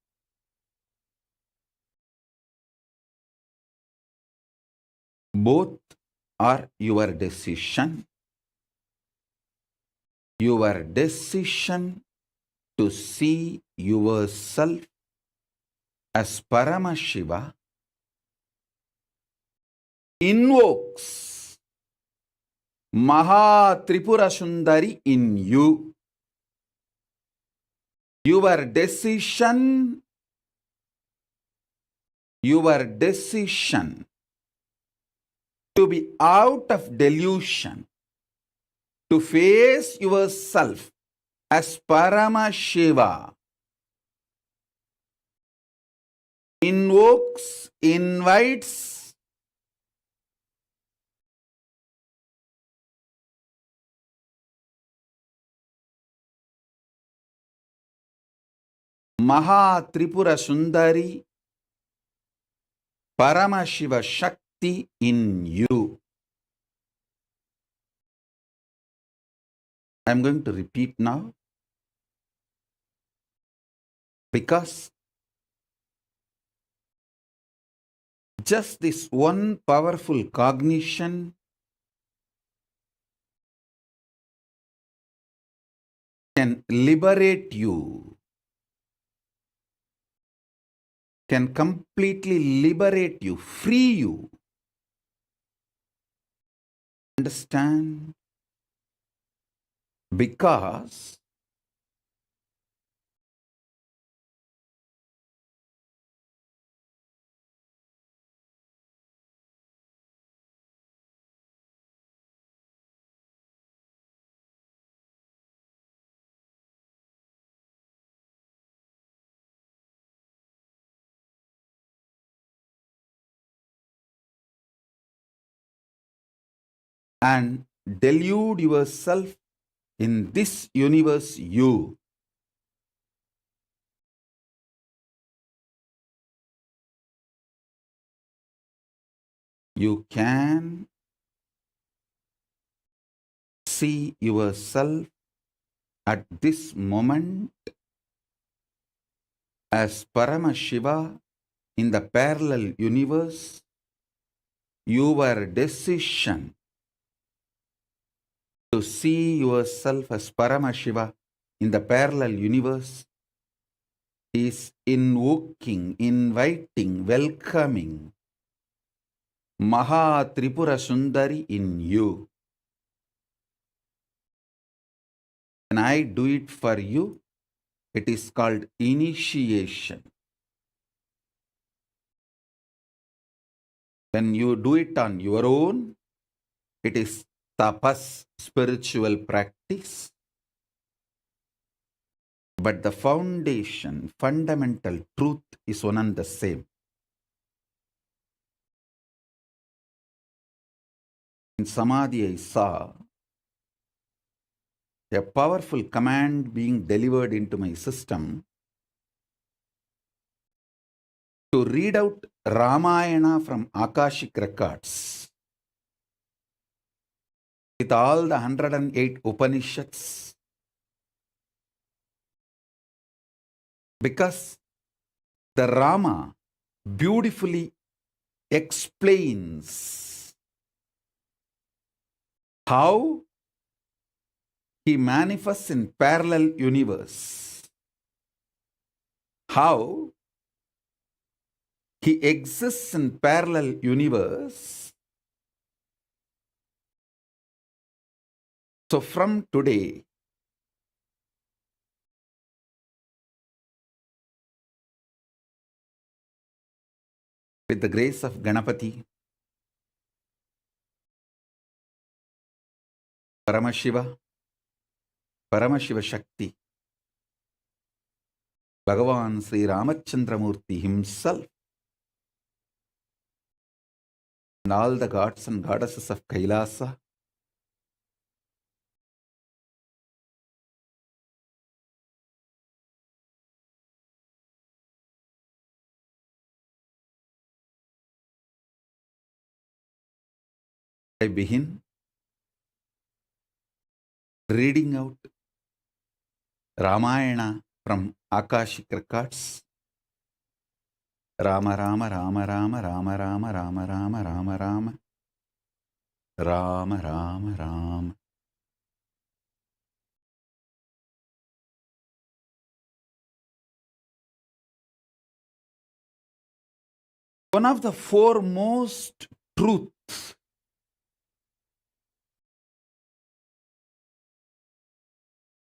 both are your decision. Your decision to see yourself as Paramashiva invokes Maha Tripura Sundari in you. Your decision to be out of delusion, to face yourself as Paramashiva, invites Maha Tripura Sundari, Paramashiva Shakti in you. I am going to repeat now, because just this one powerful cognition can liberate you, can completely liberate you, free you. Understand? Because and delude yourself in this universe you can see yourself at this moment as Paramashiva in the parallel universe. Your decision to see yourself as Paramashiva in the parallel universe is invoking, inviting, welcoming Maha Tripura Sundari in you. When I do it for you, it is called initiation. When you do it on your own, it is tapas, spiritual practice. but the foundation, fundamental truth is one and the same. In Samadhi, I saw a powerful command being delivered into my system to read out Ramayana from Akashic records with all the 108 Upanishads, because the Rama beautifully explains how he manifests in parallel universe, how he exists in parallel universe. So from today, with the grace of Ganapati, Paramashiva, Paramashiva Shakti, Bhagavan Sri Ramachandramurti himself, and all the gods and goddesses of Kailasa, I begin reading out Ramayana from Akashic records. Rama Rama Rama Rama Rama Rama Rama Rama Rama Rama Rama Rama Rama. One of the foremost truths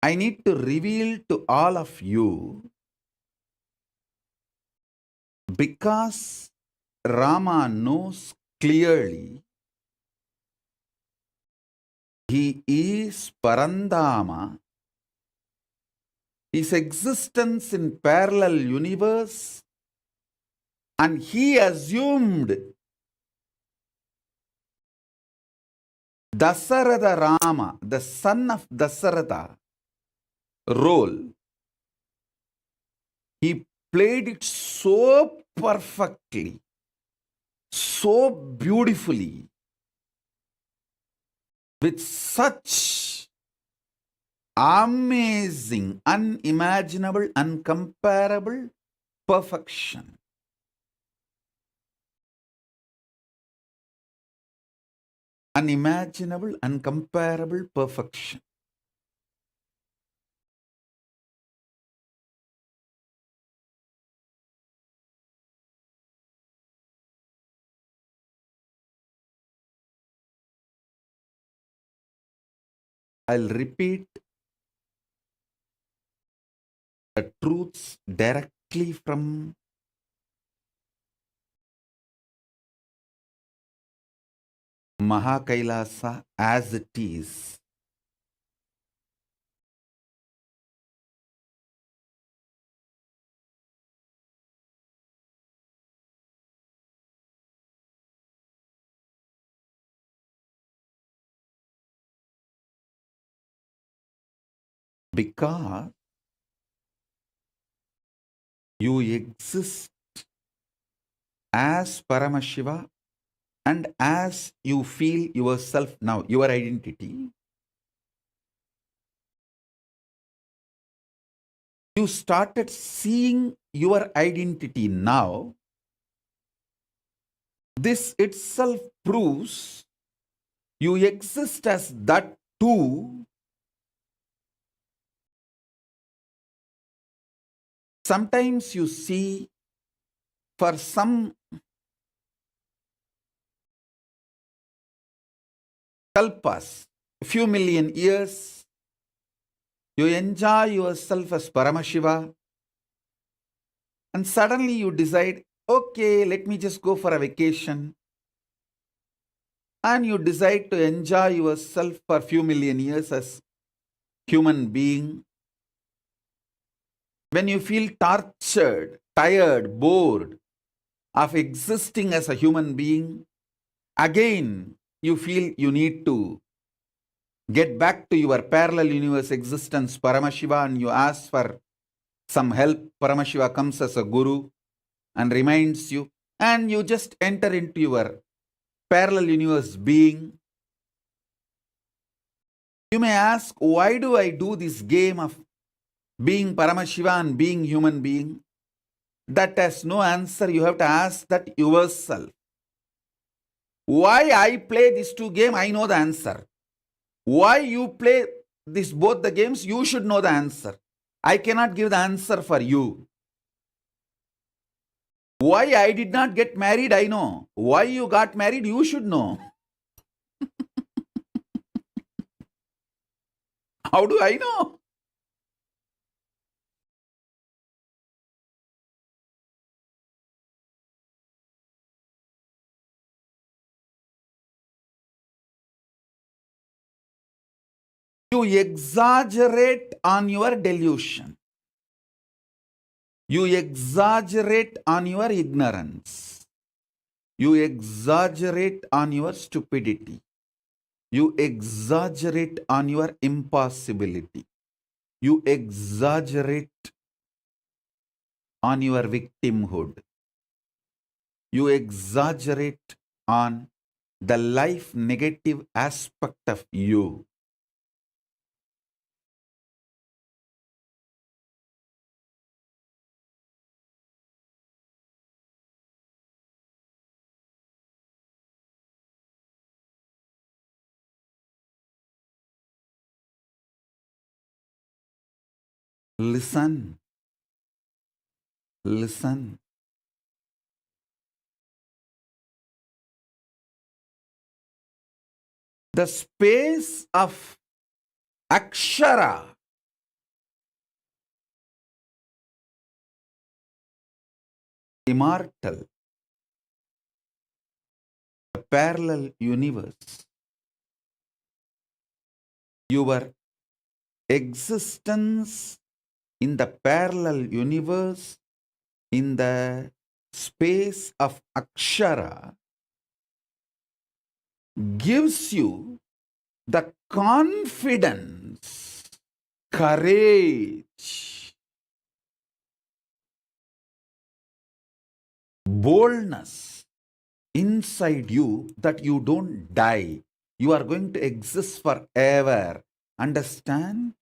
I need to reveal to all of you, because Rama knows clearly he is Parandama, his existence in parallel universe, and he assumed Dasaratha Rama, the son of Dasaratha, role. He played it so perfectly, so beautifully, with such amazing, unimaginable, uncomparable perfection. Unimaginable, uncomparable perfection. I'll repeat the truths directly from Mahakailasa as it is. Because you exist as Paramashiva, and as you feel yourself now, your identity, you started seeing your identity now. This itself proves you exist as that too. Sometimes you see, for some kalpas, a few million years, you enjoy yourself as Paramashiva, and suddenly you decide, okay, let me just go for a vacation. And you decide to enjoy yourself for a few million years as human being. when you feel tortured, tired, bored of existing as a human being, again you feel you need to get back to your parallel universe existence, Paramashiva, and you ask for some help. Paramashiva comes as a guru and reminds you, and you just enter into your parallel universe being. You may ask, why do I do this game of being Paramashiva and being human being? That has no answer. You have to ask that yourself. Why I play these two games, I know the answer. Why you play both the games, you should know the answer. I cannot give the answer for you. Why I did not get married, I know. Why you got married, you should know. How do I know? You exaggerate on your delusion. You exaggerate on your ignorance. You exaggerate on your stupidity. You exaggerate on your impossibility. You exaggerate on your victimhood. You exaggerate on the life negative aspect of you. Listen. Listen. The space of Akshara immortal, the parallel universe, your existence in the parallel universe, in the space of Akshara, gives you the confidence, courage, boldness inside you that you don't die. You are going to exist forever. Understand?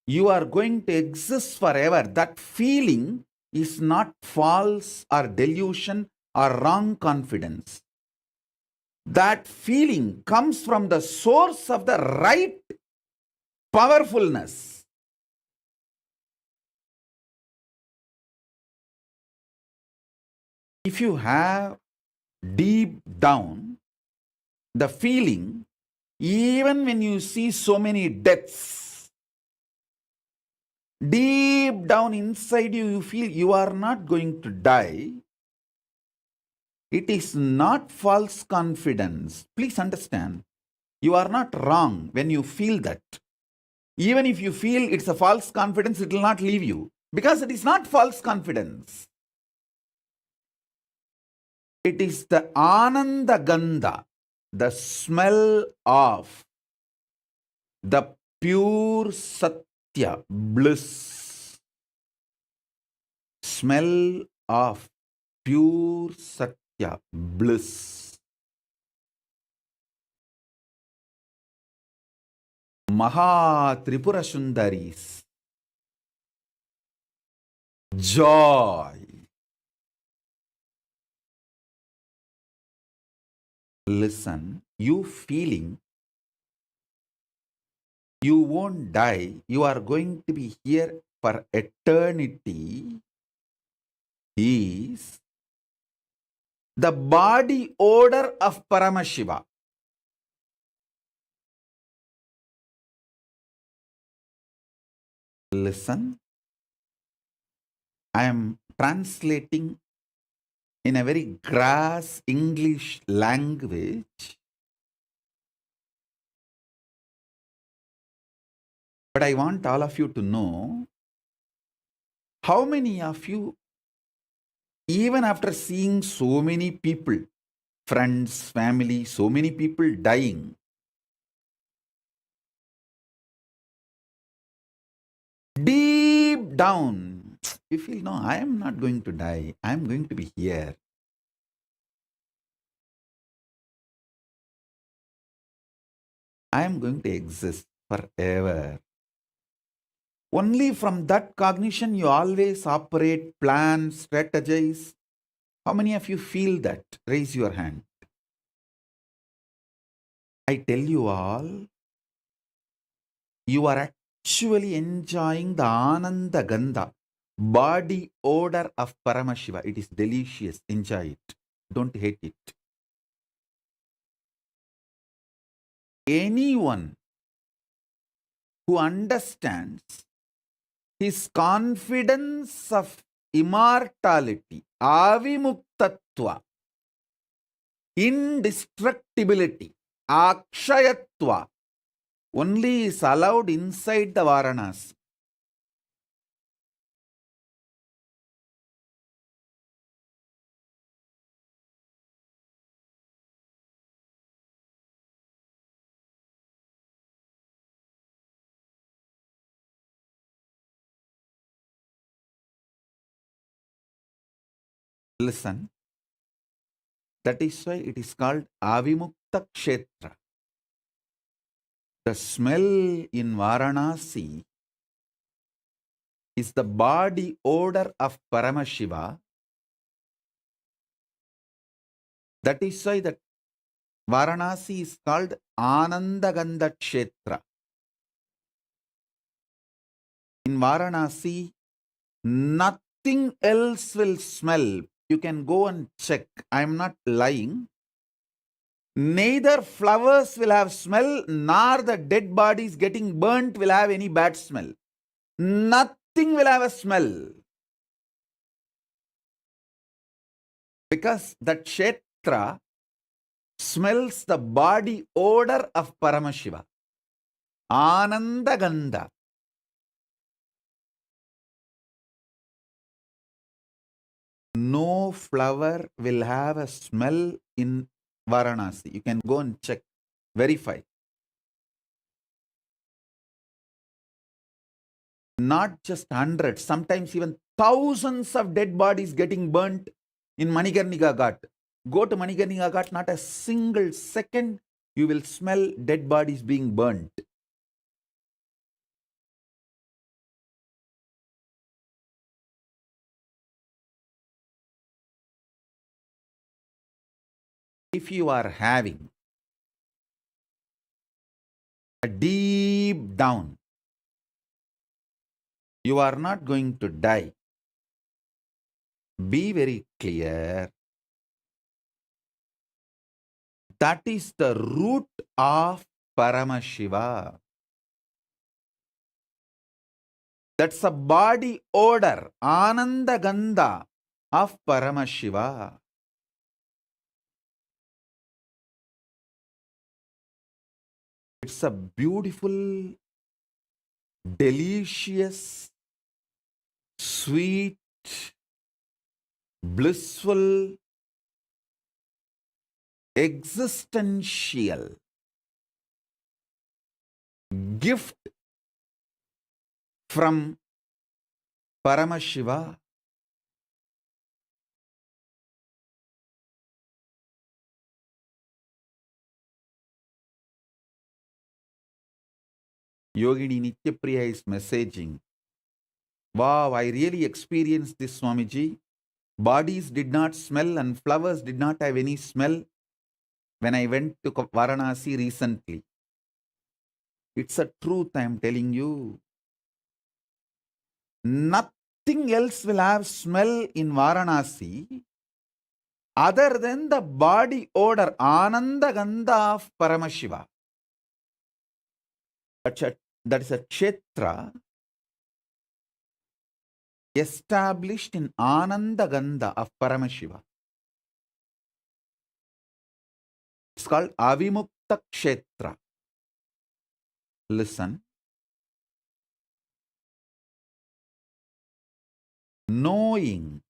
You are going to exist forever. That feeling is not false or delusion or wrong confidence. That feeling comes from the source of the right powerfulness. If you have deep down the feeling, even when you see so many deaths, deep down inside you, you feel you are not going to die. It is not false confidence. Please understand, you are not wrong when you feel that. Even if you feel it's a false confidence, it will not leave you because it is not false confidence. It is the Ananda Gandha, the smell of the pure Satya bliss. Smell of pure Satya bliss. Maha Tripura Sundaris. Joy. Listen, you feeling you won't die, you are going to be here for eternity is the body odor of Paramashiva. Listen, I am translating in a very crass English language, but I want all of you to know How many of you, even after seeing so many people, friends, family, so many people dying, deep down, you feel, no, I am not going to die. I am going to be here. I am going to exist forever. Only from that cognition you always operate, plan, strategize. How many of you feel that? Raise your hand. I tell you all, you are actually enjoying the Ananda Gandha, body odor of Paramashiva. It is delicious. Enjoy it. Don't hate it. Anyone who understands his confidence of immortality, avimuktatva, indestructibility, akshayatva, only is allowed inside the Varanasi. Listen, that is why it is called Avimukta Kshetra. The smell in Varanasi is the body odor of Paramashiva. That is why that Varanasi is called Anandagandha Kshetra. In Varanasi, nothing else will smell. You can go and check. I am not lying. Neither flowers will have smell, nor the dead bodies getting burnt will have any bad smell. Nothing will have a smell. Because that Kshetra smells the body odor of Paramashiva. Ananda Gandha. No flower will have a smell in Varanasi. You can go and check, verify. Not just hundreds, sometimes even thousands of dead bodies getting burnt in Manikarnika Ghat. Go to Manikarnika Ghat, not a single second you will smell dead bodies being burnt. If you are having a deep down, you are not going to die. Be very clear. That is the root of Paramashiva. That's a body odor, Ananda Gandha of Paramashiva. It's a beautiful, delicious, sweet, blissful, existential gift from Paramashiva. Yogini Nityapriya is messaging, wow, I really experienced this, Swamiji. Bodies did not smell and flowers did not have any smell when I went to Varanasi recently. It's a truth I am telling you. Nothing else will have smell in Varanasi other than the body odor, Ananda Gandha of Paramashiva. That is a kshetra established in Ananda Gandha of Paramashiva. It's called Avimukta Kshetra. Listen. knowing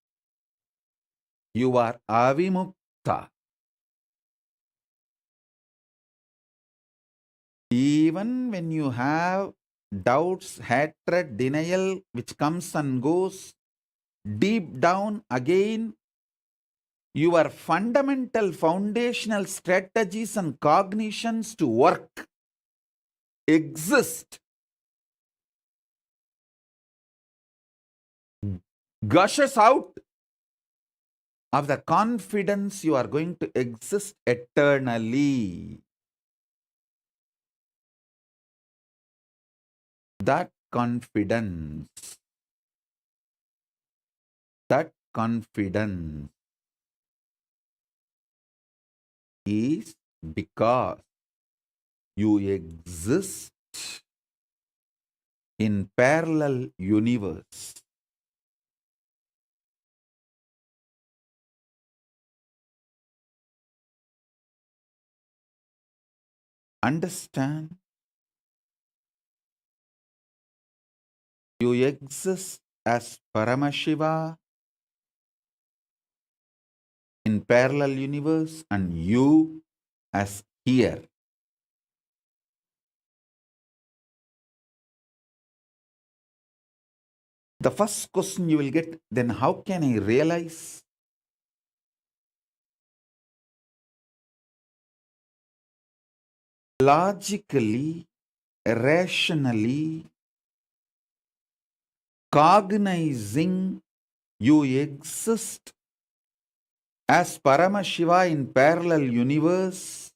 you are avimukta. Even when you have doubts, hatred, denial, which comes and goes, deep down again, your fundamental foundational strategies and cognitions to work exist, gushes out of the confidence you are going to exist eternally. That confidence is because you exist in parallel universe. Understand? You exist as Paramashiva in parallel universe and you as here. The first question you will get, then how can I realize? Logically, rationally, cognizing you exist as Paramashiva in parallel universe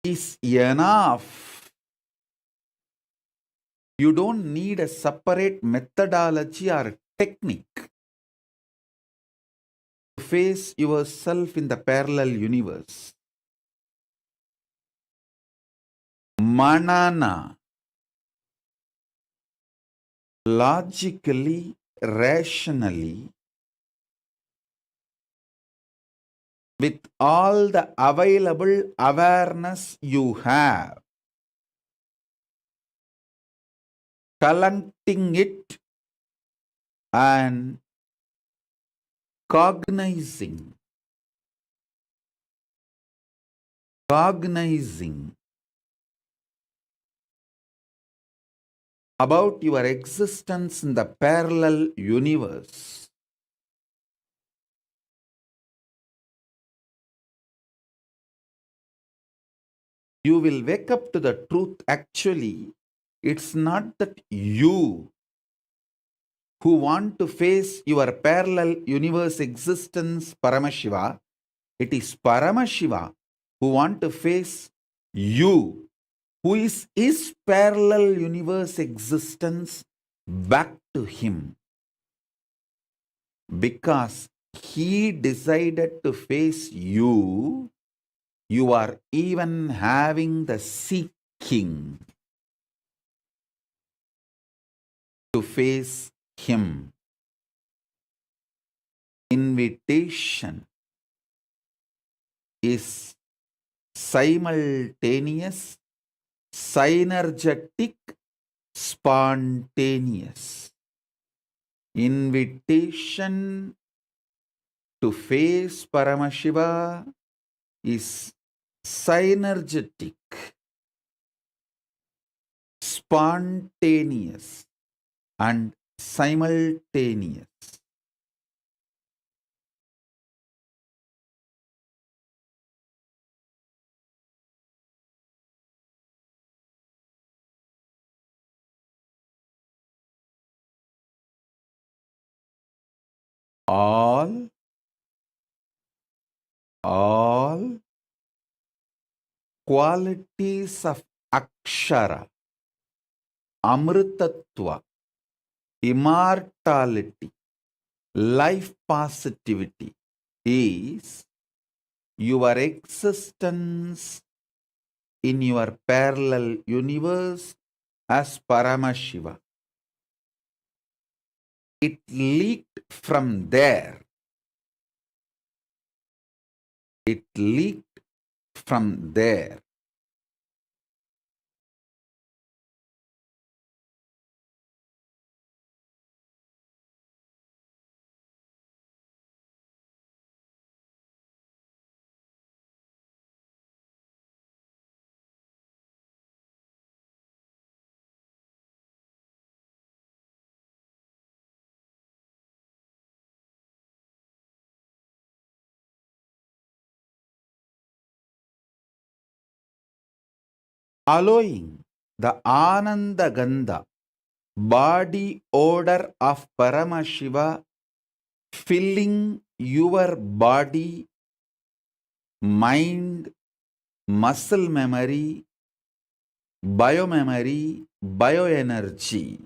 is enough. You don't need a separate methodology or technique to face yourself in the parallel universe. Manana, logically, rationally, with all the available awareness you have, collecting it and cognizing about your existence in the parallel universe. You will wake up to the truth. Actually, it's not that you who want to face your parallel universe existence, Paramashiva. It is Paramashiva who want to face you, who is his parallel universe existence, back to him. Because he decided to face you, you are even having the seeking to face him. Invitation is simultaneous, synergetic, spontaneous. Invitation to face Paramashiva is synergetic, spontaneous, and simultaneous. All qualities of Akshara, Amritatva, immortality, life positivity is your existence in your parallel universe as Paramashiva. It leaked from there. It leaked from there. allowing the Ananda Gandha, body odor of Paramashiva, filling your body, mind, muscle memory, biomemory, bioenergy,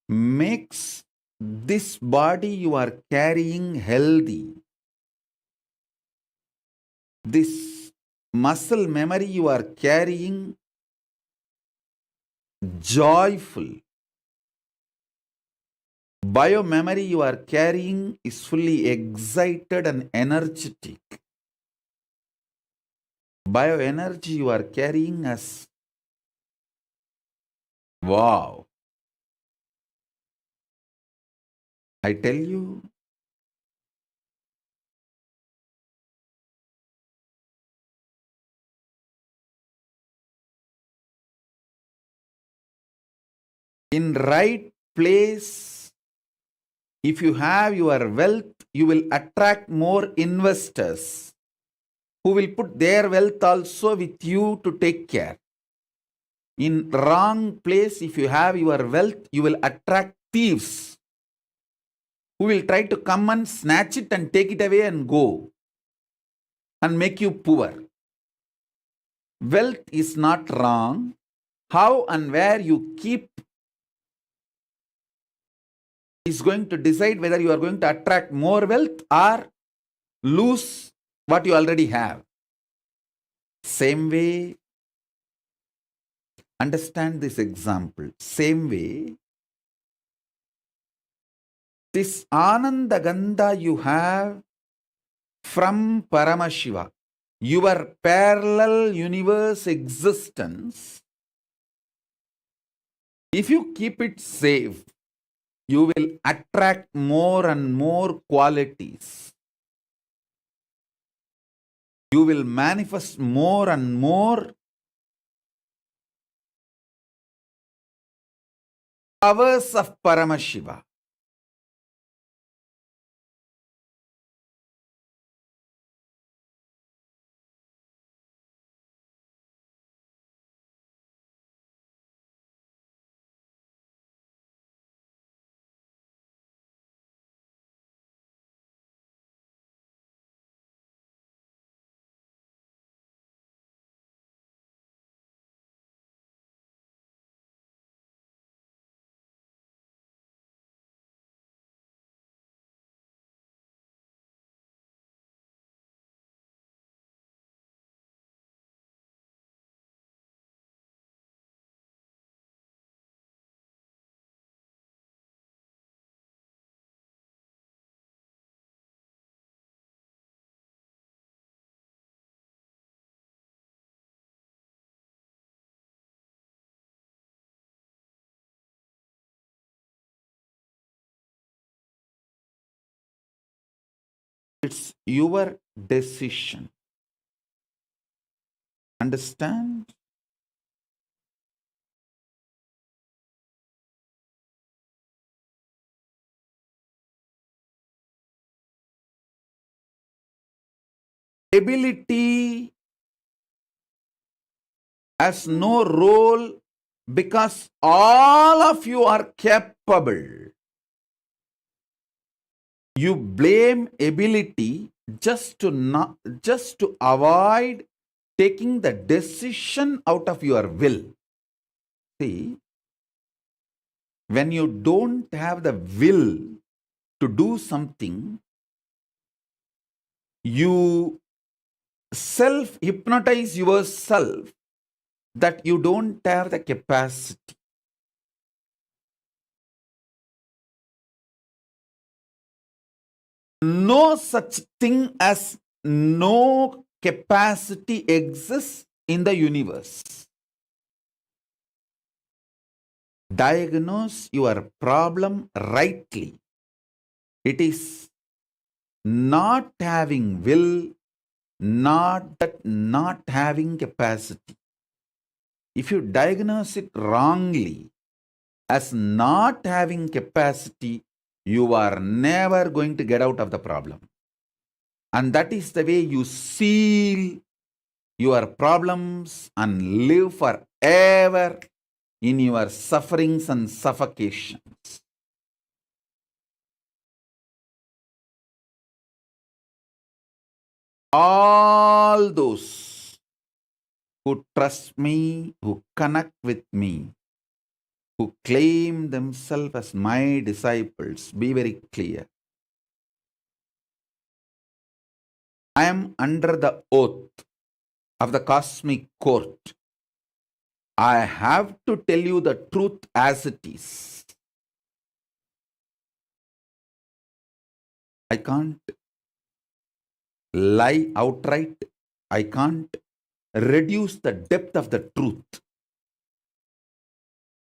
makes this body you are carrying healthy. This muscle memory you are carrying joyful. Biomemory you are carrying is fully excited and energetic. Bioenergy you are carrying as wow. I tell you, in right place, if you have your wealth, you will attract more investors who will put their wealth also with you to take care. In wrong place, if you have your wealth, you will attract thieves who will try to come and snatch it and take it away and go and make you poor. Wealth is not wrong. How and where you keep is going to decide whether you are going to attract more wealth or lose what you already have. Same way, understand this example. Same way, this Ananda Gandha you have from Paramashiva, your parallel universe existence, if you keep it safe, you will attract more and more qualities. You will manifest more and more powers of Paramashiva. It's your decision. Understand? Ability has no role because all of you are capable. You blame ability just to avoid taking the decision out of your will. See, when you don't have the will to do something, you self-hypnotize yourself that you don't have the capacity. No such thing as no capacity exists in the universe. Diagnose your problem rightly. It is not having will, not having capacity. If you diagnose it wrongly as not having capacity, you are never going to get out of the problem. And that is the way you seal your problems and live forever in your sufferings and suffocations. All those who trust me, who connect with me, who claim themselves as my disciples, be very clear. I am under the oath of the cosmic court. I have to tell you the truth as it is. I can't lie outright. I can't reduce the depth of the truth.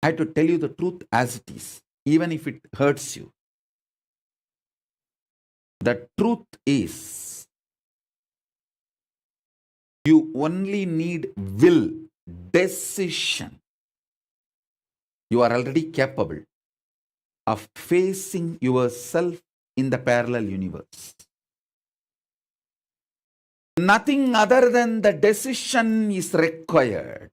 I have to tell you the truth as it is, even if it hurts you. The truth is, you only need will, decision. You are already capable of facing yourself in the parallel universe. Nothing other than the decision is required.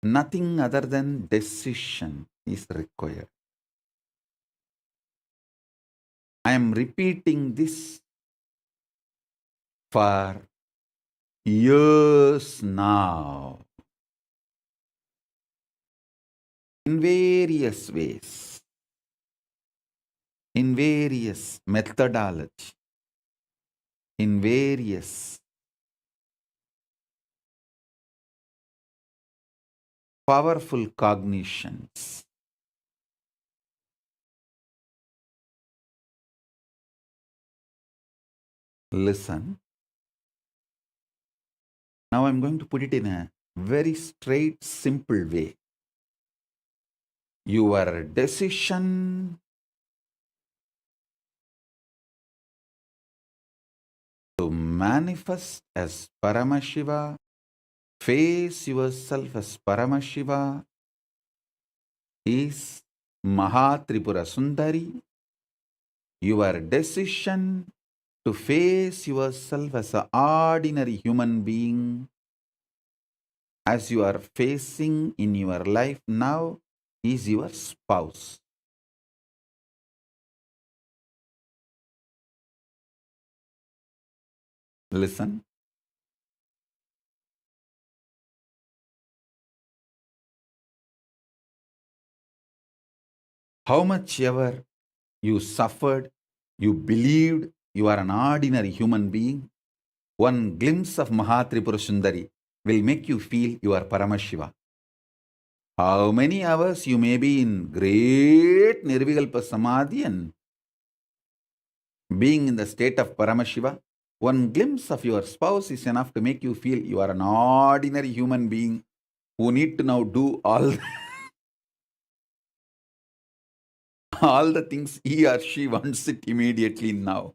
Nothing other than decision is required. I am repeating this for years now, in various ways, in various methodology, in various powerful cognitions. Listen. Now I'm going to put it in a very straight, simple way. Your decision to manifest as Paramashiva, face yourself as Paramashiva, is Mahatripura Sundari. Your decision to face yourself as an ordinary human being, as you are facing in your life now, is your spouse. Listen. How much ever you suffered, you believed you are an ordinary human being, one glimpse of Mahatripura Sundari will make you feel you are Paramashiva. How many hours you may be in great Nirvikalpa Samadhi and being in the state of Paramashiva, one glimpse of your spouse is enough to make you feel you are an ordinary human being who need to now do all the things he or she wants it immediately now.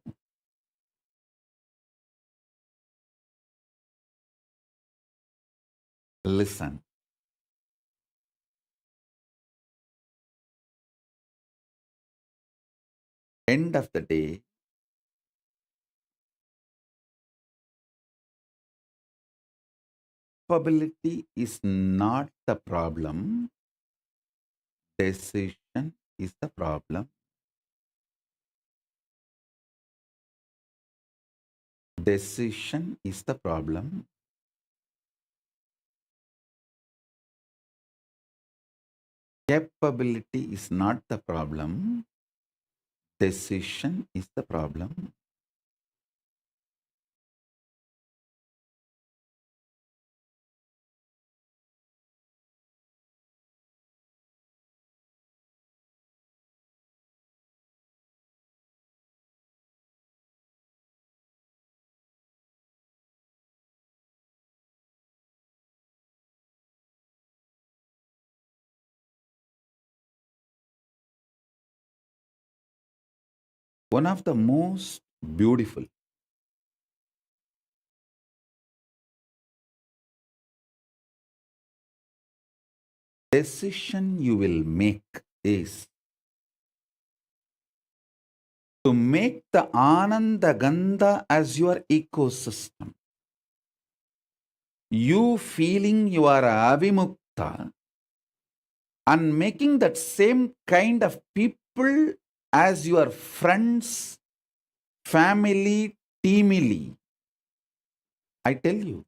Listen. End of the day, capability is not the problem. Decision is the problem. Decision is the problem. Capability is not the problem. Decision is the problem. One of the most beautiful decision you will make is to make the Ananda Gandha as your ecosystem. You feeling you are avimukta and making that same kind of people as your friends, family, teamily. I tell you,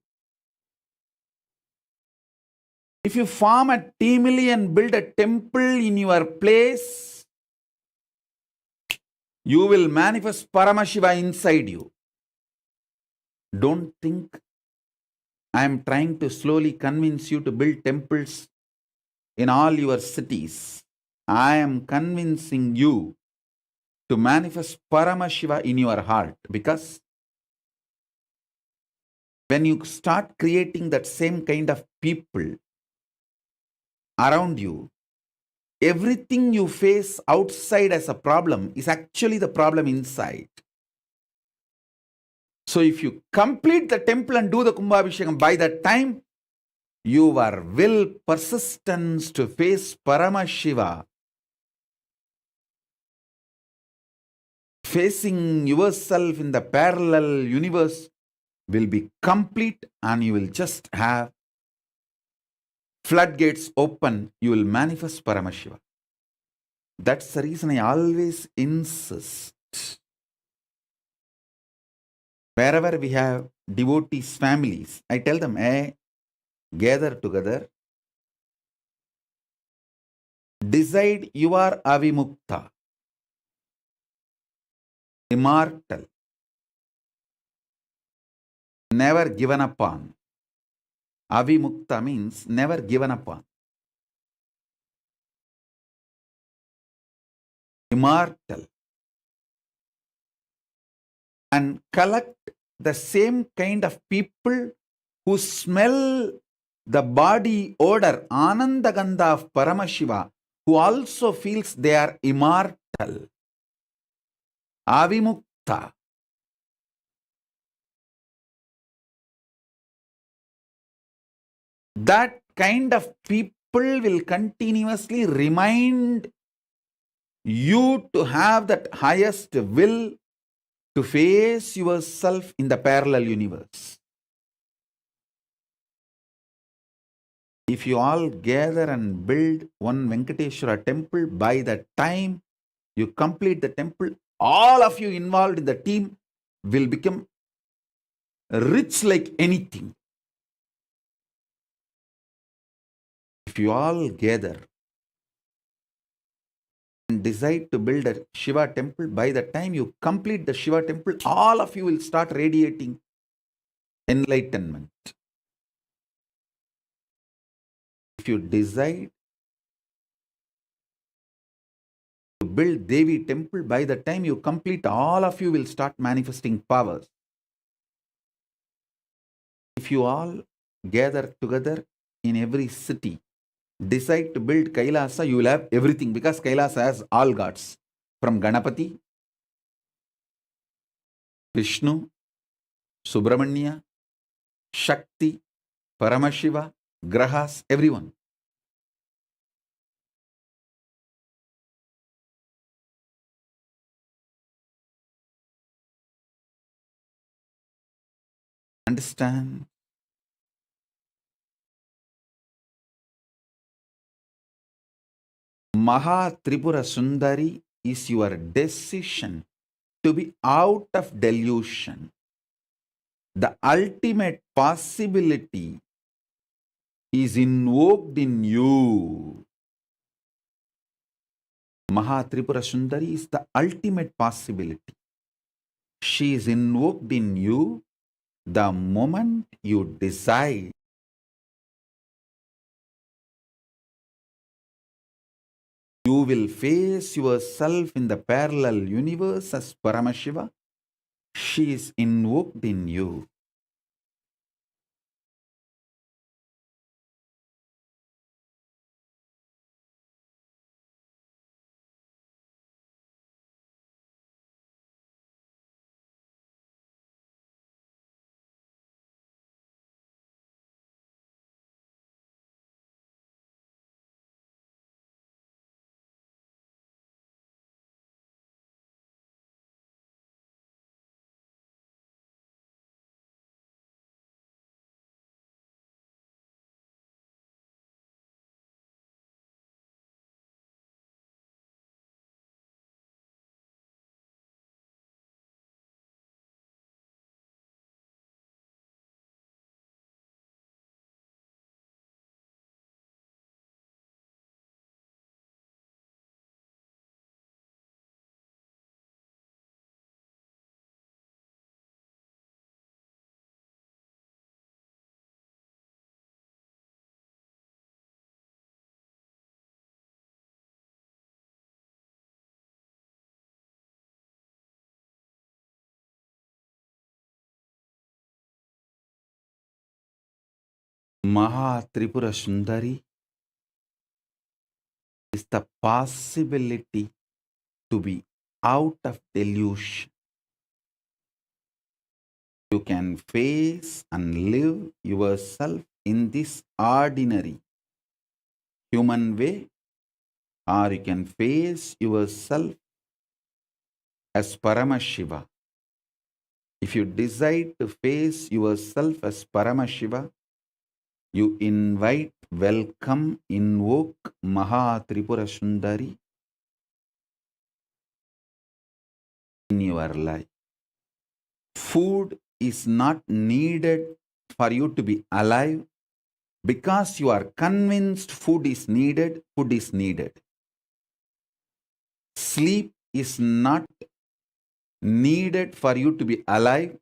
if you form a teamily and build a temple in your place, you will manifest Paramashiva inside you. Don't think I am trying to slowly convince you to build temples in all your cities. I am convincing you to manifest Paramashiva in your heart, because when you start creating that same kind of people around you, everything you face outside as a problem is actually the problem inside. So if you complete the temple and do the Kumbhabhishekam, by that time, your will, persistence to face Paramashiva, facing yourself in the parallel universe, will be complete, and you will just have floodgates open. You will manifest Paramashiva. That's the reason I always insist. Wherever we have devotees, families, I tell them, hey, gather together, decide you are avimukta, immortal, never given upon. Avimukta means never given upon. Immortal. And collect the same kind of people who smell the body odor, Ananda Gandha of Paramashiva, who also feels they are immortal. Avimukta. That kind of people will continuously remind you to have that highest will to face yourself in the parallel universe. If you all gather and build one Venkateshwara temple, by the time you complete the temple, all of you involved in the team will become rich like anything. If you all gather and decide to build a Shiva temple, by the time you complete the Shiva temple, all of you will start radiating enlightenment. If you decide to build Devi temple, by the time you complete, all of you will start manifesting powers. If you all gather together in every city, decide to build Kailasa, you will have everything, because Kailasa has all gods, from Ganapati, Vishnu, Subramanya, Shakti, Paramashiva, Grahas, everyone. Understand? Maha Tripura Sundari is your decision to be out of delusion. The ultimate possibility is invoked in you. Maha Tripura Sundari is the ultimate possibility. She is invoked in you the moment you decide you will face yourself in the parallel universe as Paramashiva. She is invoked in you. Maha Tripura Sundari is the possibility to be out of delusion. You can face and live yourself in this ordinary human way, or you can face yourself as Paramashiva. If you decide to face yourself as Paramashiva, you invite, welcome, invoke Maha Tripura Sundari in your life. Food is not needed for you to be alive because you are convinced food is needed, food is needed. Sleep is not needed for you to be alive,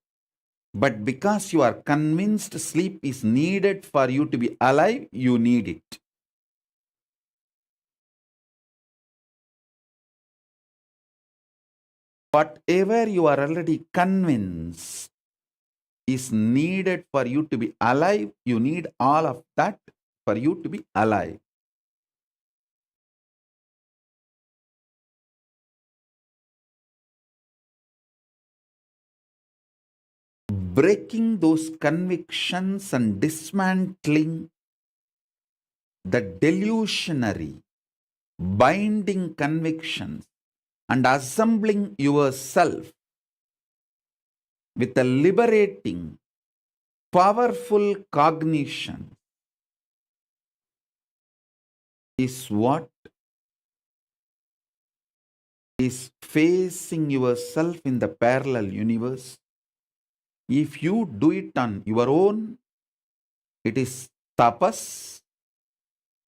but because you are convinced sleep is needed for you to be alive, you need it. Whatever you are already convinced is needed for you to be alive, you need all of that for you to be alive. Breaking those convictions and dismantling the delusionary, binding convictions and assembling yourself with a liberating, powerful cognition is what is facing yourself in the parallel universe. If you do it on your own, it is tapas.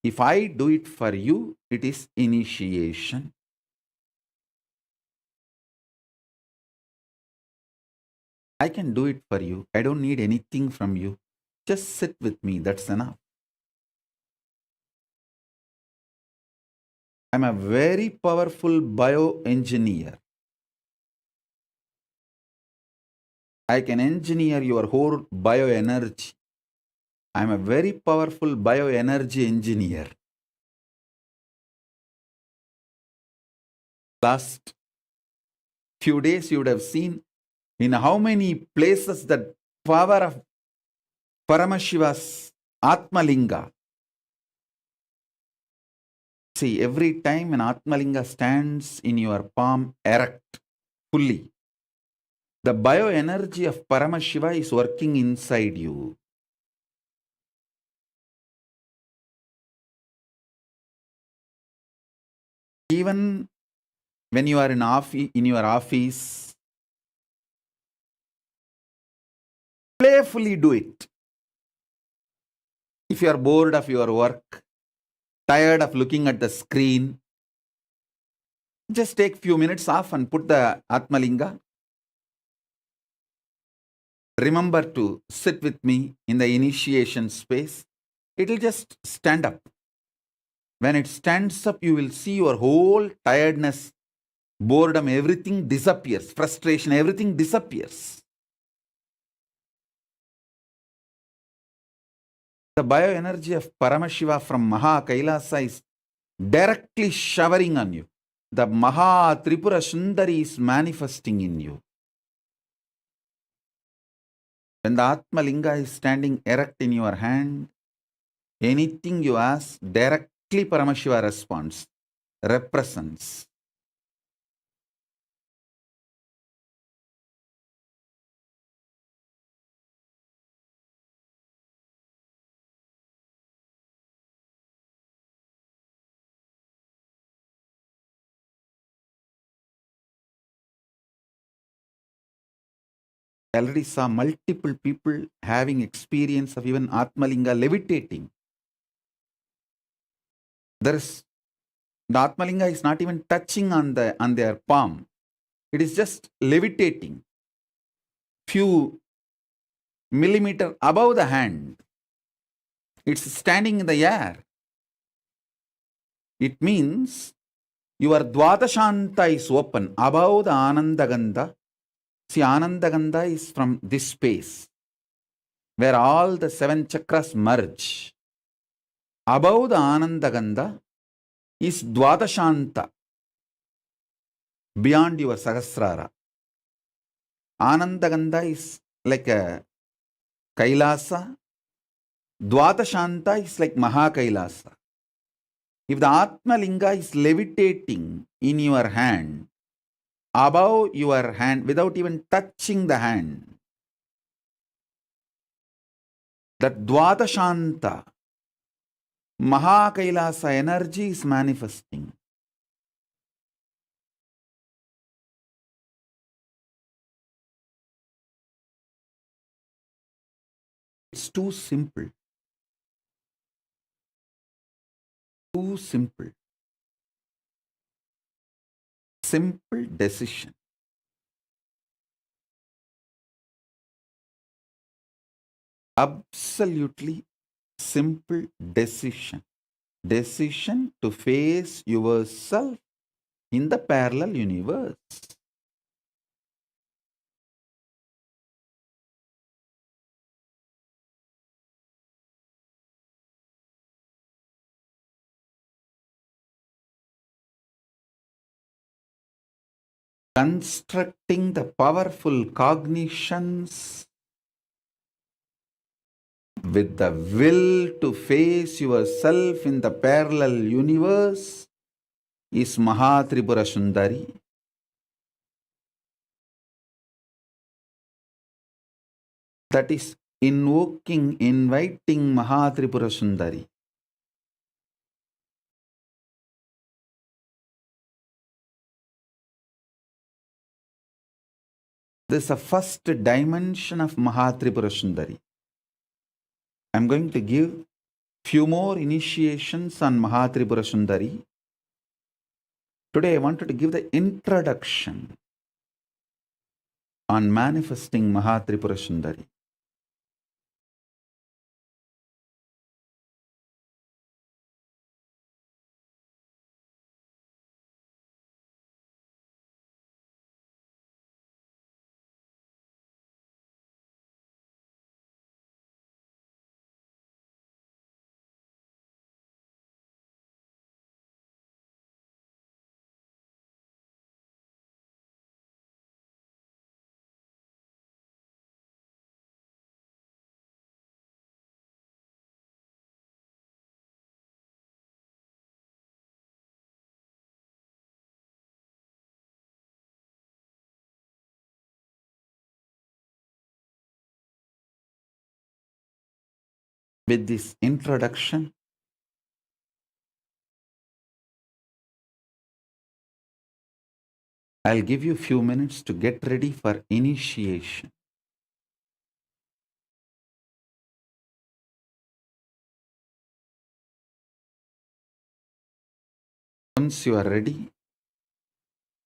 If I do it for you, it is initiation. I can do it for you. I don't need anything from you. Just sit with me. That's enough. I'm a very powerful bioengineer. I can engineer your whole bioenergy. I'm a very powerful bioenergy engineer. Last few days you would have seen in how many places the power of Paramashiva's Atmalinga. See, every time an Atmalinga stands in your palm erect, fully, the bioenergy of Paramashiva is working inside you. Even when you are in your office, playfully do it. If you are bored of your work, tired of looking at the screen, just take few minutes off and put the Atmalinga. Remember to sit with me in the initiation space. It will just stand up. When it stands up, you will see your whole tiredness, boredom, everything disappears. Frustration, everything disappears. The bioenergy of Paramashiva from Maha Kailasa is directly showering on you. The Maha Tripura Sundari is manifesting in you. When the Atmalinga is standing erect in your hand, anything you ask, directly Paramashiva responds, represents. I already saw multiple people having experience of even Atmalinga levitating. The Atmalinga is not even touching on their palm. It is just levitating. Few millimeter above the hand. It's standing in the air. It means your Dvadashanta is open above the Anandagandha. See, Anandagandha is from this space. where all the 7 chakras merge. Above the Anandagandha is Dwadashanta, beyond your Sahasrara. Anandagandha is like a Kailasa. Dwadashanta is like Mahakailasa. If the Atma Linga is levitating in your hand, above your hand, without even touching the hand, that Dwadashanta, Mahakailasa energy is manifesting. It's too simple. Too simple. Simple decision. Absolutely simple decision. Decision to face yourself in the parallel universe. Constructing the powerful cognitions with the will to face yourself in the parallel universe is Mahatripura Sundari. That is invoking, inviting Mahatripura Sundari. This is the first dimension of Mahatripura Sundari. I am going to give few more initiations on Mahatripura Sundari. Today I wanted to give the introduction on manifesting Mahatripura Sundari. With this introduction, I'll give you a few minutes to get ready for initiation. Once you are ready,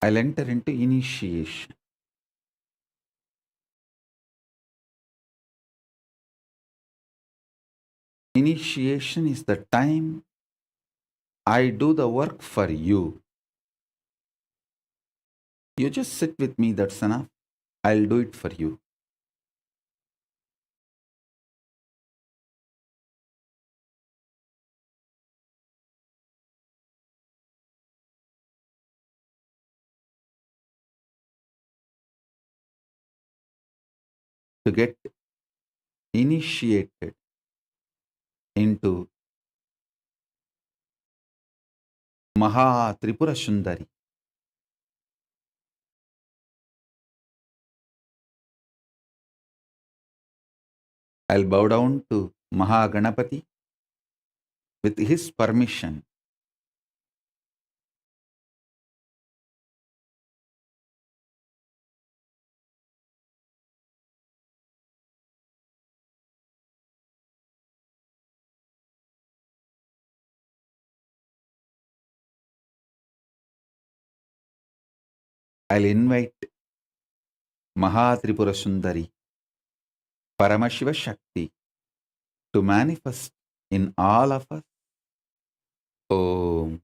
I'll enter into initiation. Initiation is the time I do the work for you. You just sit with me, that's enough. I'll do it for you. To get initiated into Maha Tripura Sundari, I'll bow down to Maha Ganapati with his permission. I'll invite Maha Tripura Sundari, Paramashiva Shakti, to manifest in all of us. Om,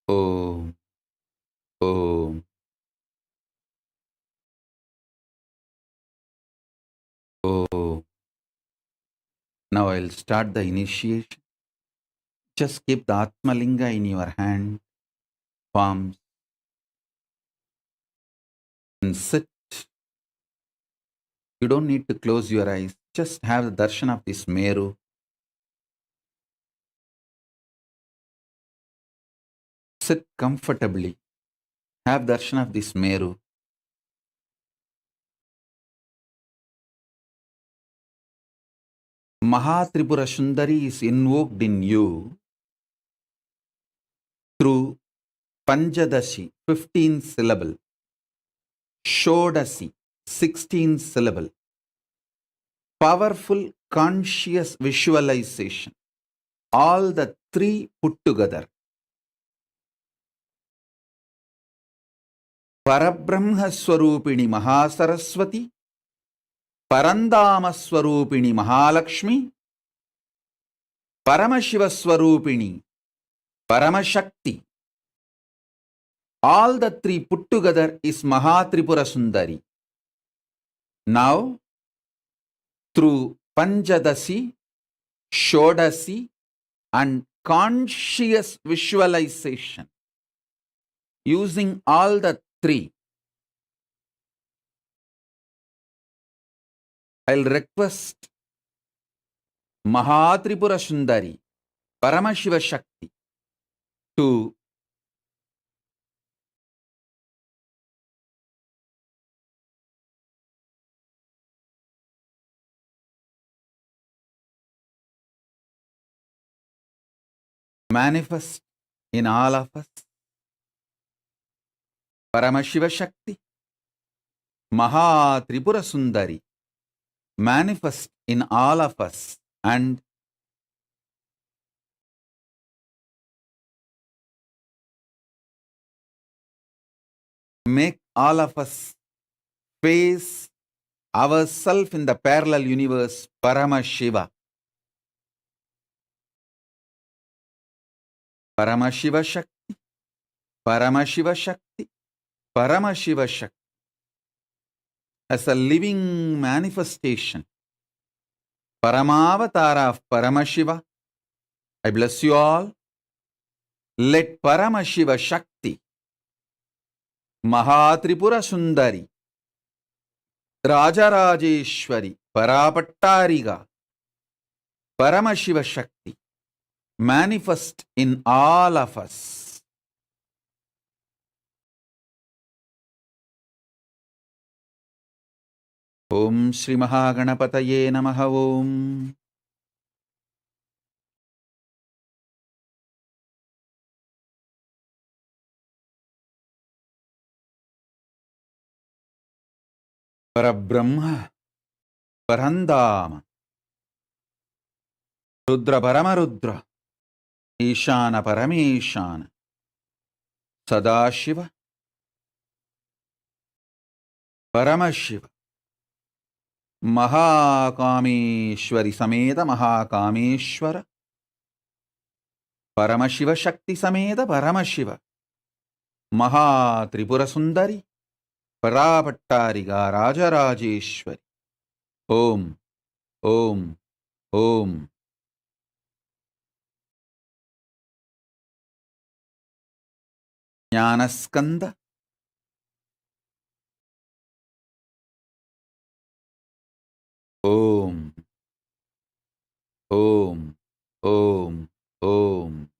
Om, Om, Om. Now I'll start the initiation. Just keep the Atmalinga in your hand, palms, and sit. You don't need to close your eyes. Just have the darshan of this Meru. Sit comfortably. Have darshan of this Meru. Mahatripura Sundari is invoked in you through Panjadashi, 15 syllable, Shodasi, 16 syllable, powerful conscious visualization. All the three put together. Parabrahma Swarupini Mahasaraswati, Parandama Swarupini Mahalakshmi, Paramashiva Swarupini Paramashakti. All the three put together is Mahatripura Sundari. Now, through Panjadasi, Shodasi, and conscious visualization, using all the three, I'll request Mahatripura Sundari, Paramashiva Shakti, to manifest in all of us. Paramashiva Shakti, Mahatripura Sundari, manifest in all of us and make all of us face ourselves in the parallel universe Paramashiva. Paramashiva Shakti, Paramashiva Shakti, Paramashiva Shakti. As a living manifestation, Paramavatara of Paramashiva, I bless you all. Let Paramashiva Shakti, Mahatripura Sundari, Rajarajeshwari, Parapattariga, Paramashiva Shakti manifest in all of us. Om Shri Mahaganapataye Namaha Om. Parabrahma, Parandama, Rudra Paramarudra, Ishana Parameshana, Sadashiva, Paramashiva, Mahakameshwari Sameda Mahakameshwara, Paramashiva Shakti Sameda Paramashiva, Mahatripura Sundari, Parapattariga Rajarajeshwari. Om, Om, Om. Jnanaskanda, Om, Om, Om, Om.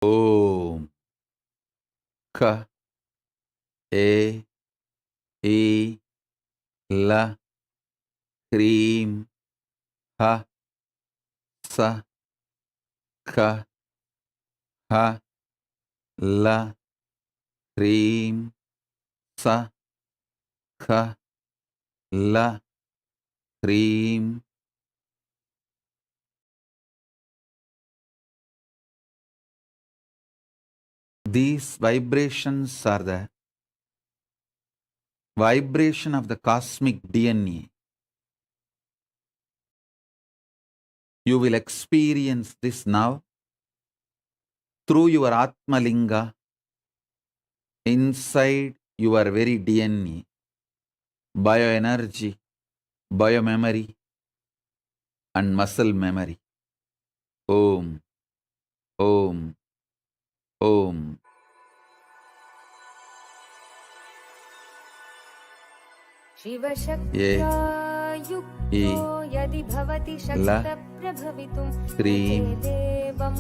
Om. Ka, E, E, La, Krim, Ha, Sa, Ka, Ha, La, Krim, Sa, Ka, La, Krim. These vibrations are the vibration of the cosmic DNA You will experience this now through your Atmalinga, inside your very DNA, bioenergy, biomemory, and muscle memory. Om, Om, Om. शिवशक्त्या युक्तो यदि भवति शक्तप्रभवितुं क्रीं देवं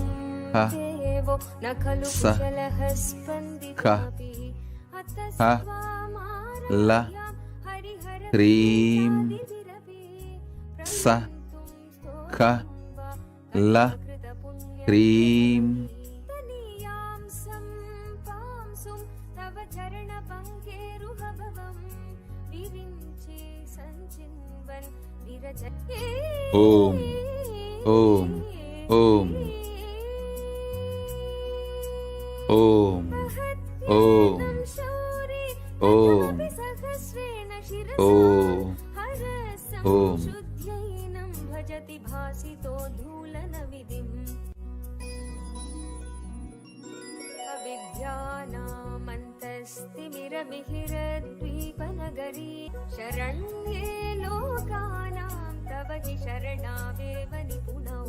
देवो न खलु कुशलः स्पन्दितुमपि ला क्रीं स ख ल क्रीं Om, Om, Om, Om, Om, Om, Om, Om. भजति भासितो धूलनविधिम् अविद्यानामन्तस्तिमिरमिहिरद्वीपनगरी शरण्ये लोकानां तव हि शरणावेव निपुणौ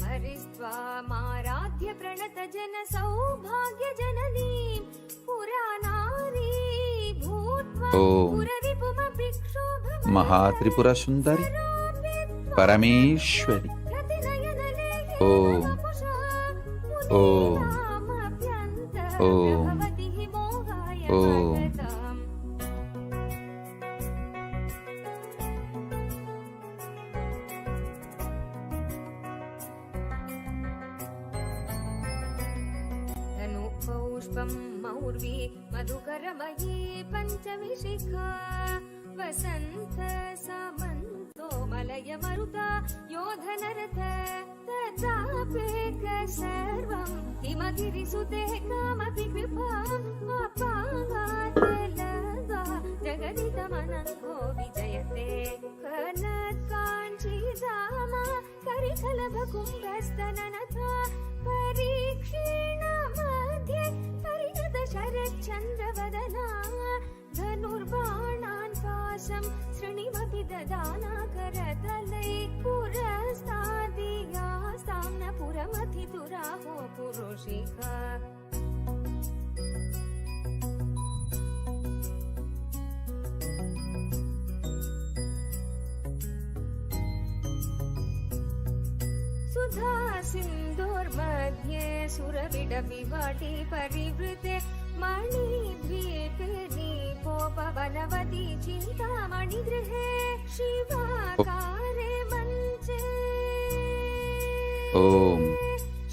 हरिस्त्वामाराध्य प्रणतजन सौभाग्यजननीं पुरानारी भूत्वा पुररिपुमपि क्षोभमयी महात्रिपुरा सुंदरी परमेश्वरी. Om, Om, Om, Om. धनुपौष्पं मौर्वी मधुकरमयी पञ्चविशिखा वसन्त सामन्तो मलय मरुता योधनरथ तथापेक सर्वं हिमगिरिसुते कामपि कृपाम् अपाङ्गात् जगदिदमनङ्गो विजयते कनत्काञ्चीधामा करिकलभकुम्भस्तननथा परीक्षीण मध्ये परिणत शरच्चन्द्रवदना धनुर्बाणान् पाशं शृणिमपि ददाना करतलै पुरस्तादियास्तां न पुरमथितुराहो पुरुषिका सुधा सिन्धोर्मध्ये सुरविडविवाटी परिवृते मणिद्वीपे दीपोपवनवती चिन्तामणिगृहे शिवाकारे मञ्चे Om,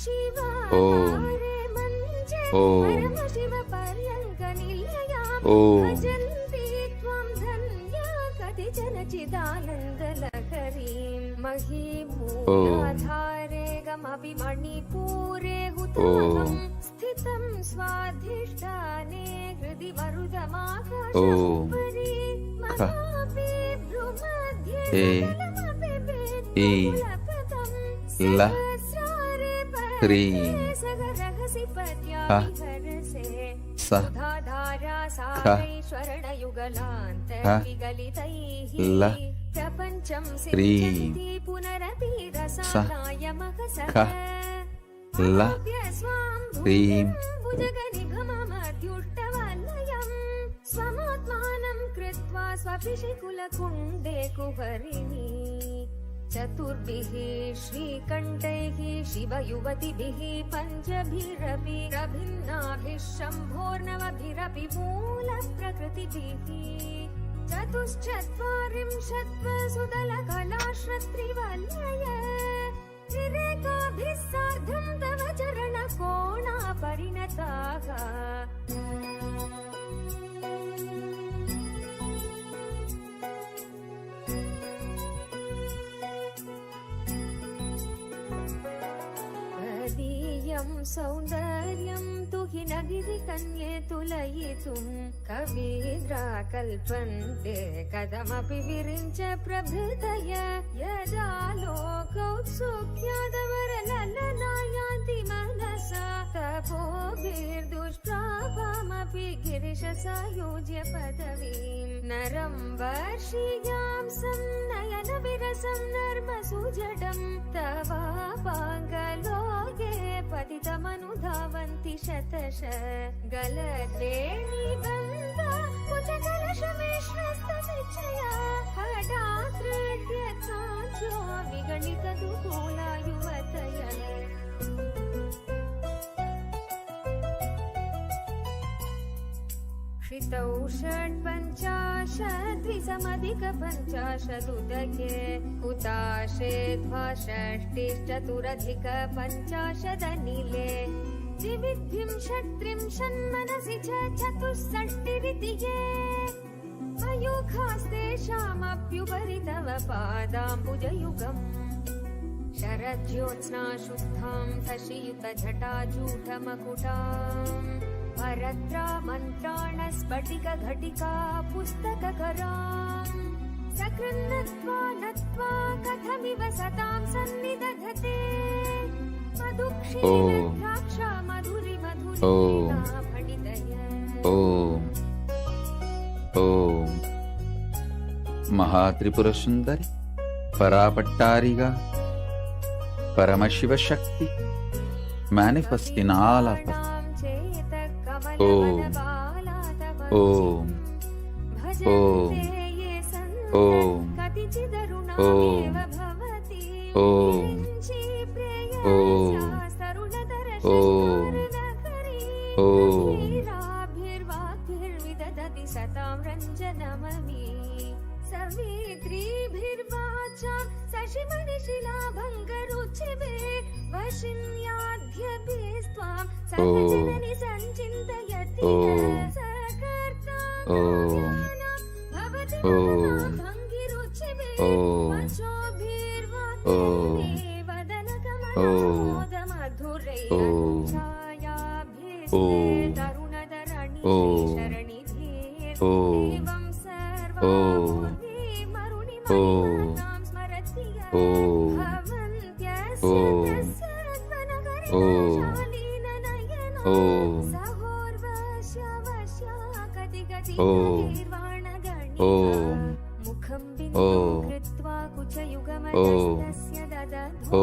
शिवाकारे मञ्चे परमशिवपर्यङ्कनिलयां भजन्ति त्वं धन्या कतिचन चिदानन्दलहरीं महीमूलाधारे गमपि मणिपूरे हुताहं स्थितं स्वाधिष्ठाने हृदि वरुदमाकाशोपरि ममापि भ्रुमध्ये जलमपि वेत्कुलपदं सहस्रारे परमे सगरहसि पद्याविहरसे सुधाधारा सारैश्वरणयुगलान्तर्विगलितैः प्रपञ्चं सिञ्चन्ति पुनरपि रसानायमहसः स्वां भुजगनिभममध्युष्टवलयं स्वमात्मानं कृत्वा स्वपिशिकुलकुण्डे कुहरिणी चतुर्भिः श्रीकण्ठैः शिवयुवतिभिः पञ्चभिरपि प्रभिन्नाभिः शम्भोर्नवभिरपि मूलप्रकृतिभिः चतुश्चत्वारिंशत्वसुदलकलाश्रत्रिवलय त्रिरेकाभिः सार्धं तव चरणकोणा परिणताः तदीयं सौन्दर्यं तु किनगिरि कन्ये तुलयितुं कवीन्द्रा कल्पन्ते कथमपि विरिञ्च प्रभृतय यदा लोकौत्सुक्यादवरललनायान्ति मनसा तपोभिर्दुष्प्रापामपि गिरिशसायुज्य पदवीं नरं वर्षीयां सन्नयनविरसं नर्मसुजडं तवापाङ्गलोके पतितमनुधावन्ति शतश गलद्वेणीबन्धा कुचकलशमिश्रस्तनिचया हठात्कृत्य काञ्चो विगणितदुकूला युवतय श्रितौ षट्पञ्चाशद्विसमधिकपञ्चाशदुदके हुताशेद्वाषष्टिश्चतुरधिकपञ्चाशदनिले द्विविंशत्त्रिंशन्मनसि च चतुष्षष्टिरिति ये मयूखास्तेषामप्युपरि तव पादाम्बुजयुगम् शरज्योत्स्ना शुद्धां शशियुतजटाजूटमकुटाम् परत्रा मन्त्राणस्फटिकघटिका पुस्तककराम् सकृन्नत्वा नत्वा कथमिव सतां सन्निदधते मधुक्षीरद्राक्षा मधुरि मधुरिणा फणितय Om Om Mahatripurasundari परापट्टारिगा Paramashivoham manifest in all of us. Om Om Om Om Om Om Om Om Om सतां रञ्जनममी सवित्रीभिर्वाचां शशिमणिशिलाभङ्गरुचिभे वशिन्याद्यभिस्त्वां सर्वजननि सञ्चिन्तयति सकर्तां भवति भङ्गिरुचिभे वचोभिर्वाक्यैः वदनकमलमोदमधुरै छायाभिस्ते तरुणधरणि शरणिभिर्देवं सर्वापूर्वी मरुणिमणिमातां स्मरति भवन्त्यस्य दशरथवनकरिशालीननयनो सहोर्वश्यवश्याकतिगतिर्वाणगणिका मुखं बिन्दुं कृत्वा कुचयुगमतस्तस्य ददधो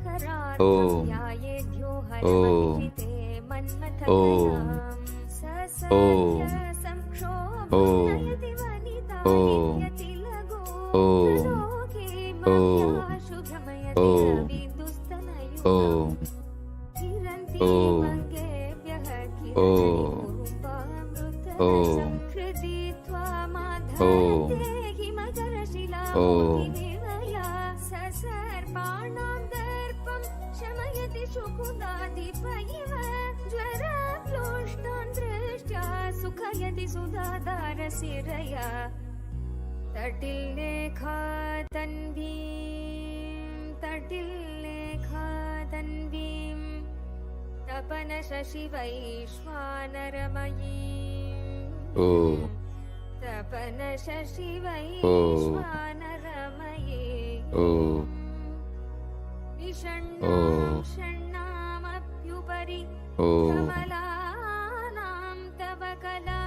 करार्ध्यायेभ्यो हरमहिते मन्मथकरां ससर्य संक्षोभयति वनिता नित्यति लगो लोके मध्याशु भ्रमयति रविदुस्तनयुगां किरन्ति मङ्गेभ्यः किरणिकुरुम्बामृतरसं हृदि त्वामाधत्ते हिमकरशिलामुखिविलया ससर्पाणां दर्पं शमयति शुकुदाधिपयिव ज्वरप्लोष्टान् दृष्ट्या सुखयति सुधाधारशिरया तटिल्लेखा तन्वीं तपनशशिवैश्वानरमयीं तपनशशिवैश्वानरमयीं विषण्णां षण्णामप्युपरि कमलानां तव कलां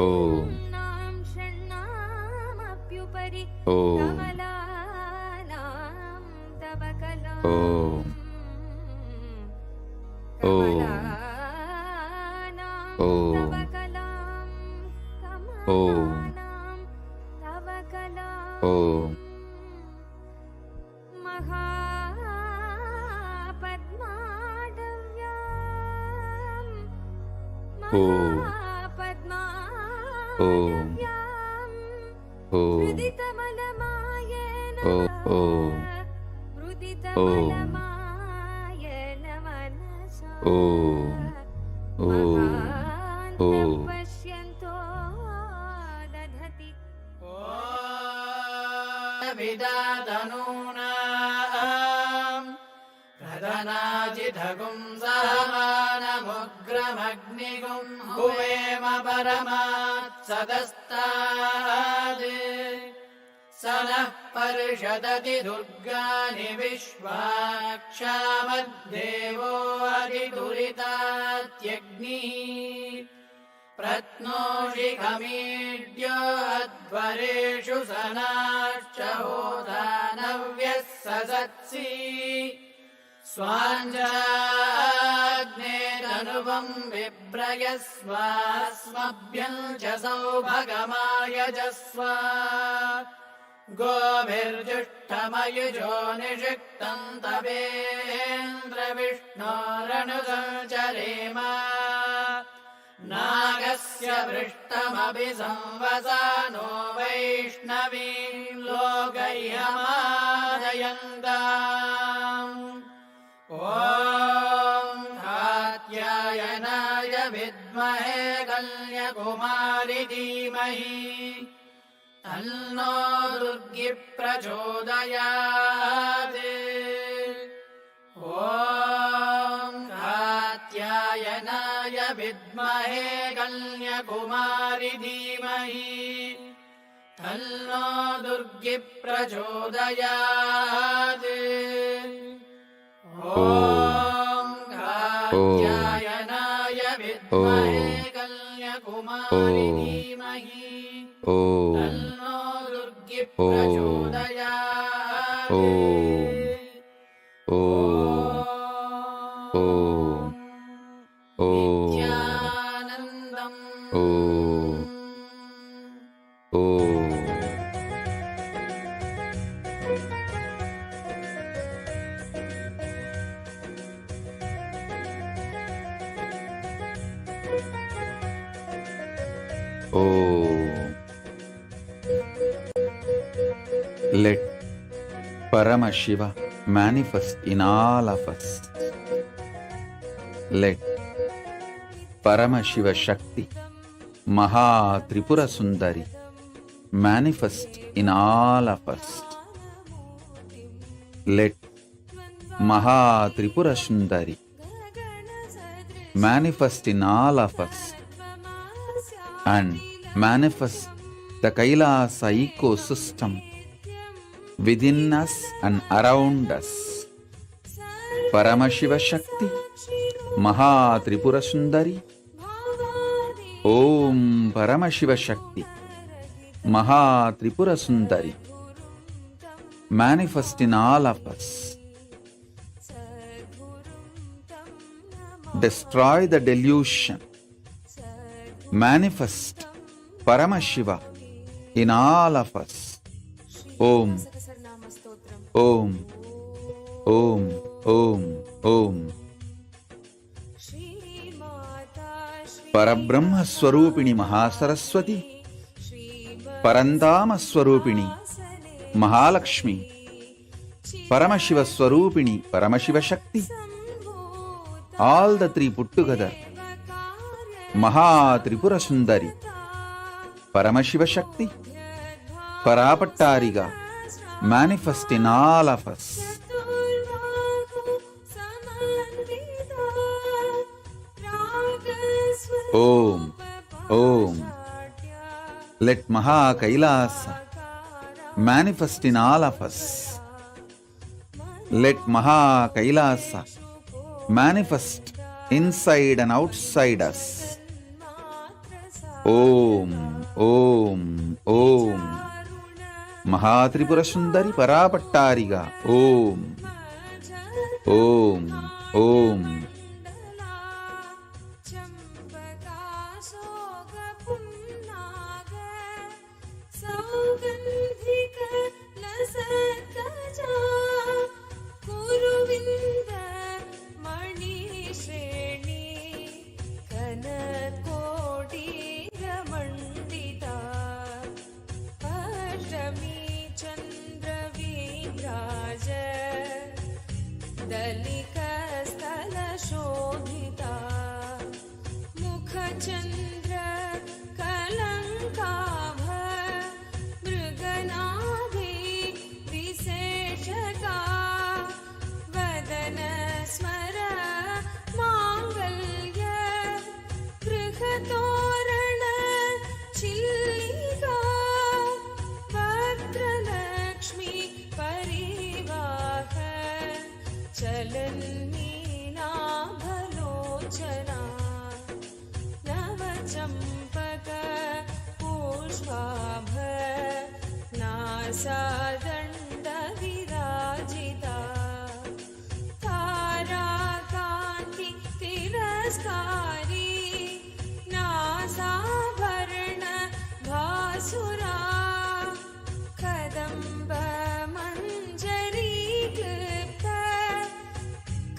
विषण्णां षण्णामप्युपरि कमलानां तव कलां कमलानां तव कलां कमलानां तव कलां महापद्माडव्यां हृदितमलमायेन हृदितमलमायेन मनसा महान्तं पश्यन्तो दधति विदातनूनां वाजिधगुं सहमानमुग्रमग्निगुं हुवेम परमात् सदस्ताद् स नः परिषदति दुर्गानि विश्वाक्षामद्देवो अधिदुरितात्यग्निः प्रत्नोषिखमीड्यो अध्वरेषु सनाश्च होदानव्यः ससत्सि स्वाञ्जाग्नेरनुवं बिभ्रयस्वास्मभ्यं च सौभगमायजस्व गोभिर्जुष्टमयुजो निषिक्तं तवेन्द्रविष्णोरनुसञ्चरेम नागस्य पृष्ठमभि संवसानो वैष्णवीं लोकैहमादयन्ताम् ॐ कात्यायनाय विद्महे कन्याकुमारि धीमहि तन्नो दुर्गी प्रचोदयात् ॐ कात्यायनाय विद्महे कन्याकुमारि धीमहि तन्नो दुर्गी प्रचोदयात् ॐ कात्यायनाय विद्महे कन्याकुमारि धीमहि तन्नो दुर्गी प्रचोदयात् नित्यानन्दम् Let Paramashiva manifest in all of us. Let Paramashiva Shakti, Maha Tripura Sundari, manifest in all of us. Let Maha Tripura Sundari manifest in all of us and manifest the Kailasa ecosystem within us and around us. Paramashiva Shakti, Maha Tripura Sundari, Om Paramashiva Shakti, Maha Tripura Sundari, manifest in all of us. Destroy the delusion. Manifest Paramashiva in all of us. Om, Om, Om, Om, Om. Parabrahma Swarupini Mahasaraswati, Parandama Swarupini Mahalakshmi, Paramashiva Swarupini Paramashiva Shakti. All the three put together. Maha Tripura Sundari, Paramashiva Shakti, Parapattariga, manifest in all of us. Om, Om. Let Maha Kailasa manifest in all of us. Let Maha Kailasa manifest inside and outside us. Om, Om, Om. Mahatripura Sundari Parapattariga. Om, Om, Om. दलिका स्थल लोचना नवचम्पक पुष्पाभ नासादण्ड विराजिता ताराकान्ति तिरस्कारी नासाभरण भासुरा कदम्ब मञ्जरी clipped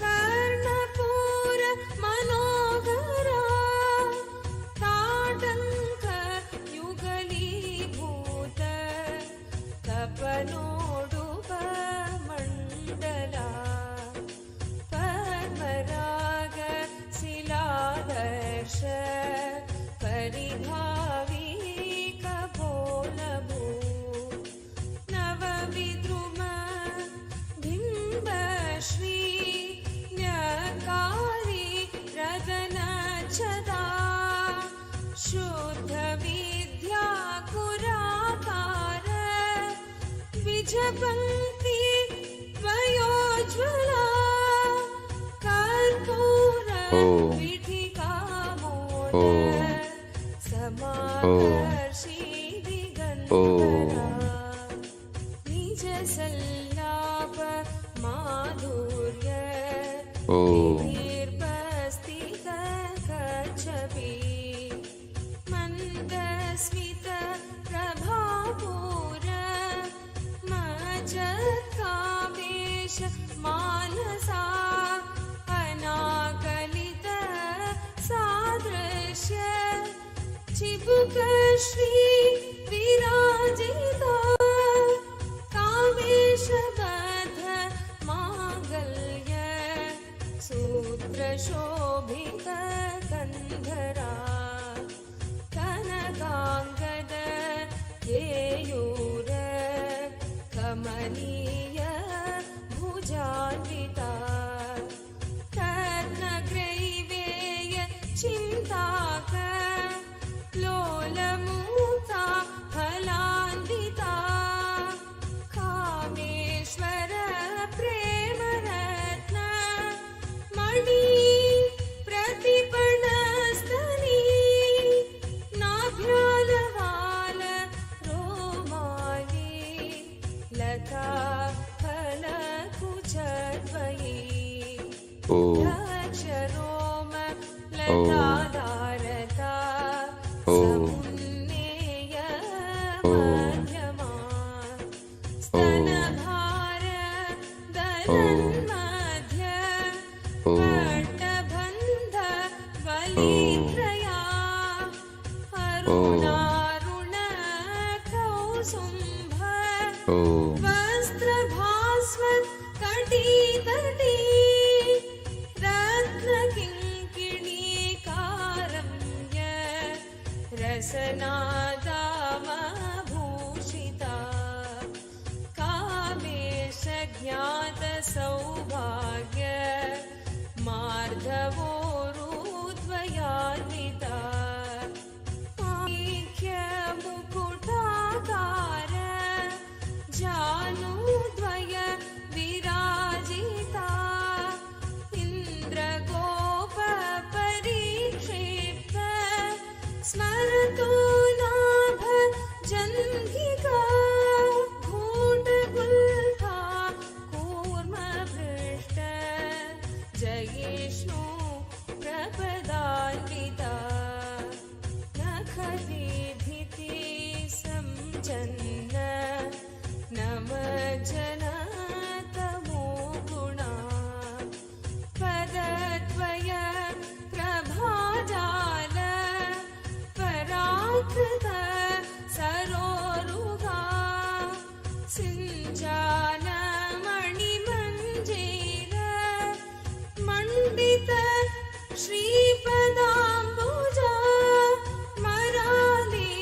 Karnapur मनोहरा ताटङ्क युगलीभूत तपनोडुपमण्डला पद्मराग शिलादर्श परिभावी कपोलभू नवविद्रुम बिम्बश्री न्यकारी रदनच्छदा शुद्ध विद्या कुराकार विजपङ्क्ति वयोज्वला कर्पूर विधिकामोद समाकर्षि दिगन्तरा निज सल्लाप माधुर्य निर्पस्थित कच्छपि मन्दस्मित प्रभापूर मज्जत्कामेश मानसा अनाकलित सादृश्य चिबुक श्री विराजिता कामेश बद्ध मांगल्य सूत्र शोभित कंधरा कनकांगद केयूर कमनीय भुजान्विता कर्णग्रैवेय चिन्ताक लोलमुक्ता फलान्विता कामेश्वर प्रेमरत्न मणि प्रतिपणस्तनी नाभ्यालवाल रोमाली लता फलकुचद्वयी रक्षरोम लताधारता समुन्नेय मध्यमा स्तनभार दलन्मध्य पट्टबन्ध वलित्रया अरुणारुण कौसुम्भ वस्त्रभास्व कटितटी रत्नकिङ्किणीकारम्य रसनादामभूषिता कामेश ज्ञात सौभाग्य मार्धवोरुद्वयान्विता मुकुटाकार जानुद्वय विराजिता इन्द्रगोप परिक्षिप्त स्मरतु नाभ जन्घिका घूटगुल्फा कूर्मभृष्ट जयिष्णु प्रपदान्विता नखदीधिति संजन्न नमजन तमो गुणा पदद्वय प्रभाजाल पराकृत सरोरुगा सिञ्जान मणिमञ्जीर मण्डित श्रीपदाम्बुजा मराली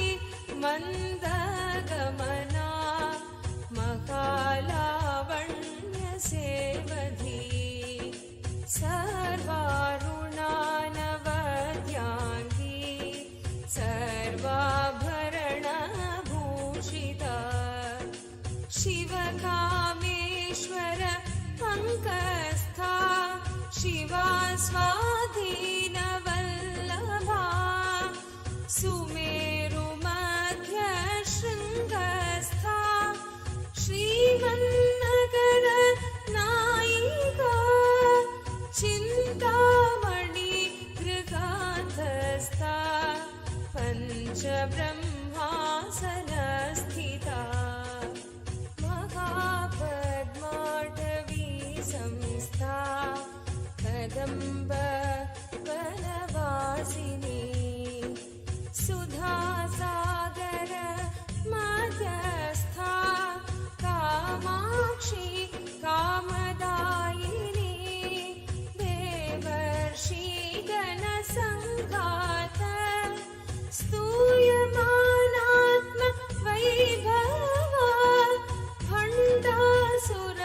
मन्दगमना महालावण्य सेवधी सर्वारुणानवद्याङ्गी सर्वाभरणभूषिता शिवकामेश्वर पङ्कस्था शिवा स्वाधीनवल्लभा सुमेरुमध्यशृङ्गस्था श्रीमन्नगर नायिका चिन्तामणि गृहान्तस्था पञ्चब्रह्मासनस्थिता महापद्माटवी संस्था कदम्ब वनवासिनी सुधासागर मध्यस्था कामाक्षी कामदायिनी देवर्षि गणसङ्घात स्तूयमानात्म वैभवा भण्डासुर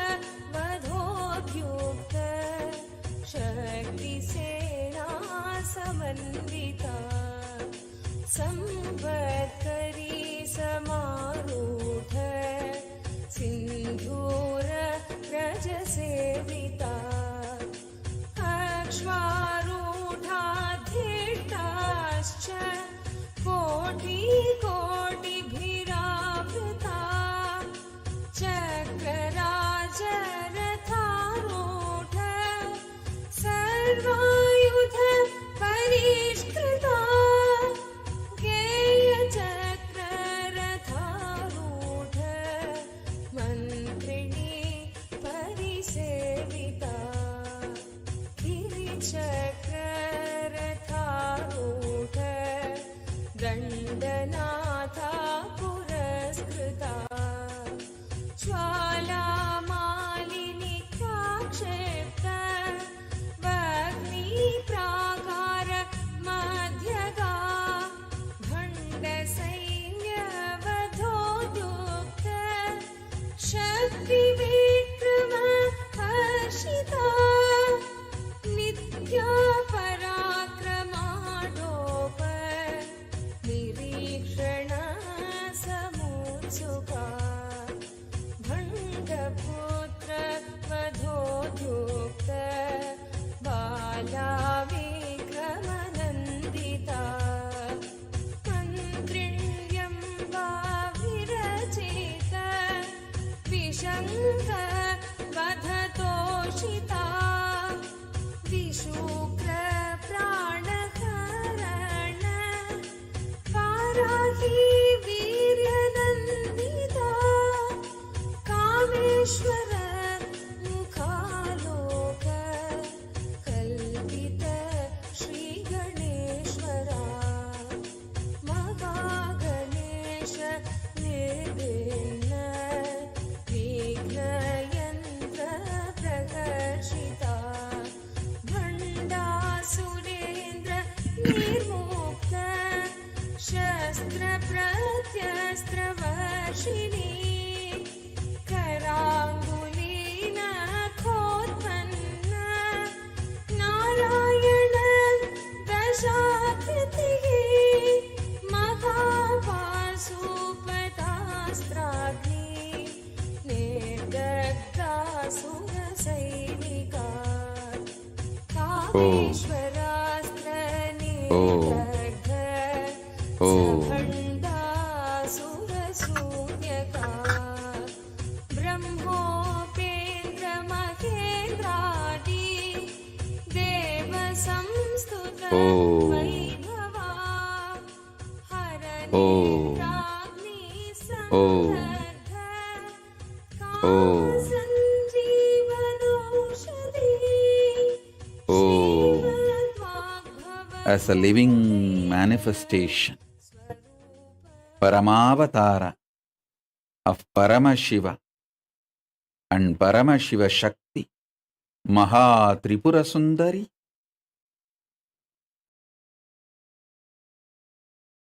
वधोद्युक्त शक्तिसेना समन्विता संवत्करी समारूढ सिन्धूर रजसेविता अक्ष्मारूढाधिष्ठाश्च कोटिकोटिभिरावृता चक्रराजरथारूढ सर्वायुध परिष्कृता गेयचक्ररथारूढ मन्त्रिणी परिसेविता गिरिचक्ररथारूढ दण्डनाथा पुरस्कृता ज्वालामालिनी काक्षिप्त वह्निप्राकार मध्यगा भण्डसैन्यवधोद्युक्त शक्तिविक्रम हर्षिता नित्या पराक्रमाडोप निरीक्षण समुत्सुका भण्डपुत्र वधोद्युक्त बाला विक्रमनन्दिता मन्त्रिण्यं वा विरचित विशङ्क वधतोषिता विशुक्र प्राणहरण वाराही वीर्यनन्दिता कामेश्वर मुखालोक कल्पित श्रीगणेश्वरा महागणेश निर्विघ्न विघ्नयन्त्र प्रकर्षिता भण्डासुरेन्द्र निर्मुक्त शस्त्र प्रत्यस्त्रवर्षिणी कराङ्गुलीन खोत्पन्न Narayan दशाकृतिः महापाशुपतास्त्राग्नि निर्दग्धासुरसैनिका कामेश्वरास्त्र निर्दग्ध सभण्डासुरशून्यका ब्रह्मोपेन्द्र महेन्द्रादि देवसंस्तुत Vaibhava हरनेत्राग्नि संदग्ध कामसञ्जीवनौषधि as a living manifestation, Paramavatara of Paramashiva and Paramashiva Shakti, Maha Tripura Sundari.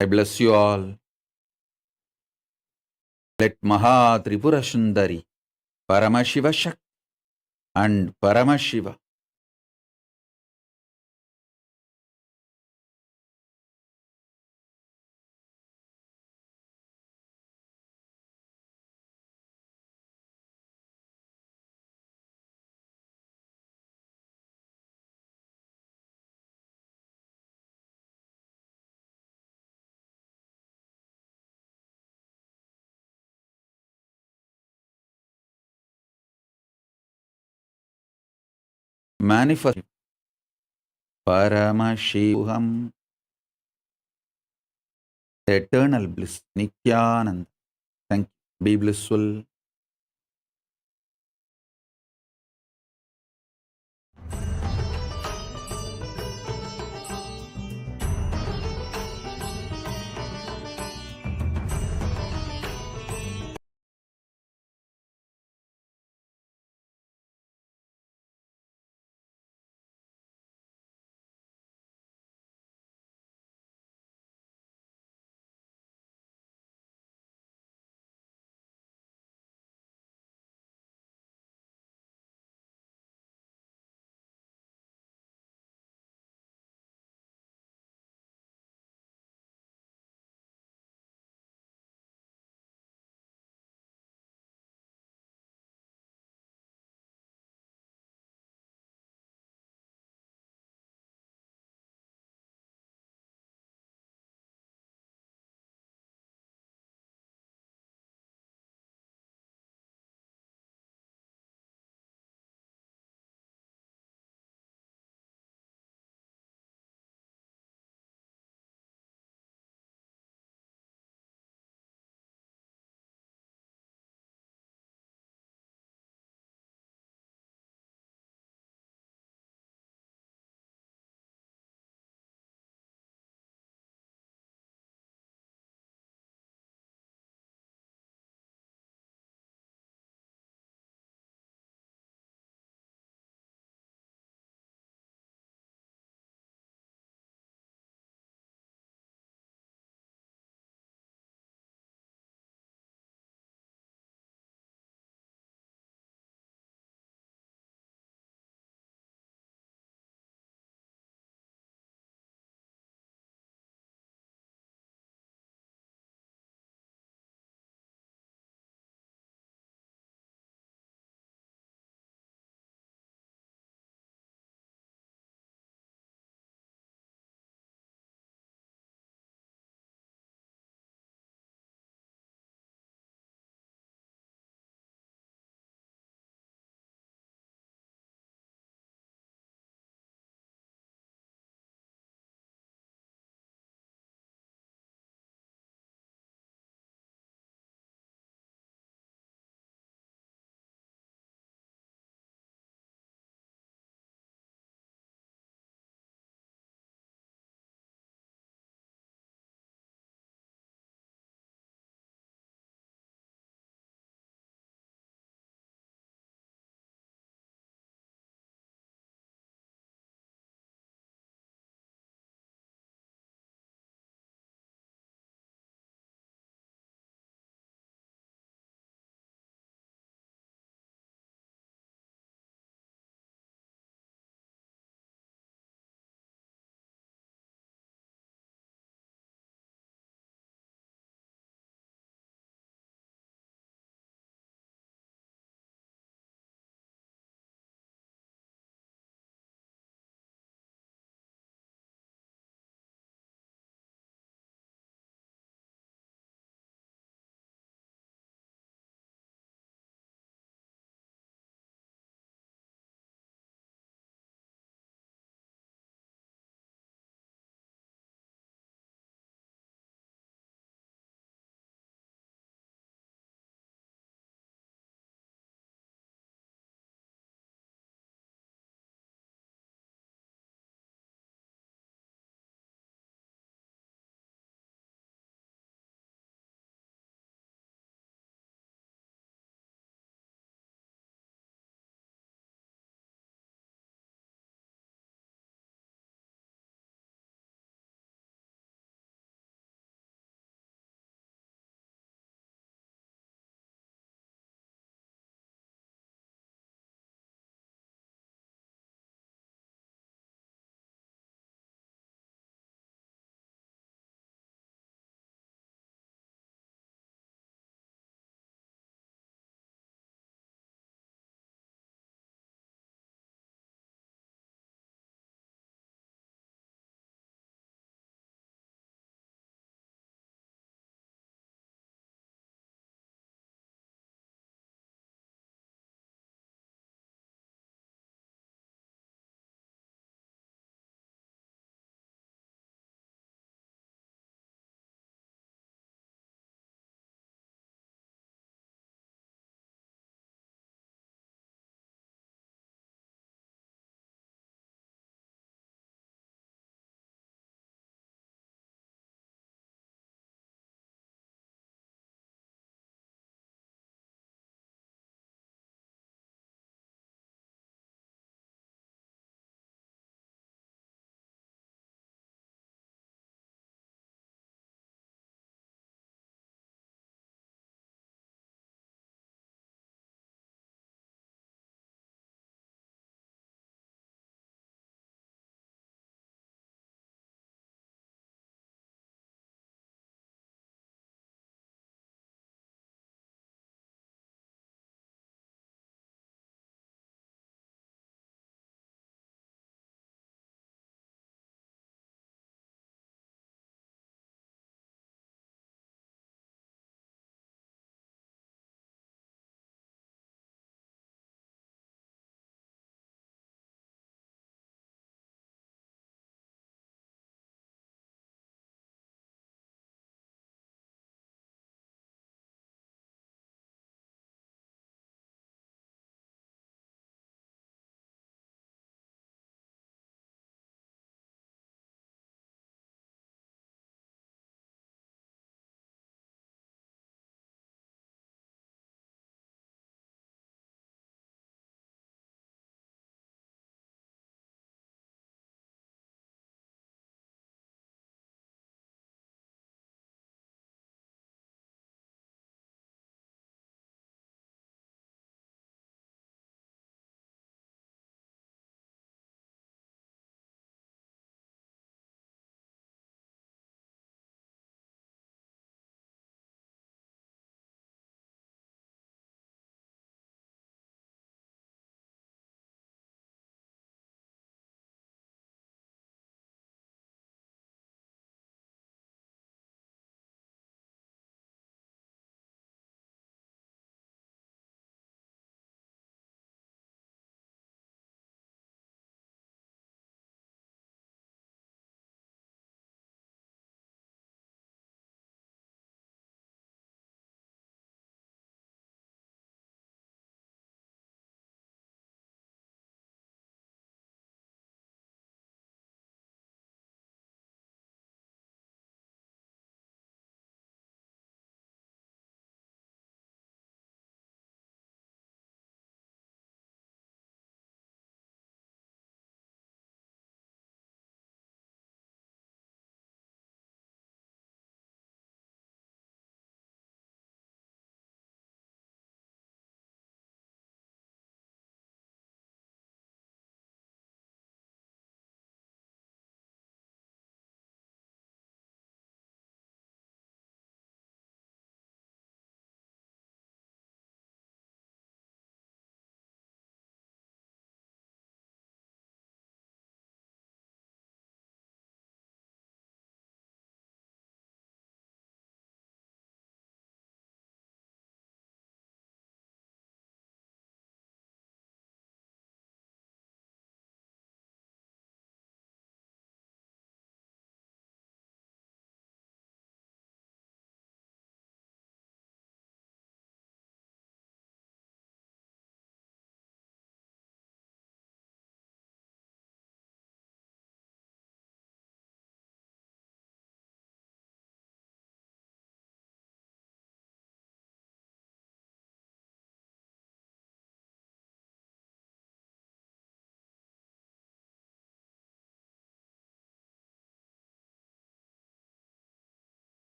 I bless you all. Let Maha Tripura Sundari, Paramashiva Shakti and Paramashiva manifest Paramashivoham, eternal bliss, Nithyananda. Thank you. Be blissful.